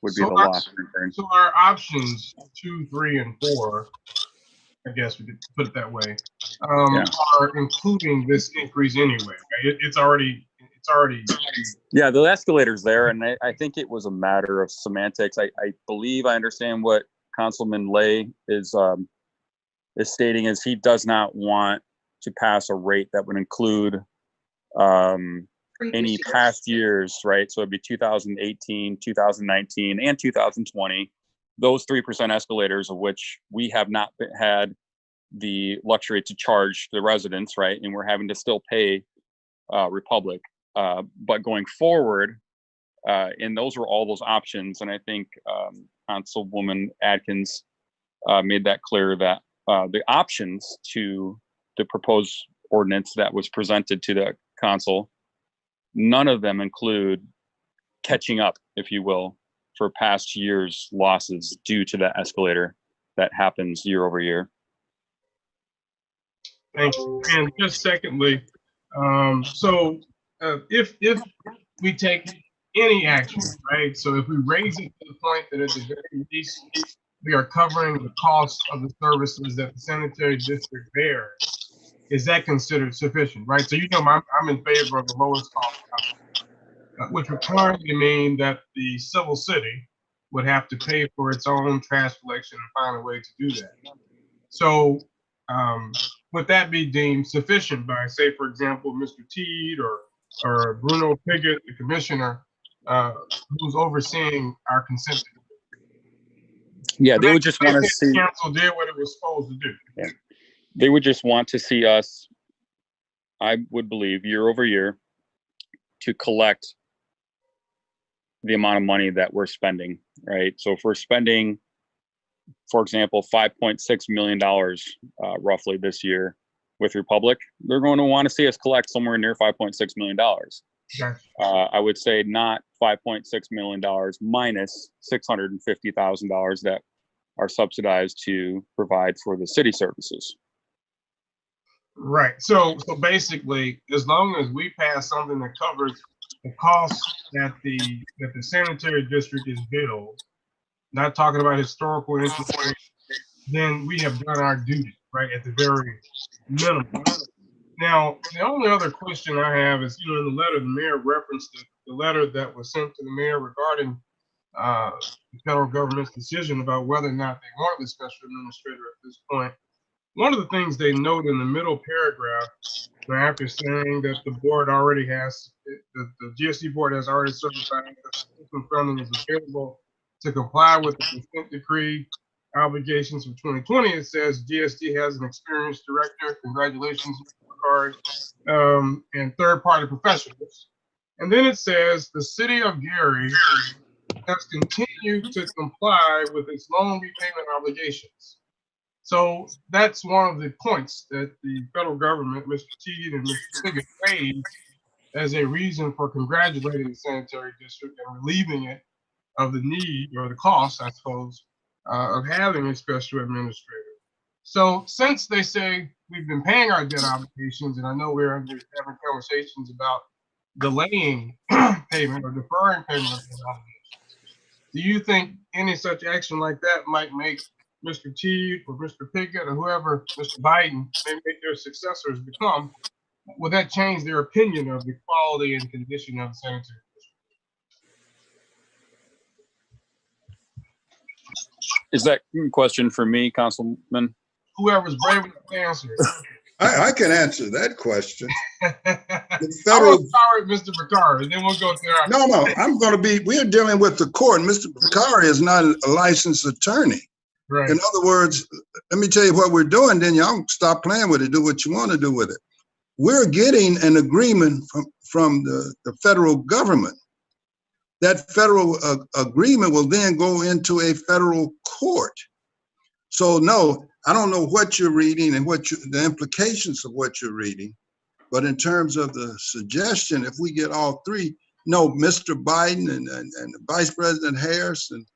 would be the loss. So our options 2, 3, and 4, I guess we could put it that way, are including this increase anyway. Right? It's already. Yeah, the escalator's there, and I think it was a matter of semantics. I believe I understand what Councilman Lay is stating is he does not want to pass a rate that would include any past years, right? So it'd be 2018, 2019, and 2020. Those 3% escalators, of which we have not had the luxury to charge the residents, right? And we're having to still pay Republic. But going forward, and those were all those options. And I think Councilwoman Adkins made that clear that the options to the proposed ordinance that was presented to the council, none of them include catching up, if you will, for past years' losses due to that escalator that happens year over year. Thank you. And just secondly, if we take any action, right? So if we raise it to the point that at the very least we are covering the cost of the services that the sanitary district bears, is that considered sufficient, right? So I'm in favor of the lowest cost, which would currently mean that the civil city would have to pay for its own trash collection and find a way to do that. So would that be deemed sufficient by, say, for example, Mr. Teed or Bruno Piggott, the commissioner, who's overseeing our consent decree? Yeah, they would just want to see. Council did what it was supposed to do. Yeah. They would just want to see us, I would believe, year over year, to collect the amount of money that we're spending, right? So if we're spending, for example, $5.6 million roughly this year with Republic, they're going to want to see us collect somewhere near $5.6 million. I would say not $5.6 million minus $650,000 that are subsidized to provide for the city services. Right. So basically, as long as we pass something that covers the cost that the sanitary district is billed, not talking about historical interest rates, then we have done our duty, right, at the very minimum. Now, the only other question I have is, in the letter, the mayor referenced the letter that was sent to the mayor regarding the federal government's decision about whether or not they want the special administrator at this point. One of the things they note in the middle paragraph, after saying that the board already has, the GSD board has already certified that system funding is available to comply with the consent decree obligations from 2020. It says GSD has an experienced director. Congratulations, Mr. Picard, and third-party professionals. And then it says the city of Gary has continued to comply with its loan repayment obligations. So that's one of the points that the federal government, Mr. Teed and Mr. Piggott, raised as a reason for congratulating the sanitary district and relieving it of the need or the cost, I suppose, of having a special administrator. So since they say we've been paying our debt obligations, and I know we're having conversations about delaying payment or deferring payment of debt obligations, do you think any such action like that might make Mr. Teed or Mr. Piggott or whoever Mr. Biden may make their successors become, will that change their opinion of the quality and condition of the sanitary district? Is that a question for me, Councilman? Whoever's brave enough to answer it. I can answer that question. The federal, Mr. Bakari, and then we'll go there. No, we're dealing with the court. Mr. Bakari is not a licensed attorney. Right. In other words, let me tell you what we're doing, then y'all stop playing with it, do what you want to do with it. We're getting an agreement from the federal government. That federal agreement will then go into a federal court. So no, I don't know what you're reading and the implications of what you're reading, but in terms of the suggestion, if we get all three, no, Mr. Biden and Vice President Harris and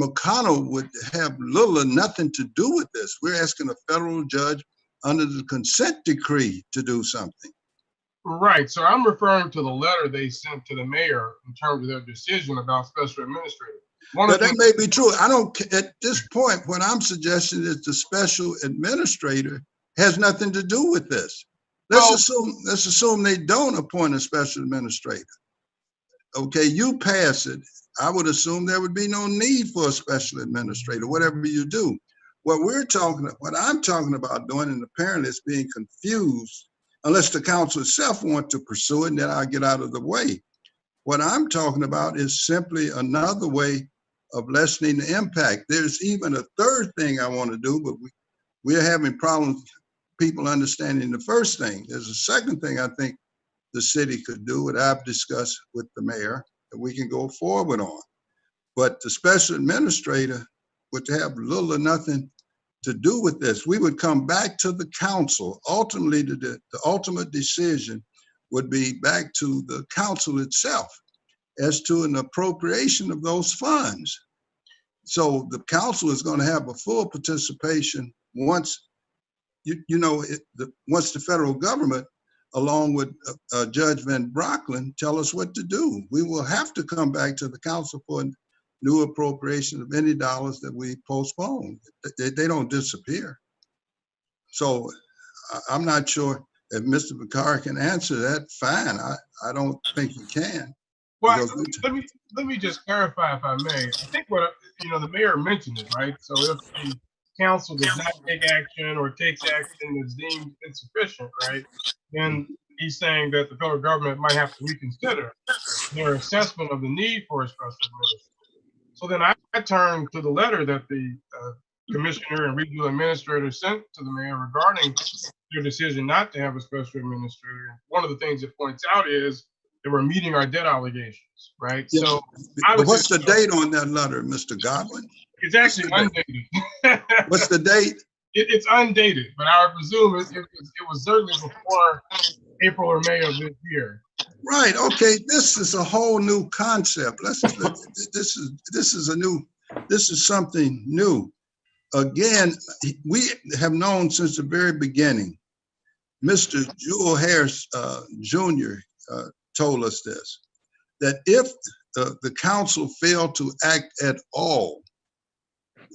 McConnell would have little or nothing to do with this. We're asking a federal judge under the consent decree to do something. Right. So I'm referring to the letter they sent to the mayor in terms of their decision about special administrator. But that may be true. At this point, what I'm suggesting is the special administrator has nothing to do with this. Let's assume they don't appoint a special administrator. Okay, you pass it. I would assume there would be no need for a special administrator, whatever you do. What I'm talking about doing, and apparently it's being confused, unless the council itself want to pursue it, and then I'll get out of the way. What I'm talking about is simply another way of lessening the impact. There's even a third thing I want to do, but we're having problems people understanding the first thing. There's a second thing I think the city could do, what I've discussed with the mayor, that we can go forward on. But the special administrator would have little or nothing to do with this. We would come back to the council. Ultimately, the ultimate decision would be back to the council itself as to an appropriation of those funds. So the council is going to have a full participation once, once the federal government, along with Judge Van Brocklin, tell us what to do. We will have to come back to the council for a new appropriation of any dollars that we postpone. They don't disappear. So I'm not sure if Mr. Bakari can answer that. Fine, I don't think he can. Well, Because let me just clarify if I may. I think what, the mayor mentioned it, right? So if the council does not take action or takes action that's deemed insufficient, right? Then he's saying that the federal government might have to reconsider their assessment of the need for a special administrator. So then I turned to the letter that the commissioner and regional administrator sent to the mayor regarding their decision not to have a special administrator. One of the things it points out is that we're meeting our debt obligations, right? Yeah, So but what's the date on that letter, Mr. Godwin? It's actually undated. What's the date? It's undated, but I would presume it was certainly before April or May of this year. Right. Okay. This is a whole new concept. This is something new. Again, we have known since the very beginning. Mr. Jewel Harris Jr. Told us this, that if the council failed to act at all,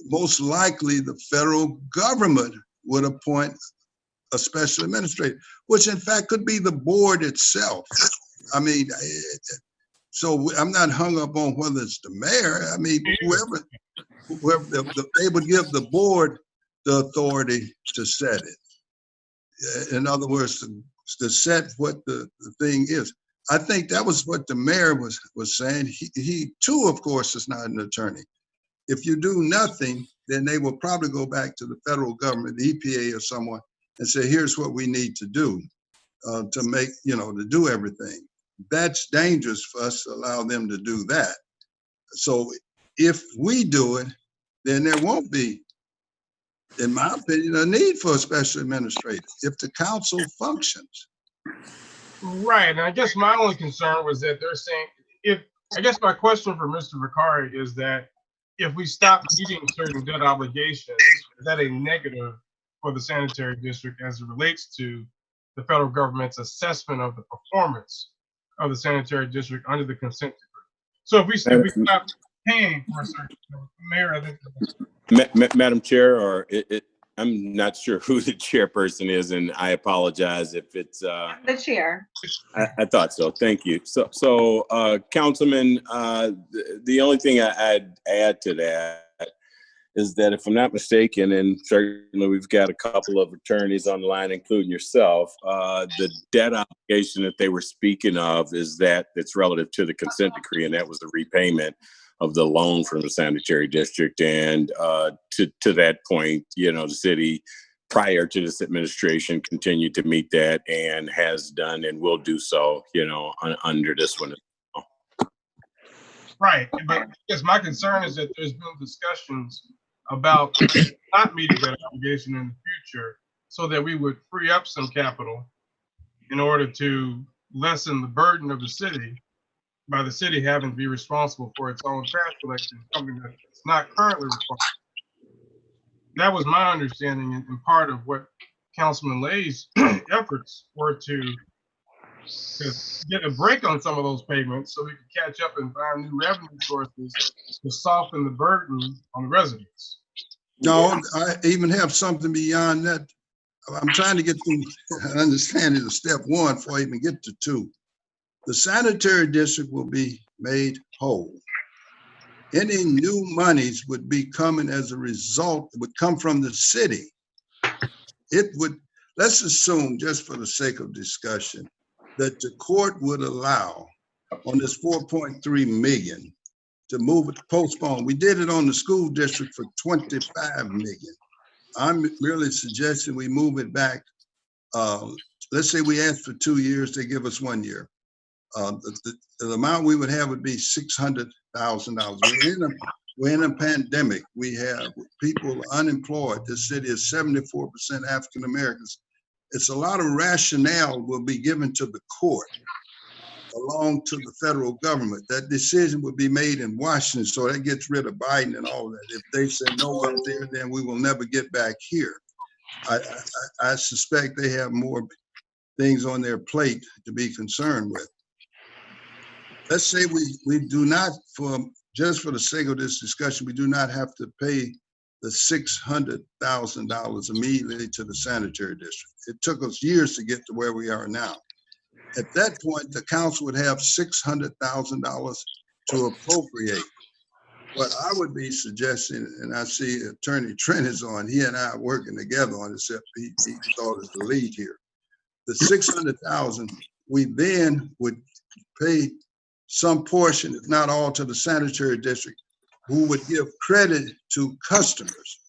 most likely the federal government would appoint a special administrator, which in fact could be the board itself. I mean, so I'm not hung up on whether it's the mayor. I mean, whoever they would give the board the authority to set it. In other words, to set what the thing is. I think that was what the mayor was saying. He too, of course, is not an attorney. If you do nothing, then they will probably go back to the federal government, the EPA or someone, and say, here's what we need to do to make, to do everything. That's dangerous for us to allow them to do that. So if we do it, then there won't be, in my opinion, a need for a special administrator if the council functions. Right, and I guess my only concern was that they're saying, I guess my question for Mr. Vicari is that if we stop meeting certain debt obligations, is that a negative for the sanitary district as it relates to the federal government's assessment of the performance of the sanitary district under the consent decree? So if we stop paying for a certain, Mayor, I think. Madam Chair, or I'm not sure who the chairperson is, and I apologize if it's. The chair. I thought so. Thank you. So Councilman, the only thing I'd add to that is that if I'm not mistaken, and certainly we've got a couple of attorneys on the line, including yourself, the debt obligation that they were speaking of is that it's relative to the consent decree, and that was the repayment of the loan from the sanitary district. And to that point, the city, prior to this administration, continued to meet that and has done and will do so, under this one. Right, but I guess my concern is that there's been discussions about not meeting that obligation in the future so that we would free up some capital in order to lessen the burden of the city by the city having to be responsible for its own trash collection, something that it's not currently responsible. That was my understanding and part of what Councilman Lay's efforts were to get a break on some of those payments so we could catch up and find new revenue sources to soften the burden on the residents. No, I even have something beyond that. I'm trying to get to understanding of step one before I even get to two. The sanitary district will be made whole. Any new monies would be coming as a result, would come from the city. It would, let's assume, just for the sake of discussion, that the court would allow on this 4.3 million to move it, postpone. We did it on the school district for 25 million. I'm really suggesting we move it back. Let's say we ask for 2 years, they give us 1 year. The amount we would have would be $600,000. We're in a pandemic. We have people unemployed. This city is 74% African Americans. It's a lot of rationale will be given to the court along to the federal government. That decision will be made in Washington, so that gets rid of Biden and all that. If they say no up there, then we will never get back here. I suspect they have more things on their plate to be concerned with. Let's say we do not, just for the sake of this discussion, we do not have to pay the $600,000 immediately to the sanitary district. It took us years to get to where we are now. At that point, the council would have $600,000 to appropriate. What I would be suggesting, and I see Attorney Trent is on, he and I are working together on it, except he thought is the lead here. The $600,000, we then would pay some portion, if not all, to the sanitary district, who would give credit to customers.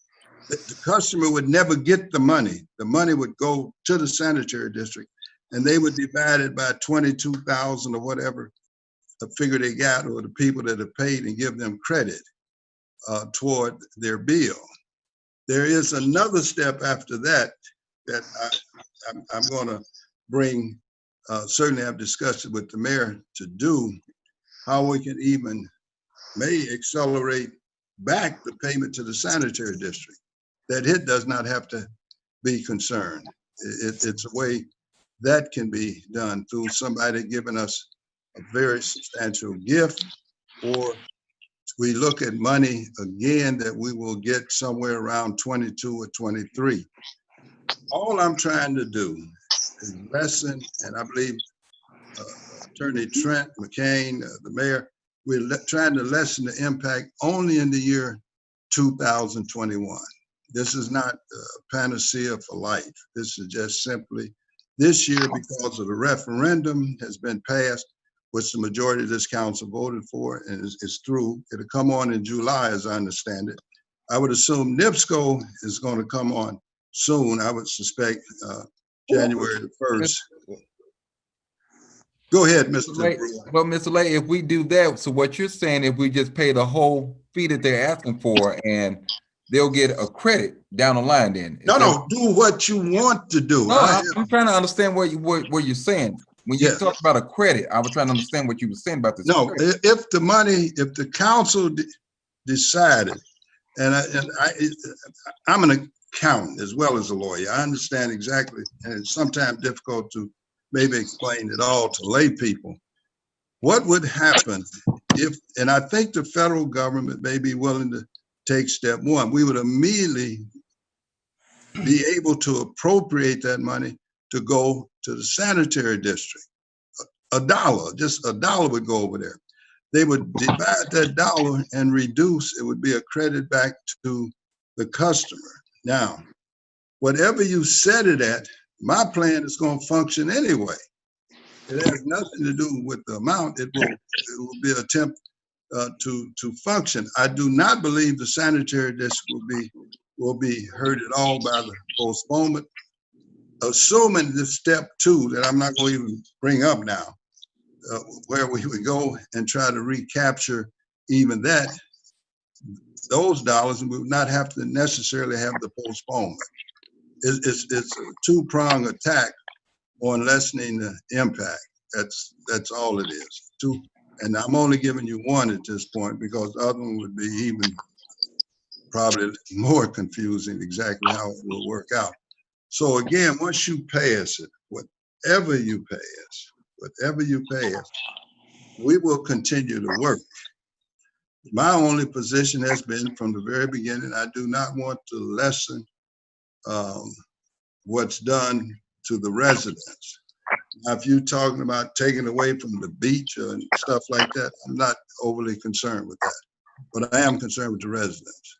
The customer would never get the money. The money would go to the sanitary district, and they would divide it by 22,000 or whatever the figure they got, or the people that have paid, and give them credit toward their bill. There is another step after that that I'm going to bring, certainly have discussed it with the mayor to do, how we can even may accelerate back the payment to the sanitary district, that it does not have to be concerned. It's a way that can be done through somebody giving us a very substantial gift, or we look at money again that we will get somewhere around 22 or 23. All I'm trying to do is lessen, and I believe Attorney Trent McCain, the mayor, we're trying to lessen the impact only in the year 2021. This is not a panacea for life. This is just simply this year, because of the referendum has been passed, which the majority of this council voted for, and is through. It'll come on in July, as I understand it. I would assume NIPSCO is going to come on soon. I would suspect January the 1st. Go ahead, Mr. Lay. Well, Mr. Lay, if we do that, so what you're saying, if we just pay the whole fee that they're asking for, and they'll get a credit down the line then? No, do what you want to do. No, I'm trying to understand what you're saying. When you talk about a credit, I was trying to understand what you were saying about this. No, credit. if the council decided, and I'm an accountant as well as a lawyer, I understand exactly, and it's sometimes difficult to maybe explain it all to lay people. What would happen if, and I think the federal government may be willing to take step one, we would immediately be able to appropriate that money to go to the sanitary district. Just a dollar would go over there. They would divide that dollar and reduce, it would be a credit back to the customer. Now, whatever you set it at, my plan is going to function anyway. It has nothing to do with the amount. It will be an attempt to function. I do not believe the sanitary district will be hurt at all by the postponement. Assuming the step two that I'm not going to even bring up now, where we would go and try to recapture even those dollars, and we would not have to necessarily have the postponement. It's a two-pronged attack on lessening the impact. That's all it is. And I'm only giving you one at this point, because the other one would be even probably more confusing exactly how it will work out. So again, once you pass it, whatever you pass, we will continue to work. My only position has been from the very beginning, I do not want to lessen what's done to the residents. Now, if you're talking about taking away from the beach and stuff like that, I'm not overly concerned with that. But I am concerned with the residents,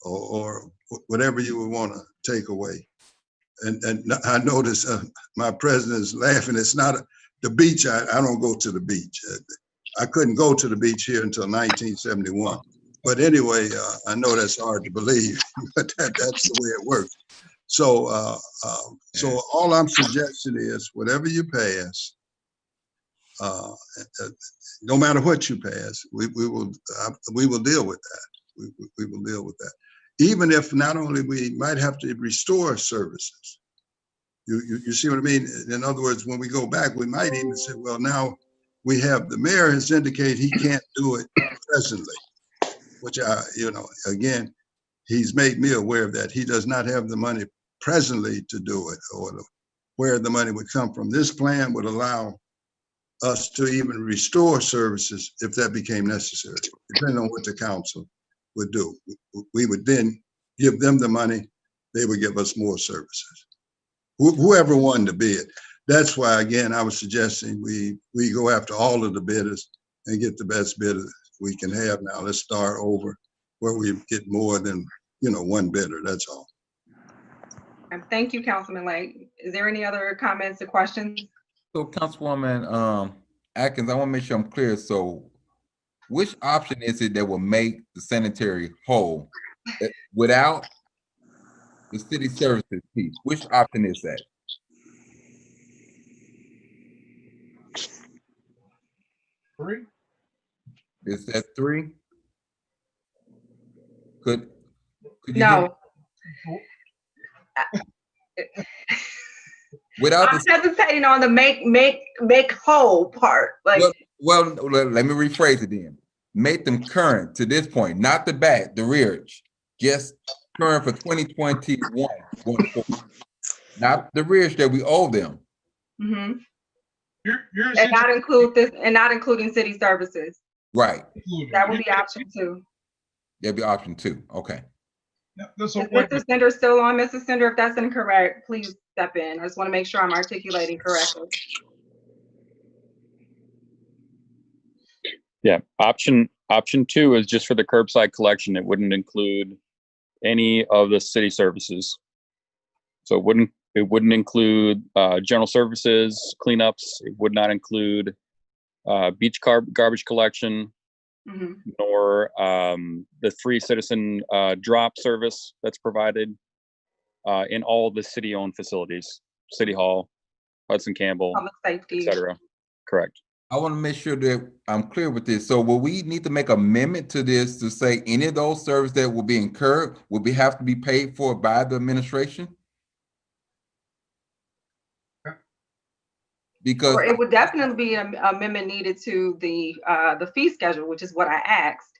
or whatever you would want to take away. And I notice my president is laughing. It's not the beach. I don't go to the beach. I couldn't go to the beach here until 1971. But anyway, I know that's hard to believe, but that's the way it works. So, so all I'm suggesting is whatever you pass, no matter what you pass, we will deal with that. We will deal with that. Even if not only we might have to restore services. You see what I mean? In other words, when we go back, we might even say, well, now we have, the mayor has indicated he can't do it presently, which again, he's made me aware of that. He does not have the money presently to do it, or where the money would come from. This plan would allow us to even restore services if that became necessary, depending on what the council would do. We would then give them the money, they would give us more services. Whoever won the bid. That's why, again, I was suggesting we go after all of the bidders and get the best bidder we can have now. Let's start over where we get more than, one bidder, that's all. Thank you, Councilman Lake. Is there any other comments or questions? So Councilwoman Atkins, I want to make sure I'm clear. So which option is it that will make the sanitary whole without the city services piece? Which option is that? Three? Is that 3? Could you No. without I'm hesitating on the make whole part. Like, well, let me rephrase it then. Make them current to this point, not the back, the rearage, just current for 2021 going forward, not the rearage that we owe them. mm-hmm. And not include this, and not including city services. Right. That would be option 2. That'd be option 2. Okay. Is Mr. Sender still on? Mr. Sender, if that's incorrect, please step in. I just want to make sure I'm articulating correctly. Yeah, option 2 is just for the curbside collection. It wouldn't include any of the city services. So it wouldn't include general services, cleanups. It would not include beach garbage collection, nor the free citizen drop service that's provided in all the city-owned facilities, City Hall, Hudson Campbell, public safety, etc. Correct. I want to make sure that I'm clear with this. So will we need to make amendment to this to say any of those services that will be incurred will have to be paid for by the administration? Because or it would definitely be an amendment needed to the fee schedule, which is what I asked,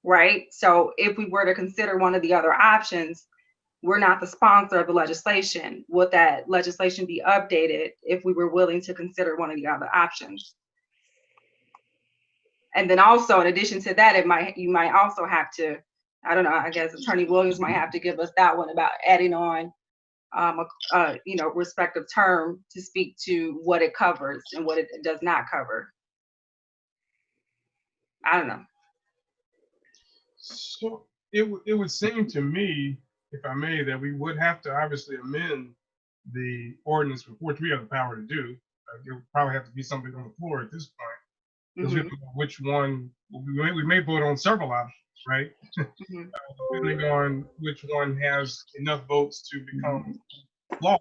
right? So if we were to consider one of the other options, we're not the sponsor of the legislation. Would that legislation be updated if we were willing to consider one of the other options? And then also, in addition to that, you might also have to, I don't know, I guess Attorney Williams might have to give us that one about adding on respective term to speak to what it covers and what it does not cover. I don't know. So it would seem to me, if I may, that we would have to obviously amend the ordinance, which we have the power to do. It would probably have to be something on the floor at this point. Because we don't know which one, we may vote on several options, right? Depending on which one has enough votes to become law.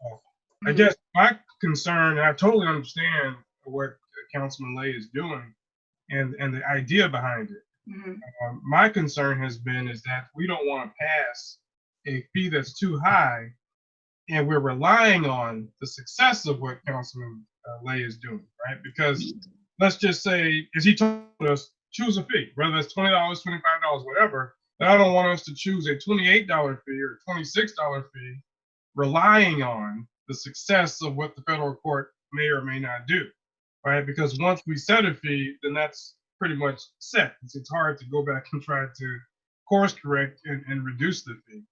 I guess my concern, and I totally understand what Councilman Lay is doing and the idea behind it. My concern has been is that we don't want to pass a fee that's too high, and we're relying on the success of what Councilman Lay is doing, right? Because let's just say, as he told us, choose a fee, whether that's $20, $25, whatever. But I don't want us to choose a $28 fee or $26 fee, relying on the success of what the federal court may or may not do, right? Because once we set a fee, then that's pretty much set. It's hard to go back and try to course correct and reduce the fee.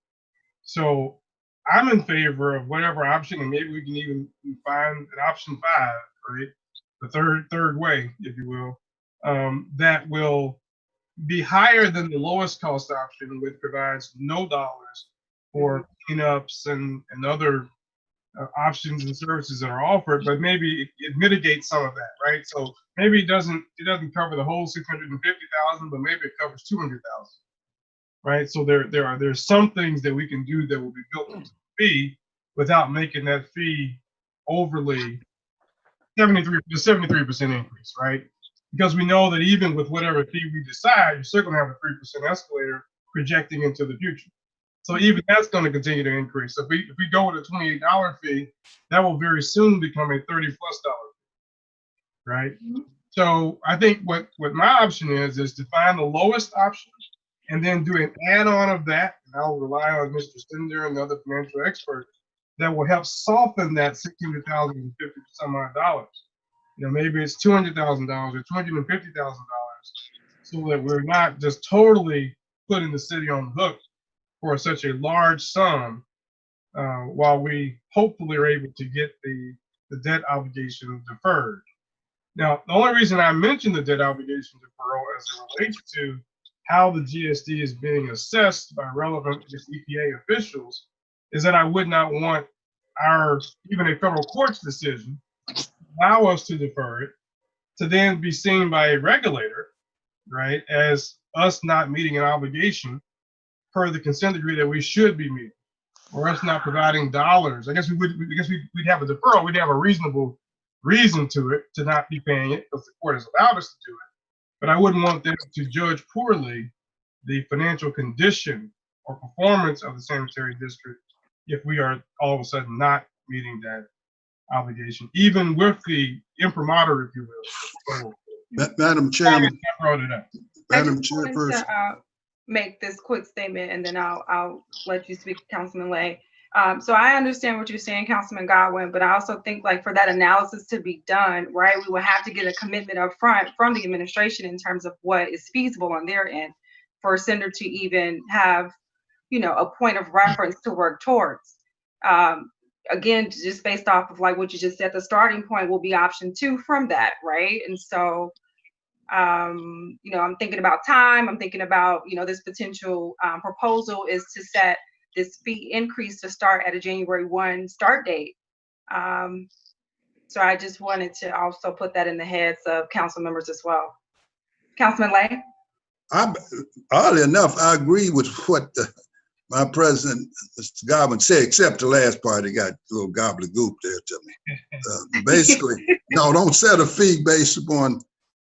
So I'm in favor of whatever option, and maybe we can even find an option 5, right? The third way, if you will, that will be higher than the lowest cost option, which provides no dollars for cleanups and other options and services that are offered, but maybe it mitigates some of that, right? So maybe it doesn't cover the whole 650,000, but maybe it covers 200,000, right? So there's some things that we can do that will be built into the fee without making that fee overly 73% increase, right? Because we know that even with whatever fee we decide, you're still going to have a 3% escalator projecting into the future. So even that's going to continue to increase. So if we go with a $28 fee, that will very soon become a $30+ fee, right? So I think what my option is to find the lowest option and then do an add-on of that. And I'll rely on Mr. Stender and the other financial experts that will help soften that $600,000 to $50 some odd dollars. Maybe it's $200,000 or $250,000, so that we're not just totally putting the city on the hook for such a large sum while we hopefully are able to get the debt obligation deferred. Now, the only reason I mentioned the debt obligation deferral as it relates to how the GSD is being assessed by relevant EPA officials is that I would not want even a federal court's decision allow us to defer it to then be seen by a regulator, right, as us not meeting an obligation per the consent decree that we should be meeting, or us not providing dollars. I guess we'd have a deferral. We'd have a reasonable reason to not be paying it because the court has allowed us to do it. But I wouldn't want them to judge poorly the financial condition or performance of the sanitary district if we are all of a sudden not meeting that obligation, even with the imprimatur, if you will. Madam Chairman. Madam Chairperson. Make this quick statement, and then I'll let you speak, Councilman Lay. So I understand what you're saying, Councilman Godwin, but I also think like for that analysis to be done, right, we will have to get a commitment up front from the administration in terms of what is feasible on their end for Sender to even have, you know, a point of reference to work towards. Again, just based off of like what you just said, the starting point will be option 2 from that, right? And so, you know, I'm thinking about time. I'm thinking about, you know, this potential proposal is to set this fee increase to start at a January 1 start date. So I just wanted to also put that in the heads of council members as well. Councilman Lay? Oddly enough, I agree with what my president, Mr. Godwin, said, except the last part. He got a little gobbledygook there to me. Basically, no, don't set a fee based upon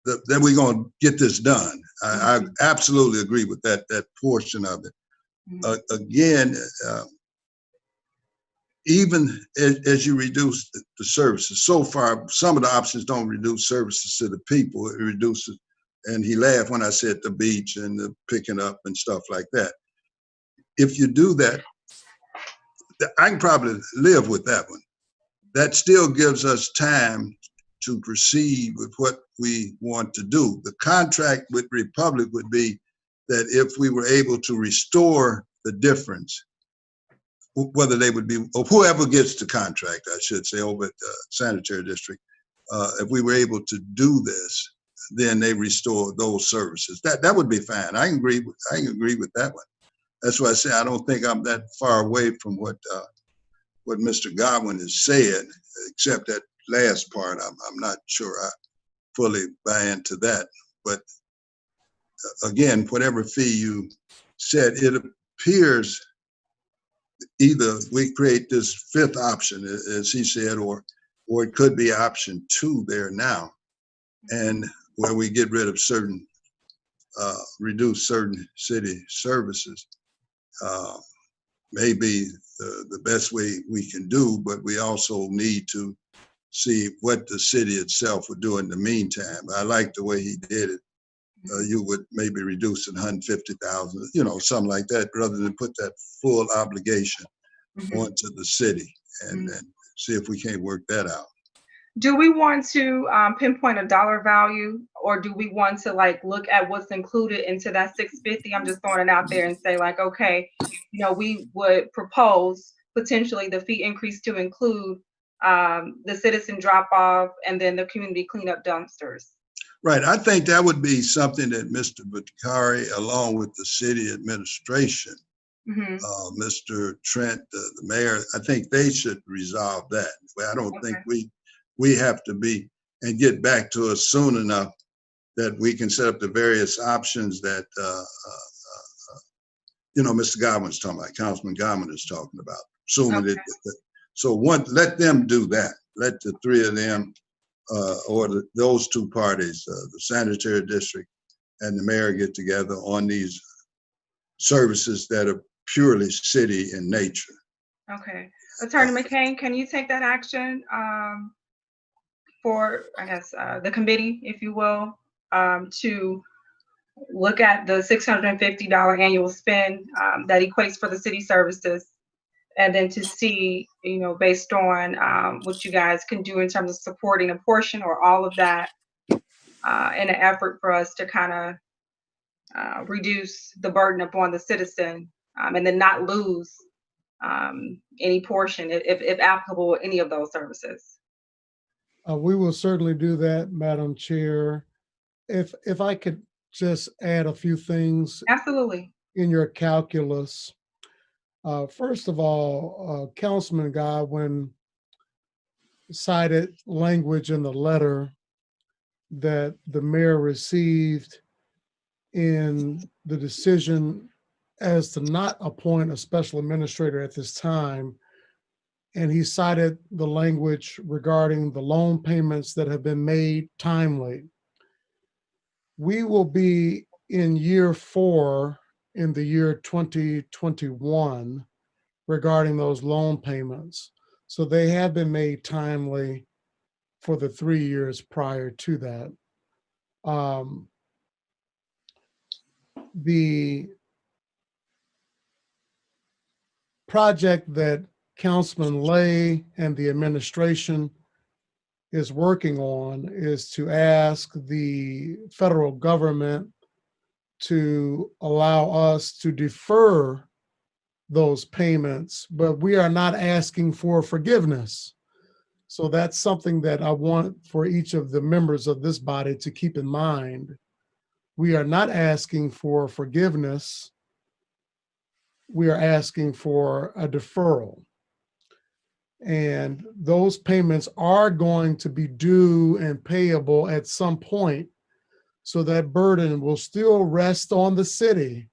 that we're going to get this done. I absolutely agree with that portion of it. Again, even as you reduce the services, so far, some of the options don't reduce services to the people. It reduces, and he laughed when I said the beach and the picking up and stuff like that. If you do that, I can probably live with that one. That still gives us time to proceed with what we want to do. The contract with Republic would be that if we were able to restore the difference, whether they would be, or whoever gets the contract, I should say, over at the sanitary district, if we were able to do this, then they restore those services. That would be fine. I can agree with that one. That's why I say I don't think I'm that far away from what Mr. Godwin has said, except that last part. I'm not sure I fully buy into that. But again, whatever fee you said, it appears either we create this 5th option, as he said, or it could be option 2 there now, and where we get rid of certain, reduce certain city services. Maybe the best way we can do, but we also need to see what the city itself would do in the meantime. I like the way he did it. You would maybe reduce it 150,000, you know, something like that, rather than put that full obligation onto the city and see if we can't work that out. Do we want to pinpoint a dollar value, or do we want to like look at what's included into that 650? I'm just throwing it out there and say like, okay, you know, we would propose potentially the fee increase to include the citizen drop off and then the community cleanup dumpsters. Right. I think that would be something that Mr. Bakari, along with the city administration, Mr. Trent, the mayor, I think they should resolve that. I don't think we have to be and get back to us soon enough that we can set up the various options that, you know, Mr. Godwin's talking about, Councilman Godwin is talking about. Assuming that, so let them do that. Let the 3 of them or those 2 parties, the sanitary district and the mayor, get together on these services that are purely city in nature. Okay. Attorney McCain, can you take that action for, I guess, the committee, if you will, to look at the $650 annual spend that equates for the city services, and then to see, you know, based on what you guys can do in terms of supporting a portion or all of that in an effort for us to kind of reduce the burden upon the citizen and then not lose any portion, if applicable, any of those services. We will certainly do that, Madam Chair. If I could just add a few things. Absolutely. In your calculus. First of all, Councilman Godwin cited language in the letter that the mayor received in the decision as to not appoint a special administrator at this time. And he cited the language regarding the loan payments that have been made timely. We will be in year 4 in the year 2021 regarding those loan payments. So they have been made timely for the 3 years prior to that. The project that Councilman Lay and the administration is working on is to ask the federal government to allow us to defer those payments, but we are not asking for forgiveness. So that's something that I want for each of the members of this body to keep in mind. We are not asking for forgiveness. We are asking for a deferral. And those payments are going to be due and payable at some point. So that burden will still rest on the city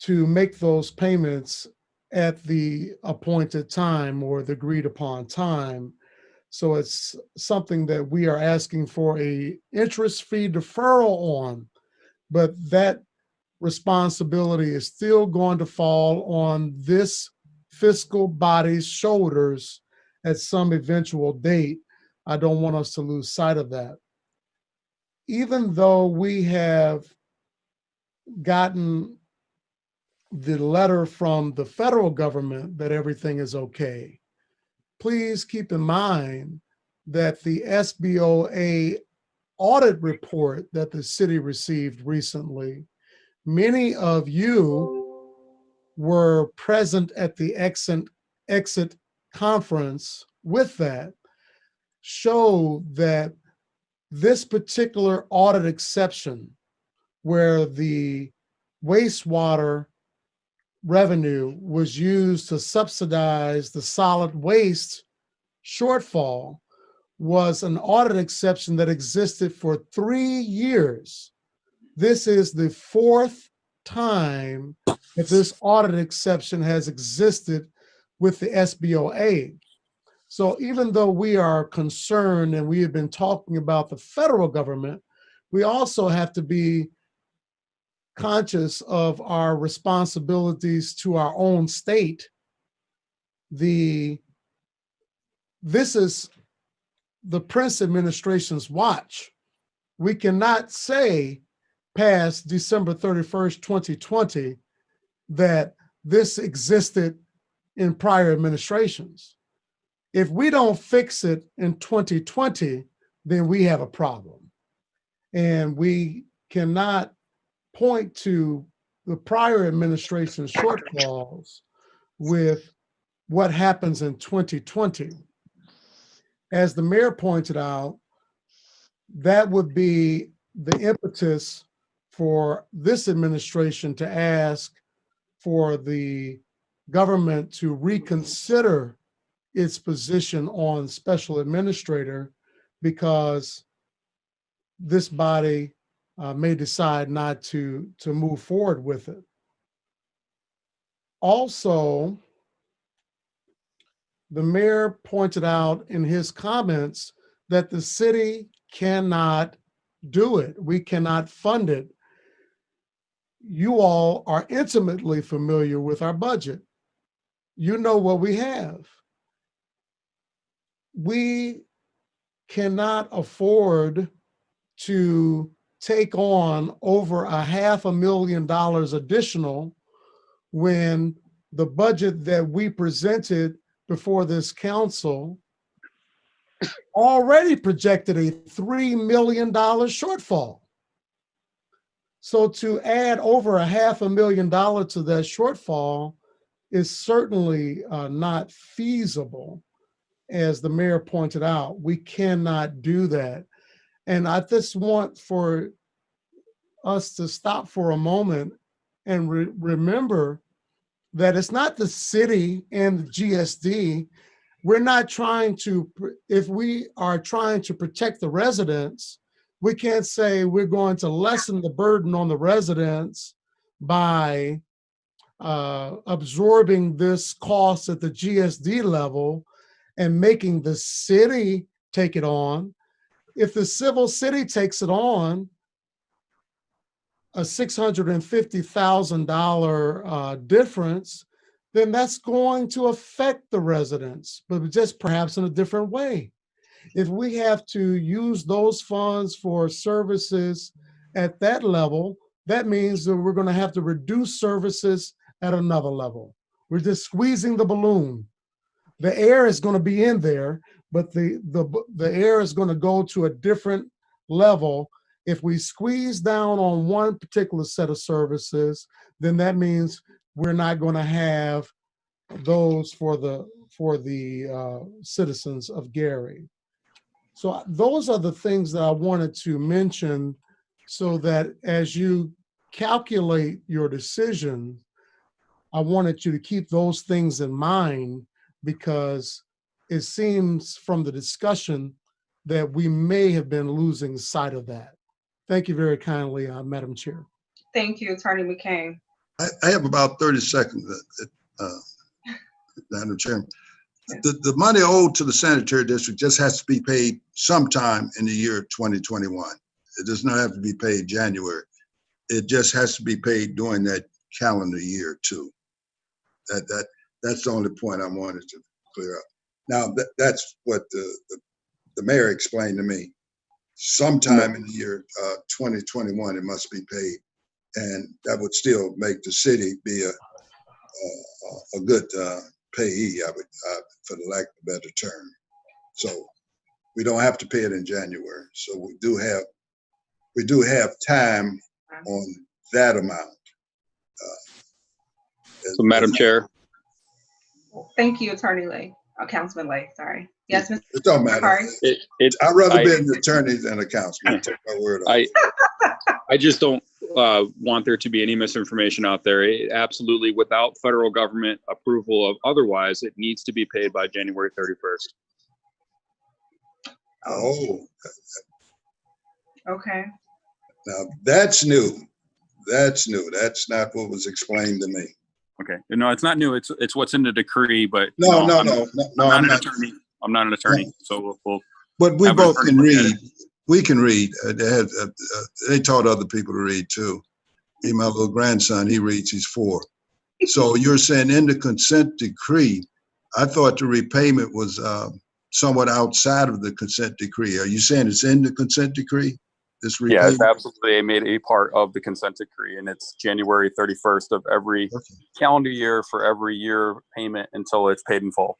to make those payments at the appointed time or the agreed upon time. So it's something that we are asking for a interest-free deferral on, but that responsibility is still going to fall on this fiscal body's shoulders at some eventual date. I don't want us to lose sight of that. Even though we have gotten the letter from the federal government that everything is okay, please keep in mind that the SBOA audit report that the city received recently, many of you were present at the exit conference with that, show that this particular audit exception, where the wastewater revenue was used to subsidize the solid waste shortfall, was an audit exception that existed for 3 years. This is the 4th time that this audit exception has existed with the SBOA. So even though we are concerned and we have been talking about the federal government, we also have to be conscious of our responsibilities to our own state. This is the Prince administration's watch. We cannot say past December 31st, 2020, that this existed in prior administrations. If we don't fix it in 2020, then we have a problem. And we cannot point to the prior administration's shortfalls with what happens in 2020. As the mayor pointed out, that would be the impetus for this administration to ask for the government to reconsider its position on special administrator, because this body may decide not to move forward with it. Also, the mayor pointed out in his comments that the city cannot do it. We cannot fund it. You all are intimately familiar with our budget. You know what we have. We cannot afford to take on over $500,000 additional when the budget that we presented before this council already projected a $3 million shortfall. So to add over $500,000 to that shortfall is certainly not feasible. As the mayor pointed out, we cannot do that. And I just want for us to stop for a moment and remember that it's not the city and the GSD. We're not trying to, if we are trying to protect the residents, we can't say we're going to lessen the burden on the residents by absorbing this cost at the GSD level and making the city take it on. If the civil city takes it on, a $650,000 difference, then that's going to affect the residents, but just perhaps in a different way. If we have to use those funds for services at that level, that means that we're going to have to reduce services at another level. We're just squeezing the balloon. The air is going to be in there, but the air is going to go to a different level. If we squeeze down on one particular set of services, then that means we're not going to have those for the citizens of Gary. So those are the things that I wanted to mention, so that as you calculate your decision, I wanted you to keep those things in mind, because it seems from the discussion that we may have been losing sight of that. Thank you very kindly, Madam Chair. Thank you, Attorney McCain. I have about 30 seconds, Madam Chairman. The money owed to the sanitary district just has to be paid sometime in the year 2021. It does not have to be paid January. It just has to be paid during that calendar year too. That's the only point I wanted to clear up. Now that's what the mayor explained to me. Sometime in the year 2021, it must be paid, and that would still make the city be a good payee, for the lack of a better term. So we don't have to pay it in January. So we do have time on that amount. So, Madam Chair. Thank you, Attorney Lay. Councilman Lay, sorry. Yes, Mr. It don't matter. I'd rather be an attorney than a councilman. Take my word on it. I just don't want there to be any misinformation out there. Absolutely, without federal government approval of otherwise, it needs to be paid by January 31st. Oh. Okay. Now that's new. That's new. That's not what was explained to me. Okay. No, it's not new. It's what's in the decree, but no, I'm not an attorney. I'm not an attorney, so we'll but we both can read. We can read. They taught other people to read too. My little grandson, he reads. He's 4. So you're saying in the consent decree, I thought the repayment was somewhat outside of the consent decree. Are you saying it's in the consent decree? This repayment? Yeah, it's absolutely made a part of the consent decree, and it's January 31st of every calendar year for every year payment until it's paid in full.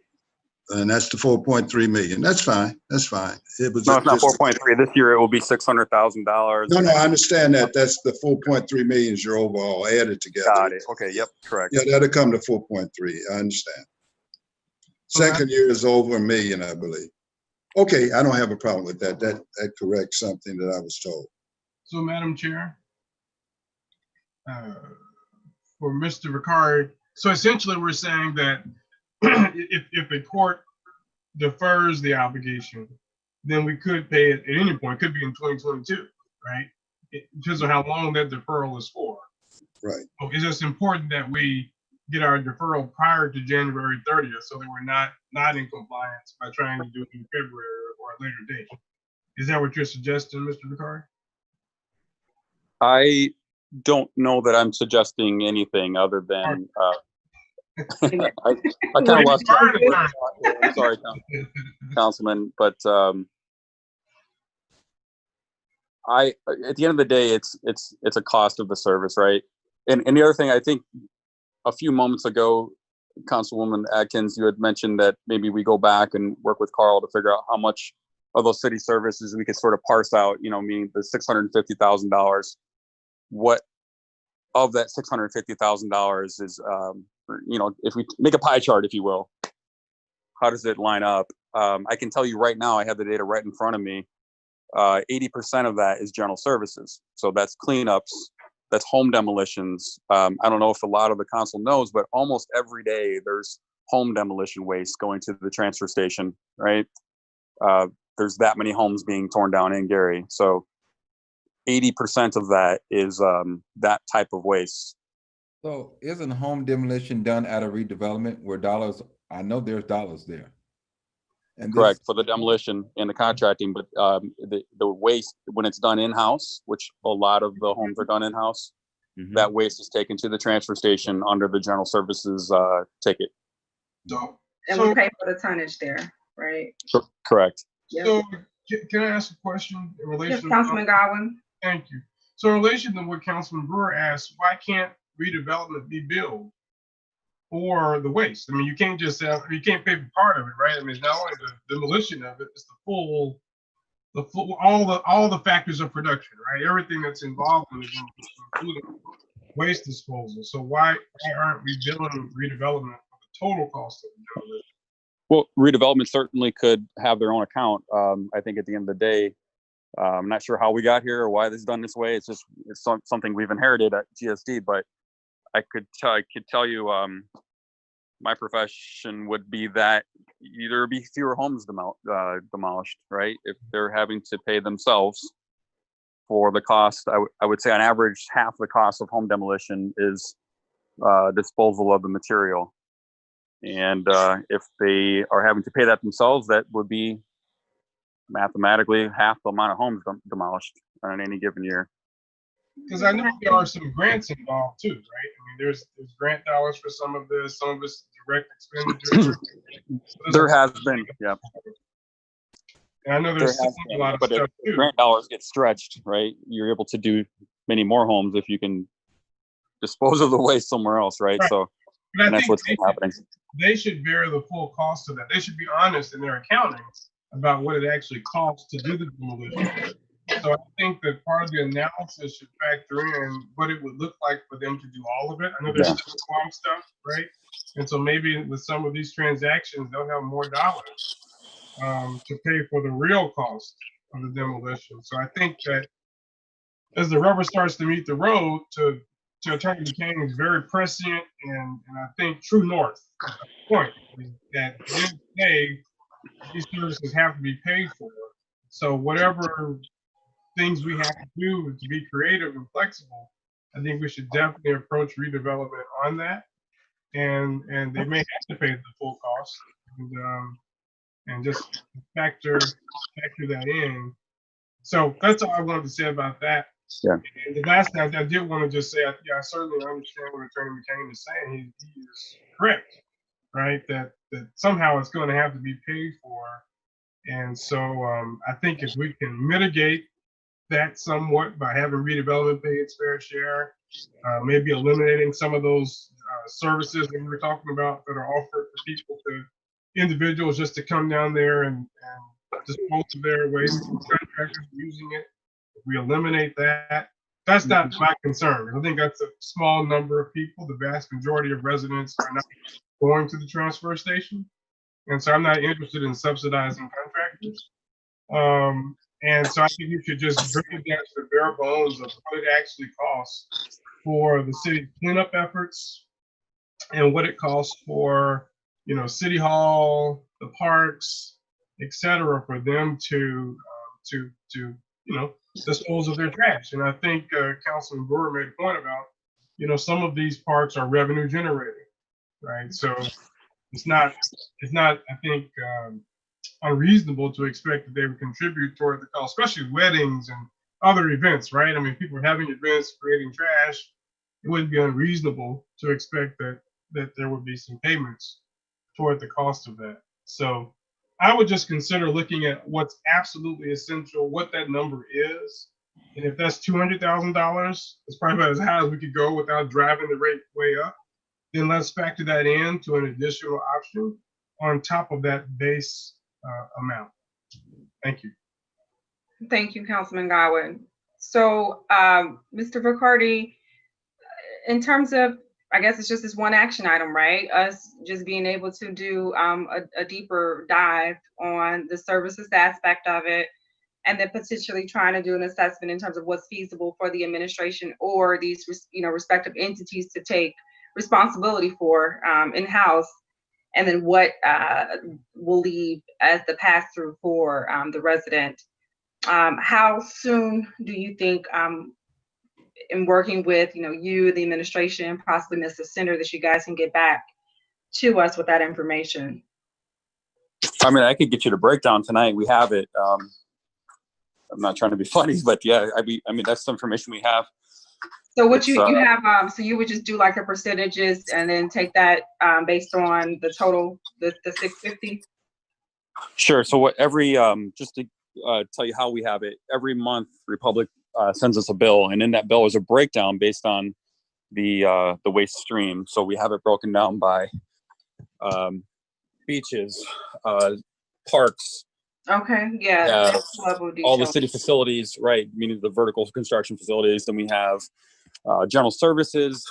And that's the 4.3 million. That's fine. That's fine. It was no, it's not 4.3. This year it will be $600,000. No, I understand that. That's the 4.3 million is your overall added together. Got it. Okay. Yep. Correct. Yeah, that'll come to 4.3. I understand. Second year is over $1 million, I believe. Okay, I don't have a problem with that. That corrects something that I was told. So, Madam Chair, for Mr. Ricard, so essentially we're saying that if a court defers the obligation, then we could pay it at any point. It could be in 2022, right? It depends on how long that deferral is for. Right. So it's just important that we get our deferral prior to January 30th, so that we're not in compliance by trying to do it in February or a later date. Is that what you're suggesting, Mr. Ricard? I don't know that I'm suggesting anything other than I kind of lost track of where I'm sorry, Councilman, but at the end of the day, it's a cost of the service, right? And the other thing, I think a few moments ago, Councilwoman Atkins, you had mentioned that maybe we go back and work with Carl to figure out how much of those city services we could sort of parse out, meaning the $650,000. what of that $650,000 is, you know, if we make a pie chart, if you will, how does it line up? I can tell you right now, I have the data right in front of me. 80% of that is general services. So that's cleanups, that's home demolitions. I don't know if a lot of the council knows, but almost every day there's home demolition waste going to the transfer station, right? There's that many homes being torn down in Gary. So 80% of that is that type of waste. So isn't home demolition done at a redevelopment where dollars, I know there's dollars there. And Correct, for the demolition and the contracting, but the waste, when it's done in-house, which a lot of the homes are done in-house, that waste is taken to the transfer station under the general services ticket. And we pay for the tonnage there, right? Correct. Yep. So can I ask a question in relation? Yes, Councilman Godwin. Thank you. So in relation to what Councilman Brewer asked, why can't redevelopment be billed for the waste? I mean, you can't just say, you can't pay for part of it, right? I mean, it's not only the demolition of it, it's the full, all the factors of production, right? Everything that's involved in it, including waste disposal. So why aren't we billing redevelopment for the total cost of the demolition? Well, redevelopment certainly could have their own account. I think at the end of the day, I'm not sure how we got here or why this is done this way. It's something we've inherited at GSD, but I could tell you my profession would be that either be fewer homes demolished, right? If they're having to pay themselves for the cost, I would say on average, half the cost of home demolition is disposal of the material. And if they are having to pay that themselves, that would be mathematically half the amount of homes demolished on any given year. Because I know there are some grants involved too, right? I mean, there's grant dollars for some of this, some of it's direct expenditure. There has been, yeah. And I know there's a lot of but stuff if too. grant dollars get stretched, right? You're able to do many more homes if you can dispose of the waste somewhere else, right? So, But and that's what's happening. They should bear the full cost of that. They should be honest in their accounting about what it actually costs to do the demolition. So I think that part of the analysis should factor in what it would look like for them to do all of it. I know there's still farm stuff, right? And so maybe with some of these transactions, they'll have more dollars to pay for the real cost of the demolition. So I think that as the rubber starts to meet the road, to Attorney McCain is very prescient and I think true north point is that at the end of the day, these services have to be paid for. So whatever things we have to do to be creative and flexible, I think we should definitely approach redevelopment on that. And they may have to pay the full cost and just factor that in. So that's all I wanted to say about that. Yeah. And the last thing I did want to just say, I certainly understand what Attorney McCain is saying. He is correct, right? That somehow it's going to have to be paid for. And so I think if we can mitigate that somewhat by having redevelopment pay its fair share, maybe eliminating some of those services that we were talking about that are offered for people individuals just to come down there and dispose of their waste, contractors using it. If we eliminate that, that's not my concern. I think that's a small number of people. The vast majority of residents are not going to the transfer station. And so I'm not interested in subsidizing contractors. And so I think you should just bring it down to the bare bones of what it actually costs for the city cleanup efforts and what it costs for, City Hall, the parks, et cetera, for them to dispose of their trash. And I think Councilman Brewer made a point about, some of these parks are revenue generating, right? So it's not, I think, unreasonable to expect that they would contribute toward the cost, especially weddings and other events, right? I mean, people are having events, creating trash. It wouldn't be unreasonable to expect that there would be some payments toward the cost of that. So I would just consider looking at what's absolutely essential, what that number is. And if that's $200,000, it's probably about as high as we could go without driving the rate way up. Then let's factor that in to an additional option on top of that base amount. Thank you. Thank you, Councilman Godwin. So, Mr. Vicardi, in terms of, I guess it's just this one action item, right? Us just being able to do a deeper dive on the services aspect of it, and then potentially trying to do an assessment in terms of what's feasible for the administration or these, respective entities to take responsibility for in-house, and then what will leave as the pass-through for the resident. How soon do you think, in working with you, the administration, possibly Mr. Senator, that you guys can get back to us with that information? I mean, I could get you the breakdown tonight. We have it. I'm not trying to be funny, but yeah, I mean that's the information we have. So what you have, so you would just do like the percentages and then take that based on the total, the 650? Sure. So what just to tell you how we have it, every month Republic sends us a bill, and in that bill is a breakdown based on the waste stream. So we have it broken down by beaches, parks. Okay, yeah. Level detail. All the city facilities, right? Meaning the vertical construction facilities. Then we have general services.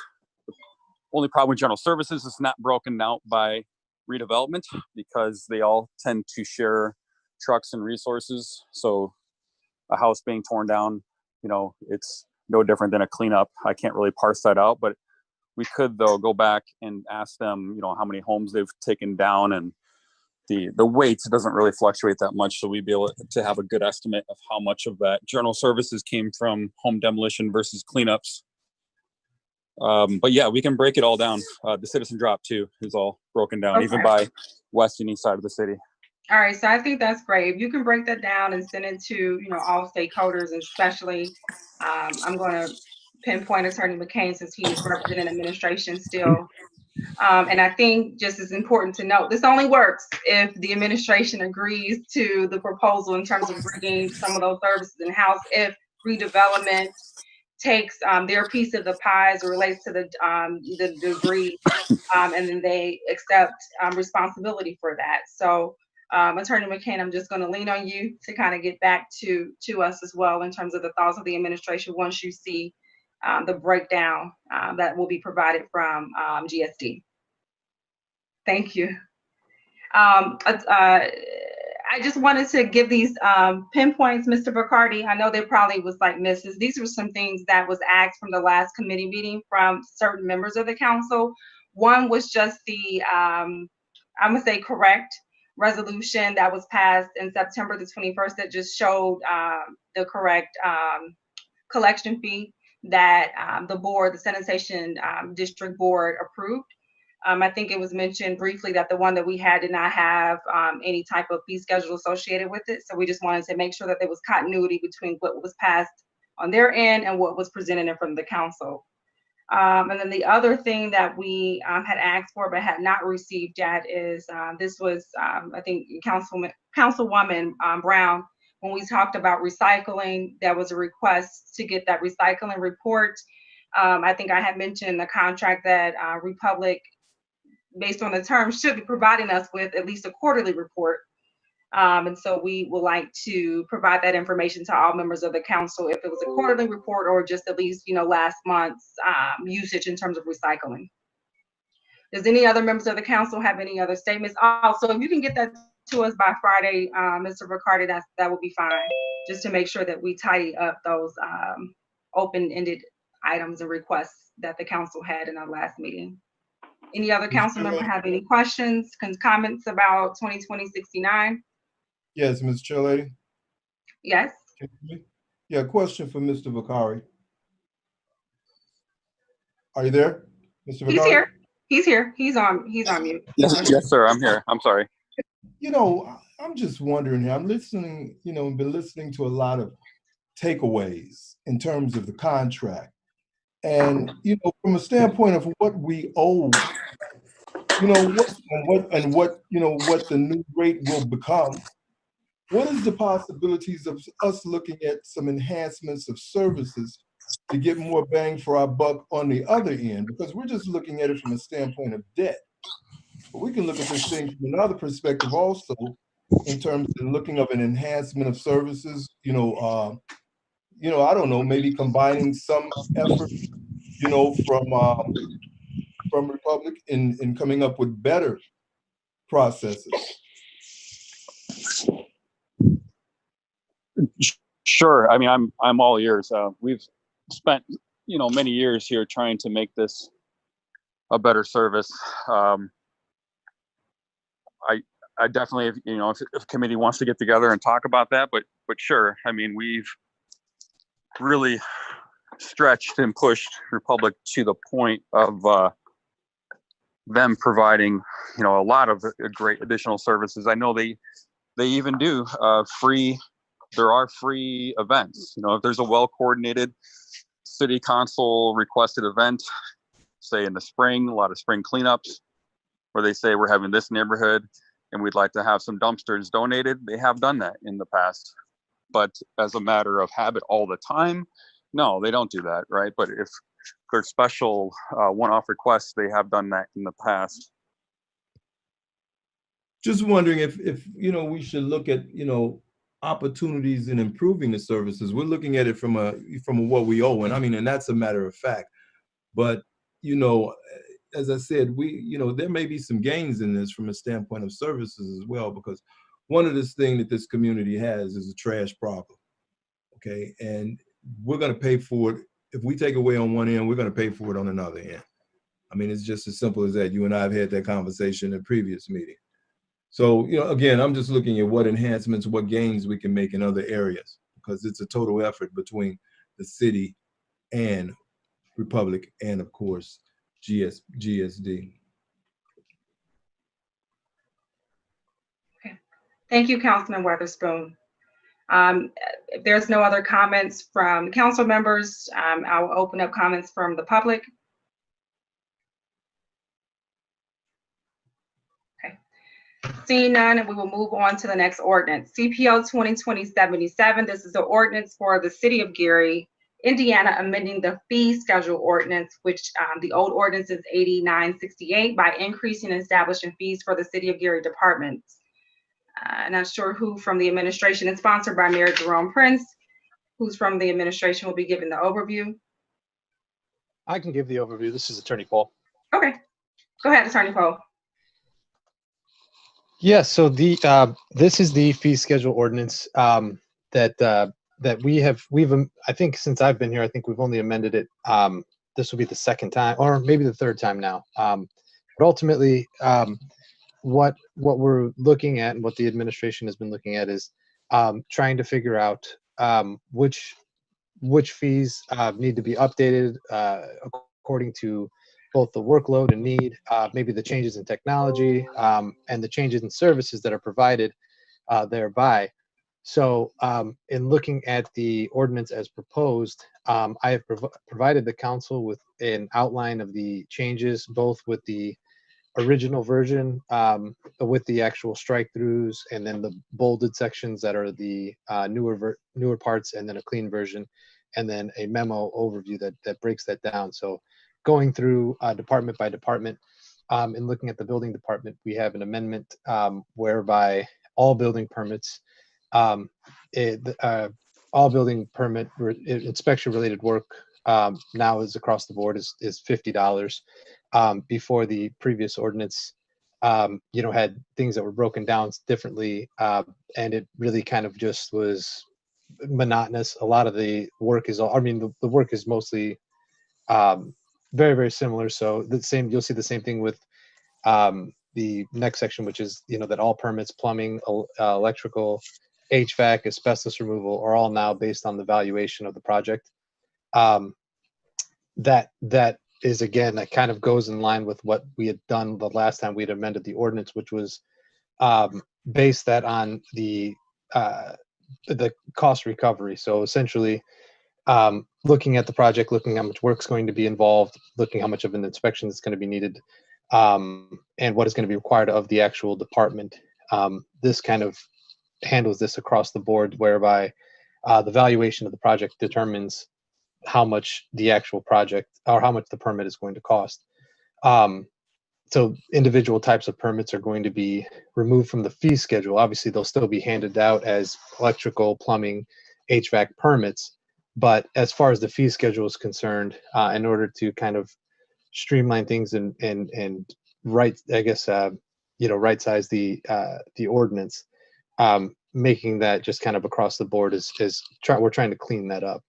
Only problem with general services is not broken out by redevelopment because they all tend to share trucks and resources. So a house being torn down, it's no different than a cleanup. I can't really parse that out, but we could though go back and ask them, how many homes they've taken down, and the weight doesn't really fluctuate that much. So we'd be able to have a good estimate of how much of that general services came from home demolition versus cleanups. But yeah, we can break it all down. The citizen drop too is all broken down, Okay. even by west and east side of the city. All right, so I think that's great. If you can break that down and send it to, all stakeholders, and especially, I'm going to pinpoint Attorney McCain since he is representing administration still. And I think just as important to note, this only works if the administration agrees to the proposal in terms of bringing some of those services in-house. If redevelopment takes their piece of the pie as it relates to the degree, and then they accept responsibility for that. So, Attorney McCain, I'm just going to lean on you to kind of get back to us as well in terms of the thoughts of the administration once you see the breakdown that will be provided from GSD. Thank you. I just wanted to give these pinpoints, Mr. Vicardi. I know there probably was like misses. These were some things that was asked from the last committee meeting from certain members of the council. One was just the, I'm gonna say correct resolution that was passed in September the 21st that just showed the correct collection fee that the sanitation district board approved. I think it was mentioned briefly that the one that we had did not have any type of fee schedule associated with it. So we just wanted to make sure that there was continuity between what was passed on their end and what was presented in front of the council. And then the other thing that we had asked for but had not received yet is this was, I think, Councilwoman Brown, when we talked about recycling, there was a request to get that recycling report. I think I had mentioned in the contract that Republic, based on the terms, should be providing us with at least a quarterly report. And so we would like to provide that information to all members of the council, if it was a quarterly report or just at least, last month's usage in terms of recycling. Does any other members of the council have any other statements? Also, if you can get that to us by Friday, Mr. Vicardi, that would be fine, just to make sure that we tidy up those open-ended items and requests that the council had in our last meeting. Any other council member have any questions, comments about 2020-69? Yes, Ms. Chairlady? Yes. Yeah, question for Mr. Vicardi. Are you there, Mr. Vicardi? He's here. He's here. He's on mute. Yes, sir. I'm here. I'm sorry. I'm just wondering here. I'm listening, been listening to a lot of takeaways in terms of the contract. And, from a standpoint of what we owe, what the new rate will become, what is the possibilities of us looking at some enhancements of services to get more bang for our buck on the other end? Because we're just looking at it from a standpoint of debt. But we can look at this thing from another perspective also, in terms of looking of an enhancement of services, you know, I don't know, maybe combining some effort, you know, from Republic in coming up with better processes. Sure. I mean, I'm all ears. We've spent, you know, many years here trying to make this a better service. I definitely, you know, if committee wants to get together and talk about that, but sure. I mean, we've really stretched and pushed Republic to the point of them providing, you know, a lot of great additional services. I know they even do there are free events. You know, if there's a well-coordinated city council requested event, say in the spring, a lot of spring cleanups, where they say we're having this neighborhood and we'd like to have some dumpsters donated, they have done that in the past. But as a matter of habit all the time, no, they don't do that, right? But if there's special one-off requests, they have done that in the past. Just wondering if you know, we should look at, you know, opportunities in improving the services. We're looking at it from what we owe, and I mean, and that's a matter of fact. But you know, as I said, you know, there may be some gains in this from a standpoint of services as well, because one of this thing that this community has is a trash problem. Okay, and we're going to pay for it. If we take away on one end, we're going to pay for it on another end. I mean, it's just as simple as that. You and I have had that conversation in a previous meeting. So, you know, again, I'm just looking at what enhancements, what gains we can make in other areas, because it's a total effort between the city and Republic and, of course, GSD. Okay. Thank you, Councilman Weatherspoon. If there's no other comments from council members, I will open up comments from the public. Okay. Seeing none, and we will move on to the next ordinance. CPO 2020-77. This is the ordinance for the city of Gary, Indiana, amending the fee schedule ordinance, which the old ordinance is 8968, by increasing and establishing fees for the city of Gary departments. Not sure who from the administration. It's sponsored by Mayor Jerome Prince. Who's from the administration will be giving the overview? I can give the overview. This is Attorney Paul. Okay, go ahead, Attorney Paul. Yeah, so this is the fee schedule ordinance that we've I think since I've been here, I think we've only amended it. This will be the second time, or maybe the third time now. But ultimately, what we're looking at and what the administration has been looking at is trying to figure out which fees need to be updated according to both the workload and need, maybe the changes in technology, and the changes in services that are provided thereby. So in looking at the ordinance as proposed, I have provided the council with an outline of the changes, both with the original version, with the actual strike-throughs, and then the bolded sections that are the newer parts, and then a clean version, and then a memo overview that breaks that down. So going through department by department, and looking at the building department, we have an amendment whereby all building permits, all building permit inspection related work now is across the board is $50. Before the previous ordinance, had things that were broken down differently, and it really kind of just was monotonous. A lot of the work is, the work is mostly very, very similar. So you'll see the same thing with the next section, which is, that all permits, plumbing, electrical, HVAC, asbestos removal are all now based on the valuation of the project. That is, again, that kind of goes in line with what we had done the last time we'd amended the ordinance, which was based that on the cost recovery. So essentially, looking at the project, looking how much work's going to be involved, looking how much of an inspection is going to be needed, and what is going to be required of the actual department. This kind of handles this across the board, whereby the valuation of the project determines how much the actual project or how much the permit is going to cost. So individual types of permits are going to be removed from the fee schedule. Obviously, they'll still be handed out as electrical, plumbing, HVAC permits, But as far as the fee schedule is concerned, in order to kind of streamline things and right, I guess, right size the ordinance, making that just kind of across the board we're trying to clean that up.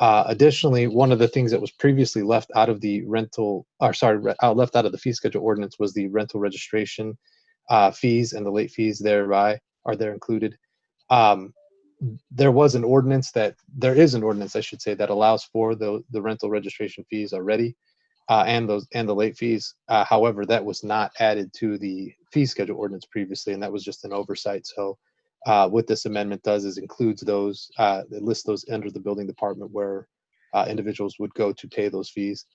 Additionally, one of the things that was previously left out of the left out of the fee schedule ordinance was the rental registration fees, and the late fees thereby are there included. There is an ordinance, I should say, that allows for the rental registration fees already, and the late fees. However, that was not added to the fee schedule ordinance previously, and that was just an oversight. So what this amendment does is includes those, it lists those under the building department where individuals would go to pay those fees.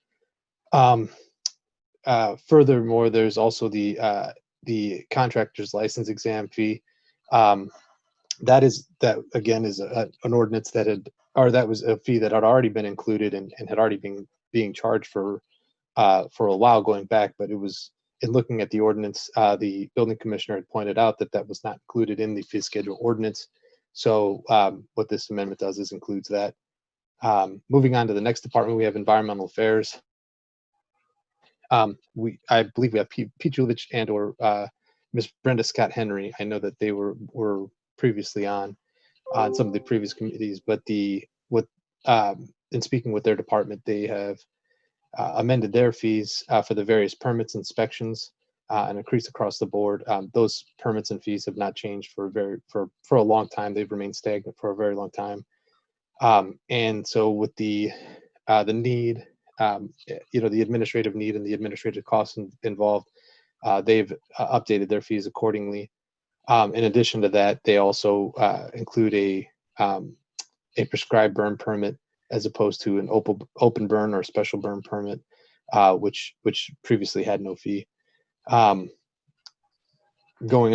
Furthermore, there's also the contractor's license exam fee. That again is an ordinance that was a fee that had already been included and had already been being charged for a while going back, but it was, in looking at the ordinance, the building commissioner had pointed out that was not included in the fee schedule ordinance. So what this amendment does is includes that. Moving on to the next department, we have environmental affairs. I believe we have Pete Julich and or Ms. Brenda Scott Henry. I know that they were previously on some of the previous committees, but in speaking with their department, they have amended their fees for the various permits, inspections, and increased across the board. Those permits and fees have not changed for a long time. They've remained stagnant for a very long time. And so with the need, the administrative need and the administrative costs involved, they've updated their fees accordingly. In addition to that, they also include a prescribed burn permit as opposed to an open burn or special burn permit, which previously had no fee. Going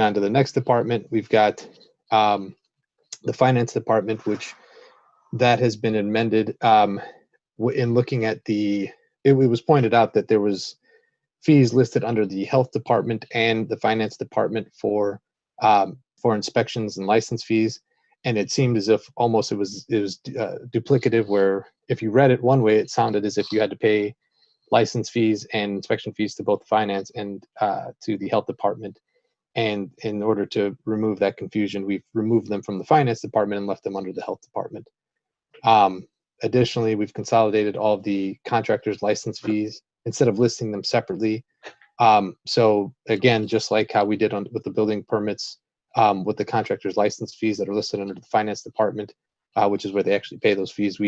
on to the next department, we've got the finance department, which that has been amended. In looking at it was pointed out that there was fees listed under the health department and the finance department for inspections and license fees. And it seemed as if almost it was duplicative, where if you read it one way, it sounded as if you had to pay license fees and inspection fees to both finance and to the health department. And in order to remove that confusion, we've removed them from the finance department and left them under the health department. Additionally, we've consolidated all of the contractors' license fees instead of listing them separately. So again, just like how we did with the building permits, with the contractor's license fees that are listed under the finance department, which is where they actually pay those fees,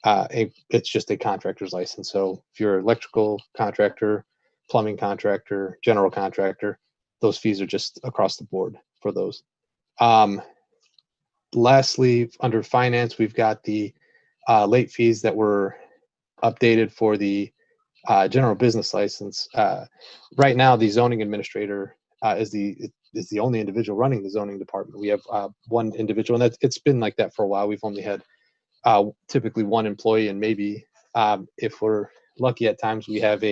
it's just a contractor's license. So if you're an electrical contractor, plumbing contractor, general contractor, those fees are just across the board for those. Lastly, under finance, we've got the late fees that were updated for the general business license. Right now, the zoning administrator is the only individual running the zoning department. We have one individual, and it's been like that for a while. We've only had typically one employee, and maybe if we're lucky at times, we have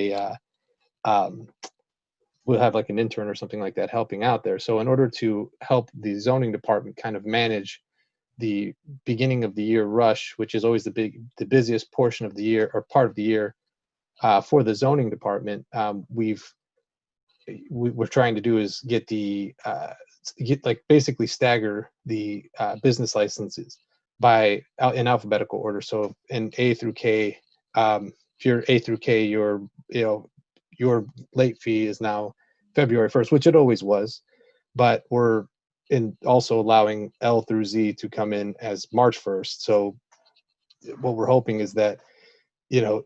we'll have like an intern or something like that helping out there. So in order to help the zoning department kind of manage the beginning of the year rush, which is always the busiest portion of the year or part of the year for the zoning department, we're trying to do is basically stagger the business licenses in alphabetical order. So in A through K, if you're A through K, your late fee is now February 1st, which it always was, but we're also allowing L through Z to come in as March 1st. So what we're hoping is that,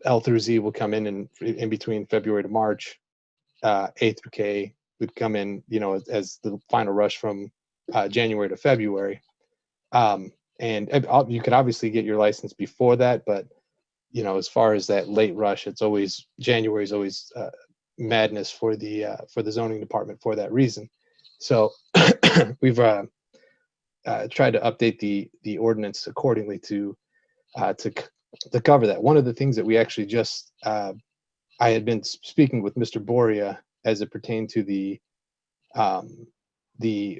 L through Z will come in between February to March. A through K would come in, as the final rush from January to February. And you could obviously get your license before that, but as far as that late rush, January is always madness for the zoning department for that reason. So we've tried to update the ordinance accordingly to cover that. One of the things that we actually just I had been speaking with Mr. Boria as it pertained to the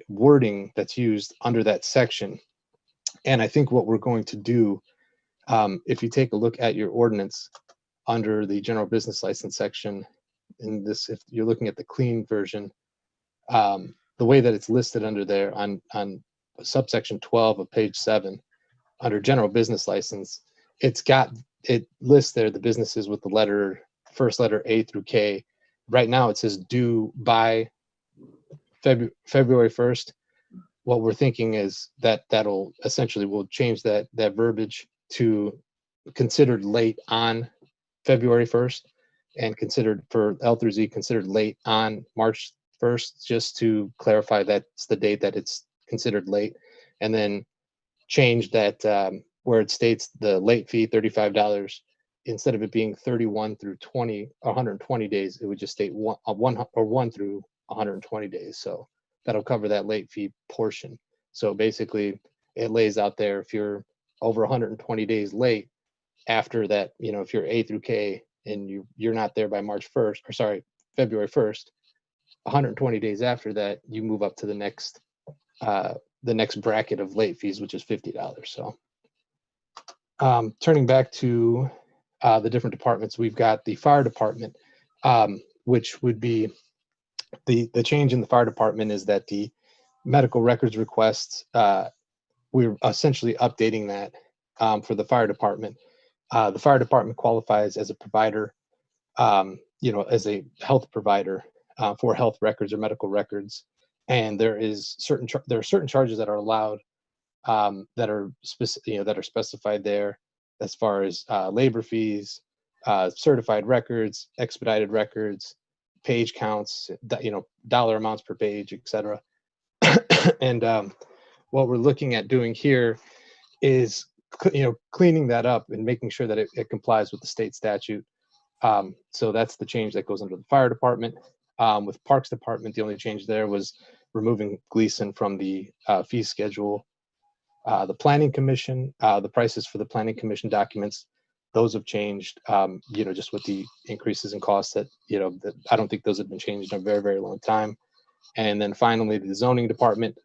wording that's used under that section, and I think what we're going to do If you take a look at your ordinance under the general business license section, in this, if you're looking at the clean version, the way that it's listed under there on subsection 12 of page 7, under general business license, it lists there the businesses with the first letter A through K. Right now it says due by February 1st. What we're thinking is that we'll change that verbiage to considered late on February 1st, and considered for L through Z considered late on March 1st, just to clarify that's the date that it's considered late, and then change that where it states the late fee $35, instead of it being 31 through 120 days, it would just state 1 through 120 days. So that'll cover that late fee portion. So basically it lays out there, if you're over 120 days late after that, if you're A through K and you're not there by February 1st, 120 days after that, you move up to the next bracket of late fees, which is $50. So turning back to the different departments, we've got the fire department, which would be the change in the fire department is that the medical records requests, we're essentially updating that for the fire department. The fire department qualifies as a provider, as a health provider for health records or medical records. And there are certain charges that are allowed that are specified there, as far as labor fees, certified records, expedited records, page counts, dollar amounts per page, etc. And what we're looking at doing here is cleaning that up and making sure that it complies with the state statute. So that's the change that goes under the fire department. With Parks Department, the only change there was removing Gleason from the fee schedule. The Planning Commission, the prices for the Planning Commission documents, those have changed, just with the increases in costs that I don't think those have been changed in a very, very long time. And then finally, the Zoning Department,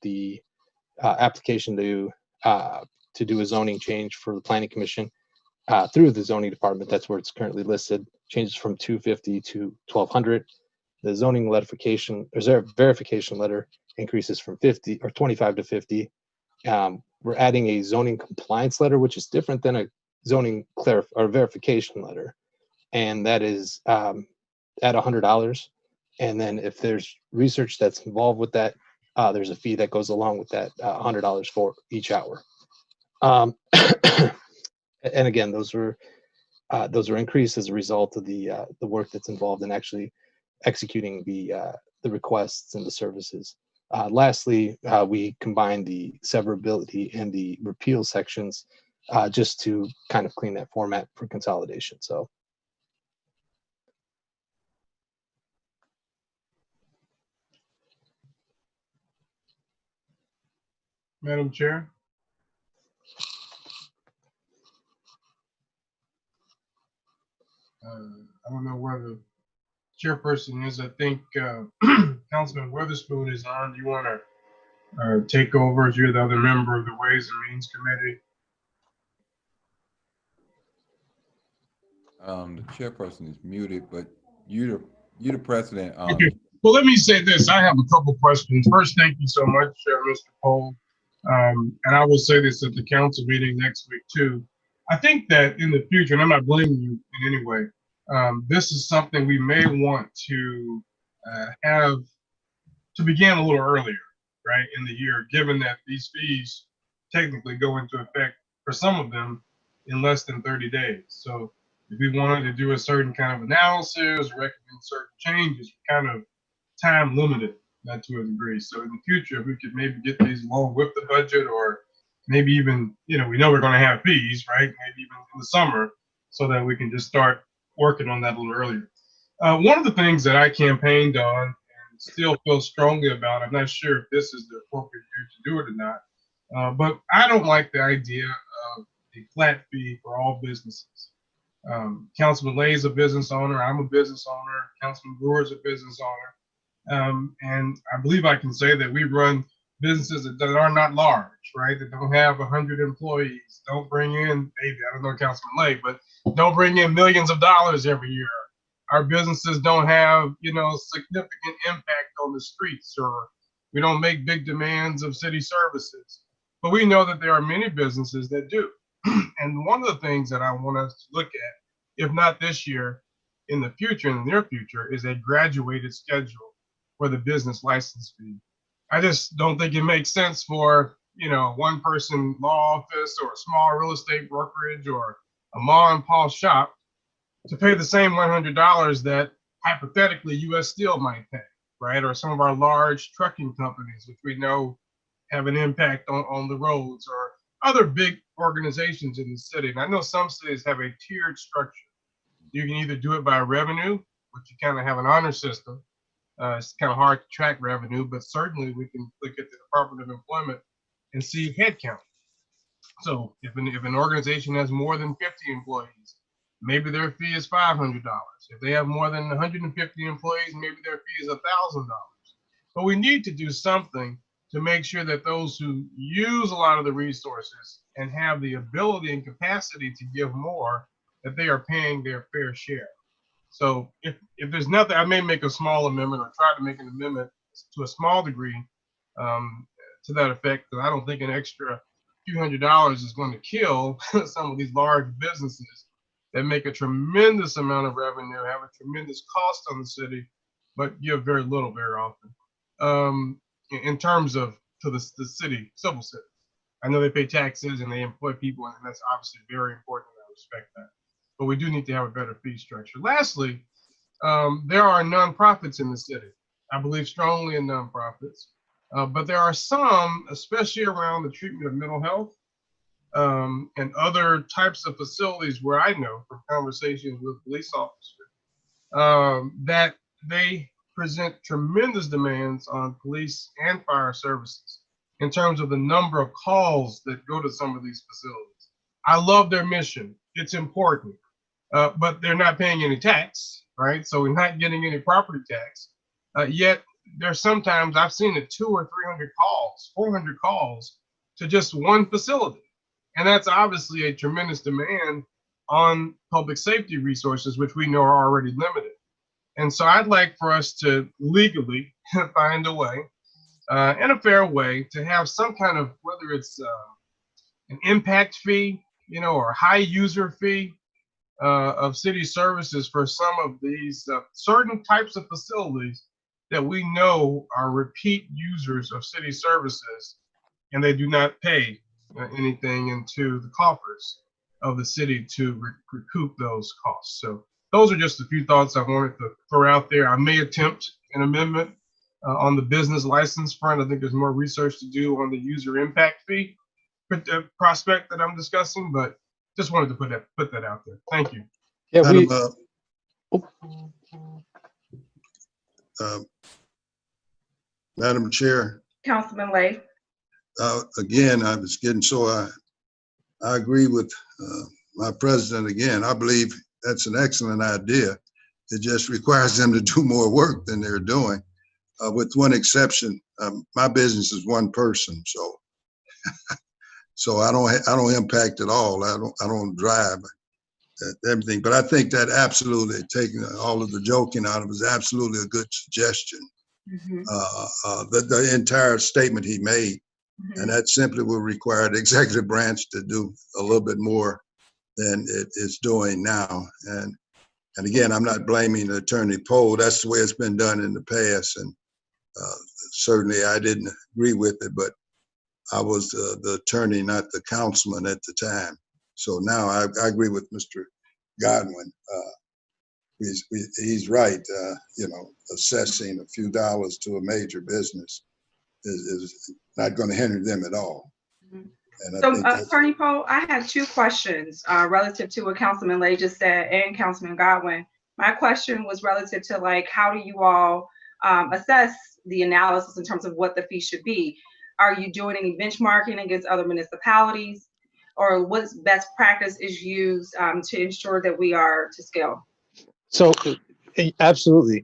the application to do a zoning change for the Planning Commission through the Zoning Department, that's where it's currently listed, changes from 250 to 1,200. The zoning verification letter increases from 50 or 25 to 50. We're adding a zoning compliance letter, which is different than a zoning verification letter, and that is at $100. And then if there's research that's involved with that, there's a fee that goes along with that, $100 for each hour. And again, those were increased as a result of the work that's involved in actually executing the requests and the services. Lastly, we combined the severability and the repeal sections just to kind of clean that format for consolidation. So. Madam Chair. I don't know where the chairperson is. I think Councilman Witherspoon is on. Do you want to take over as you're the other member of the Ways and Means Committee? The chairperson is muted, but you're the president. Okay. Well, let me say this. I have a couple questions. First, thank you so much, Mr. Cole. And I will say this at the council meeting next week too. I think that in the future, and I'm not blaming you in any way, this is something we may want to have to begin a little earlier, right, in the year, given that these fees technically go into effect for some of them in less than 30 days. So if we wanted to do a certain kind of analysis, recommend certain changes, we're kind of time limited, not to a degree. So in the future, if we could maybe get these along with the budget, or maybe even, we know we're going to have fees, right? Maybe even in the summer, so that we can just start working on that a little earlier. One of the things that I campaigned on and still feel strongly about, I'm not sure if this is the appropriate year to do it or not, but I don't like the idea of a flat fee for all businesses. Councilman Lay is a business owner. I'm a business owner. Councilman Brewer is a business owner. And I believe I can say that we run businesses that are not large, right? That don't have 100 employees, don't bring in, maybe, I don't know Councilman Lay, but don't bring in millions of dollars every year. Our businesses don't have, significant impact on the streets, or we don't make big demands of city services. But we know that there are many businesses that do. And one of the things that I want us to look at, if not this year, in the future, in the near future, is a graduated schedule for the business license fee. I just don't think it makes sense for, one person law office or a small real estate brokerage or a mom and pop shop to pay the same $100 that hypothetically U.S. Steel might pay, right? Or some of our large trucking companies, which we know have an impact on the roads, or other big organizations in the city. And I know some cities have a tiered structure. You can either do it by revenue, which you kind of have an honor system. It's kind of hard to track revenue, but certainly we can look at the Department of Employment and see headcount. So if an organization has more than 50 employees, maybe their fee is $500. If they have more than 150 employees, maybe their fee is $1,000. But we need to do something to make sure that those who use a lot of the resources and have the ability and capacity to give more, that they are paying their fair share. So if there's nothing, I may make a small amendment or try to make an amendment to a small degree to that effect, because I don't think an extra few $100s is going to kill some of these large businesses that make a tremendous amount of revenue, have a tremendous cost on the city, but give very little very often. In terms of to the city, civil city. I know they pay taxes and they employ people, and that's obviously very important, and I respect that. But we do need to have a better fee structure. Lastly, there are nonprofits in the city. I believe strongly in nonprofits, but there are some, especially around the treatment of mental health and other types of facilities where I know from conversations with police officers that they present tremendous demands on police and fire services in terms of the number of calls that go to some of these facilities. I love their mission. It's important, but they're not paying any tax, right? So we're not getting any property tax. Yet there's sometimes I've seen it 200 or 300 calls, 400 calls to just one facility. And that's obviously a tremendous demand on public safety resources, which we know are already limited. And so I'd like for us to legally find a way, in a fair way, to have some kind of, whether it's an impact fee, or a high user fee of city services for some of these certain types of facilities that we know are repeat users of city services, and they do not pay anything into the coffers of the city to recoup those costs. So those are just a few thoughts I wanted to throw out there. I may attempt an amendment on the business license front. I think there's more research to do on the user impact fee prospect that I'm discussing, but just wanted to put that out there. Thank you. Yeah, Madam Chair. Councilman Lay. Again, I was getting I agree with my president again. I believe that's an excellent idea. It just requires them to do more work than they're doing. With one exception, my business is one person, so I don't impact at all. I don't drive everything. But I think that absolutely, taking all of the joking out of it, is absolutely a good suggestion. The entire statement he made, and that simply will require the executive branch to do a little bit more than it is doing now. And again, I'm not blaming Attorney Poe. That's the way it's been done in the past, and certainly I didn't agree with it, but I was the attorney, not the councilman at the time. So now I agree with Mr. Godwin. He's right. Assessing a few dollars to a major business is not going to hinder them at all. And so, Attorney Poe, I had two questions relative to what Councilman Lay just said and Councilman Godwin. My question was relative to how do you all assess the analysis in terms of what the fee should be? Are you doing any benchmarking against other municipalities, or what's best practice is used to ensure that we are to scale? So Absolutely.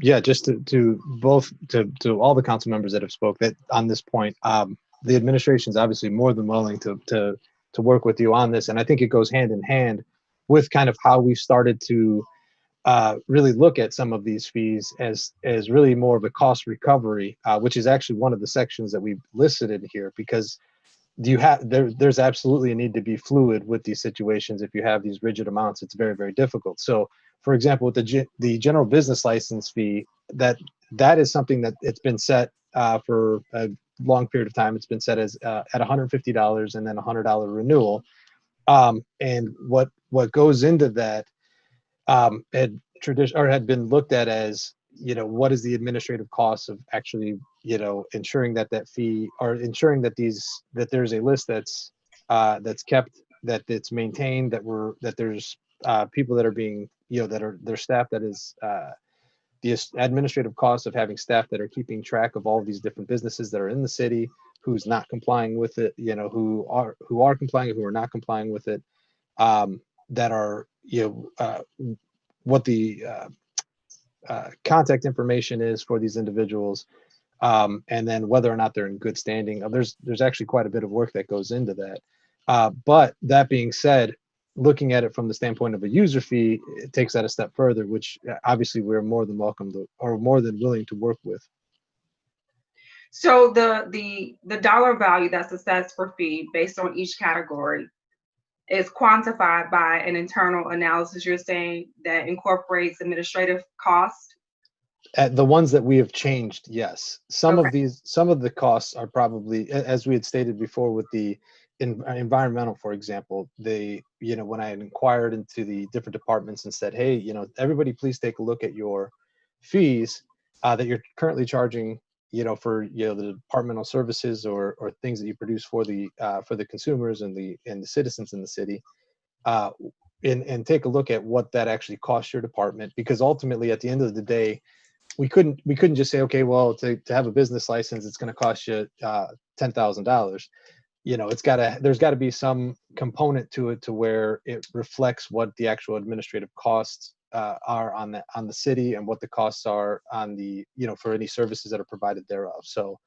Yeah, just to both to all the council members that have spoke that on this point, the administration is obviously more than willing to work with you on this, and I think it goes hand in hand with kind of how we started to really look at some of these fees as really more of a cost recovery, which is actually one of the sections that we've listed in here, because there's absolutely a need to be fluid with these situations. If you have these rigid amounts, it's very, very difficult. So for example, with the general business license fee, that is something that it's been set for a long period of time. It's been set as at $150 and then $100 renewal. And what goes into that had been looked at as, what is the administrative cost of actually, ensuring that fee, or ensuring that there's a list that's kept, that it's maintained, that there's people that are being, their staff that is the administrative cost of having staff that are keeping track of all of these different businesses that are in the city, who's not complying with it, who are complying, who are not complying with it, that are, what the contact information is for these individuals, and then whether or not they're in good standing. There's actually quite a bit of work that goes into that. But that being said, looking at it from the standpoint of a user fee, it takes that a step further, which obviously we're more than welcome to, or more than willing to work with. So the dollar value that's assessed for fee based on each category is quantified by an internal analysis, you're saying, that incorporates administrative cost? At the ones that we have changed, yes. Some of the costs are probably, as we had stated before with the environmental, for example, when I had inquired into the different departments and said, hey, everybody please take a look at your fees that you're currently charging, for the departmental services or things that you produce for the consumers and the citizens in the city, and take a look at what that actually costs your department, because ultimately at the end of the day, we couldn't just say, okay, well, to have a business license, it's going to cost you $10,000. There's got to be some component to it to where it reflects what the actual administrative costs are on the city, and what the costs are on the, for any services that are provided thereof. So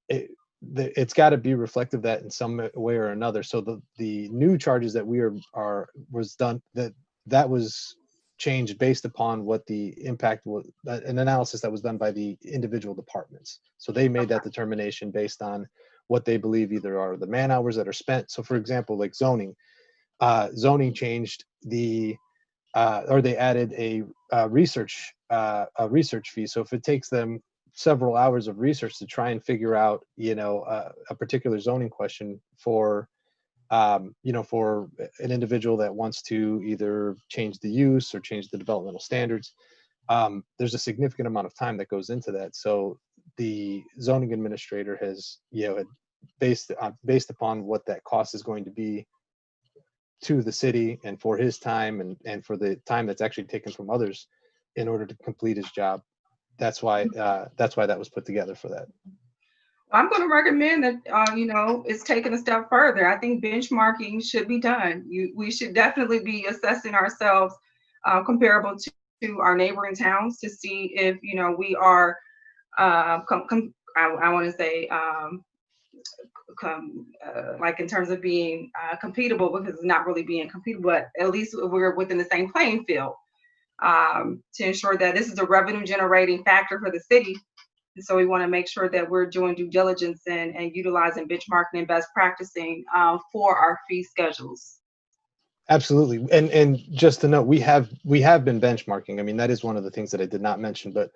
it's got to be reflective of that in some way or another. So the new charges that that was changed based upon what the impact was, an analysis that was done by the individual departments. So they made that determination based on what they believe either are the man hours that are spent. So for example, like zoning changed or they added a research fee. So if it takes them several hours of research to try and figure out, a particular zoning question for for an individual that wants to either change the use or change the developmental standards, there's a significant amount of time that goes into that. So the zoning administrator has, had based upon what that cost is going to be to the city, and for his time and for the time that's actually taken from others in order to complete his job. That's why that was put together for that. I'm going to recommend that, it's taken a step further. I think benchmarking should be done. We should definitely be assessing ourselves comparable to our neighboring towns to see if, we are, I want to say, like in terms of being competable, because it's not really being competable, but at least we're within the same playing field, to ensure that this is a revenue generating factor for the city. And so we want to make sure that we're doing due diligence and utilizing benchmarking and best practicing for our fee schedules. Absolutely. And just to note, we have been benchmarking. I mean, that is one of the things that I did not mention, but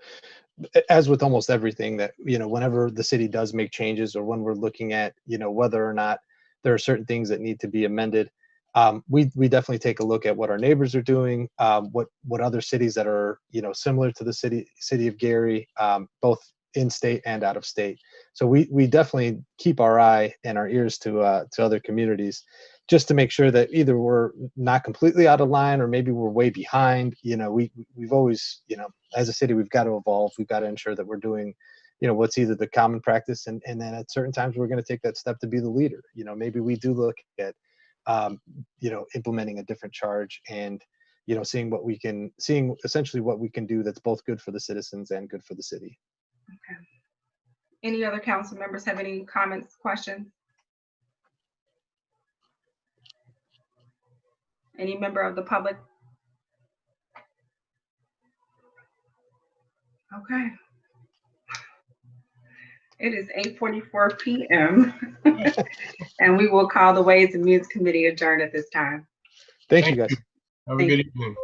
as with almost everything that, whenever the city does make changes, or when we're looking at, whether or not there are certain things that need to be amended, we definitely take a look at what our neighbors are doing, what other cities that are, similar to the city of Gary, both in state and out of state. So we definitely keep our eye and our ears to other communities, just to make sure that either we're not completely out of line, or maybe we're way behind. We've always, as a city, we've got to evolve. We've got to ensure that we're doing, what's either the common practice, and then at certain times we're going to take that step to be the leader. Maybe we do look at, implementing a different charge, and seeing essentially what we can do that's both good for the citizens and good for the city. Okay. Any other council members have any comments, questions? Any member of the public? Okay. It is 8:44 p.m. and we will call the Ways and Means Committee adjourned at this time. Thank you, guys. Have a good evening.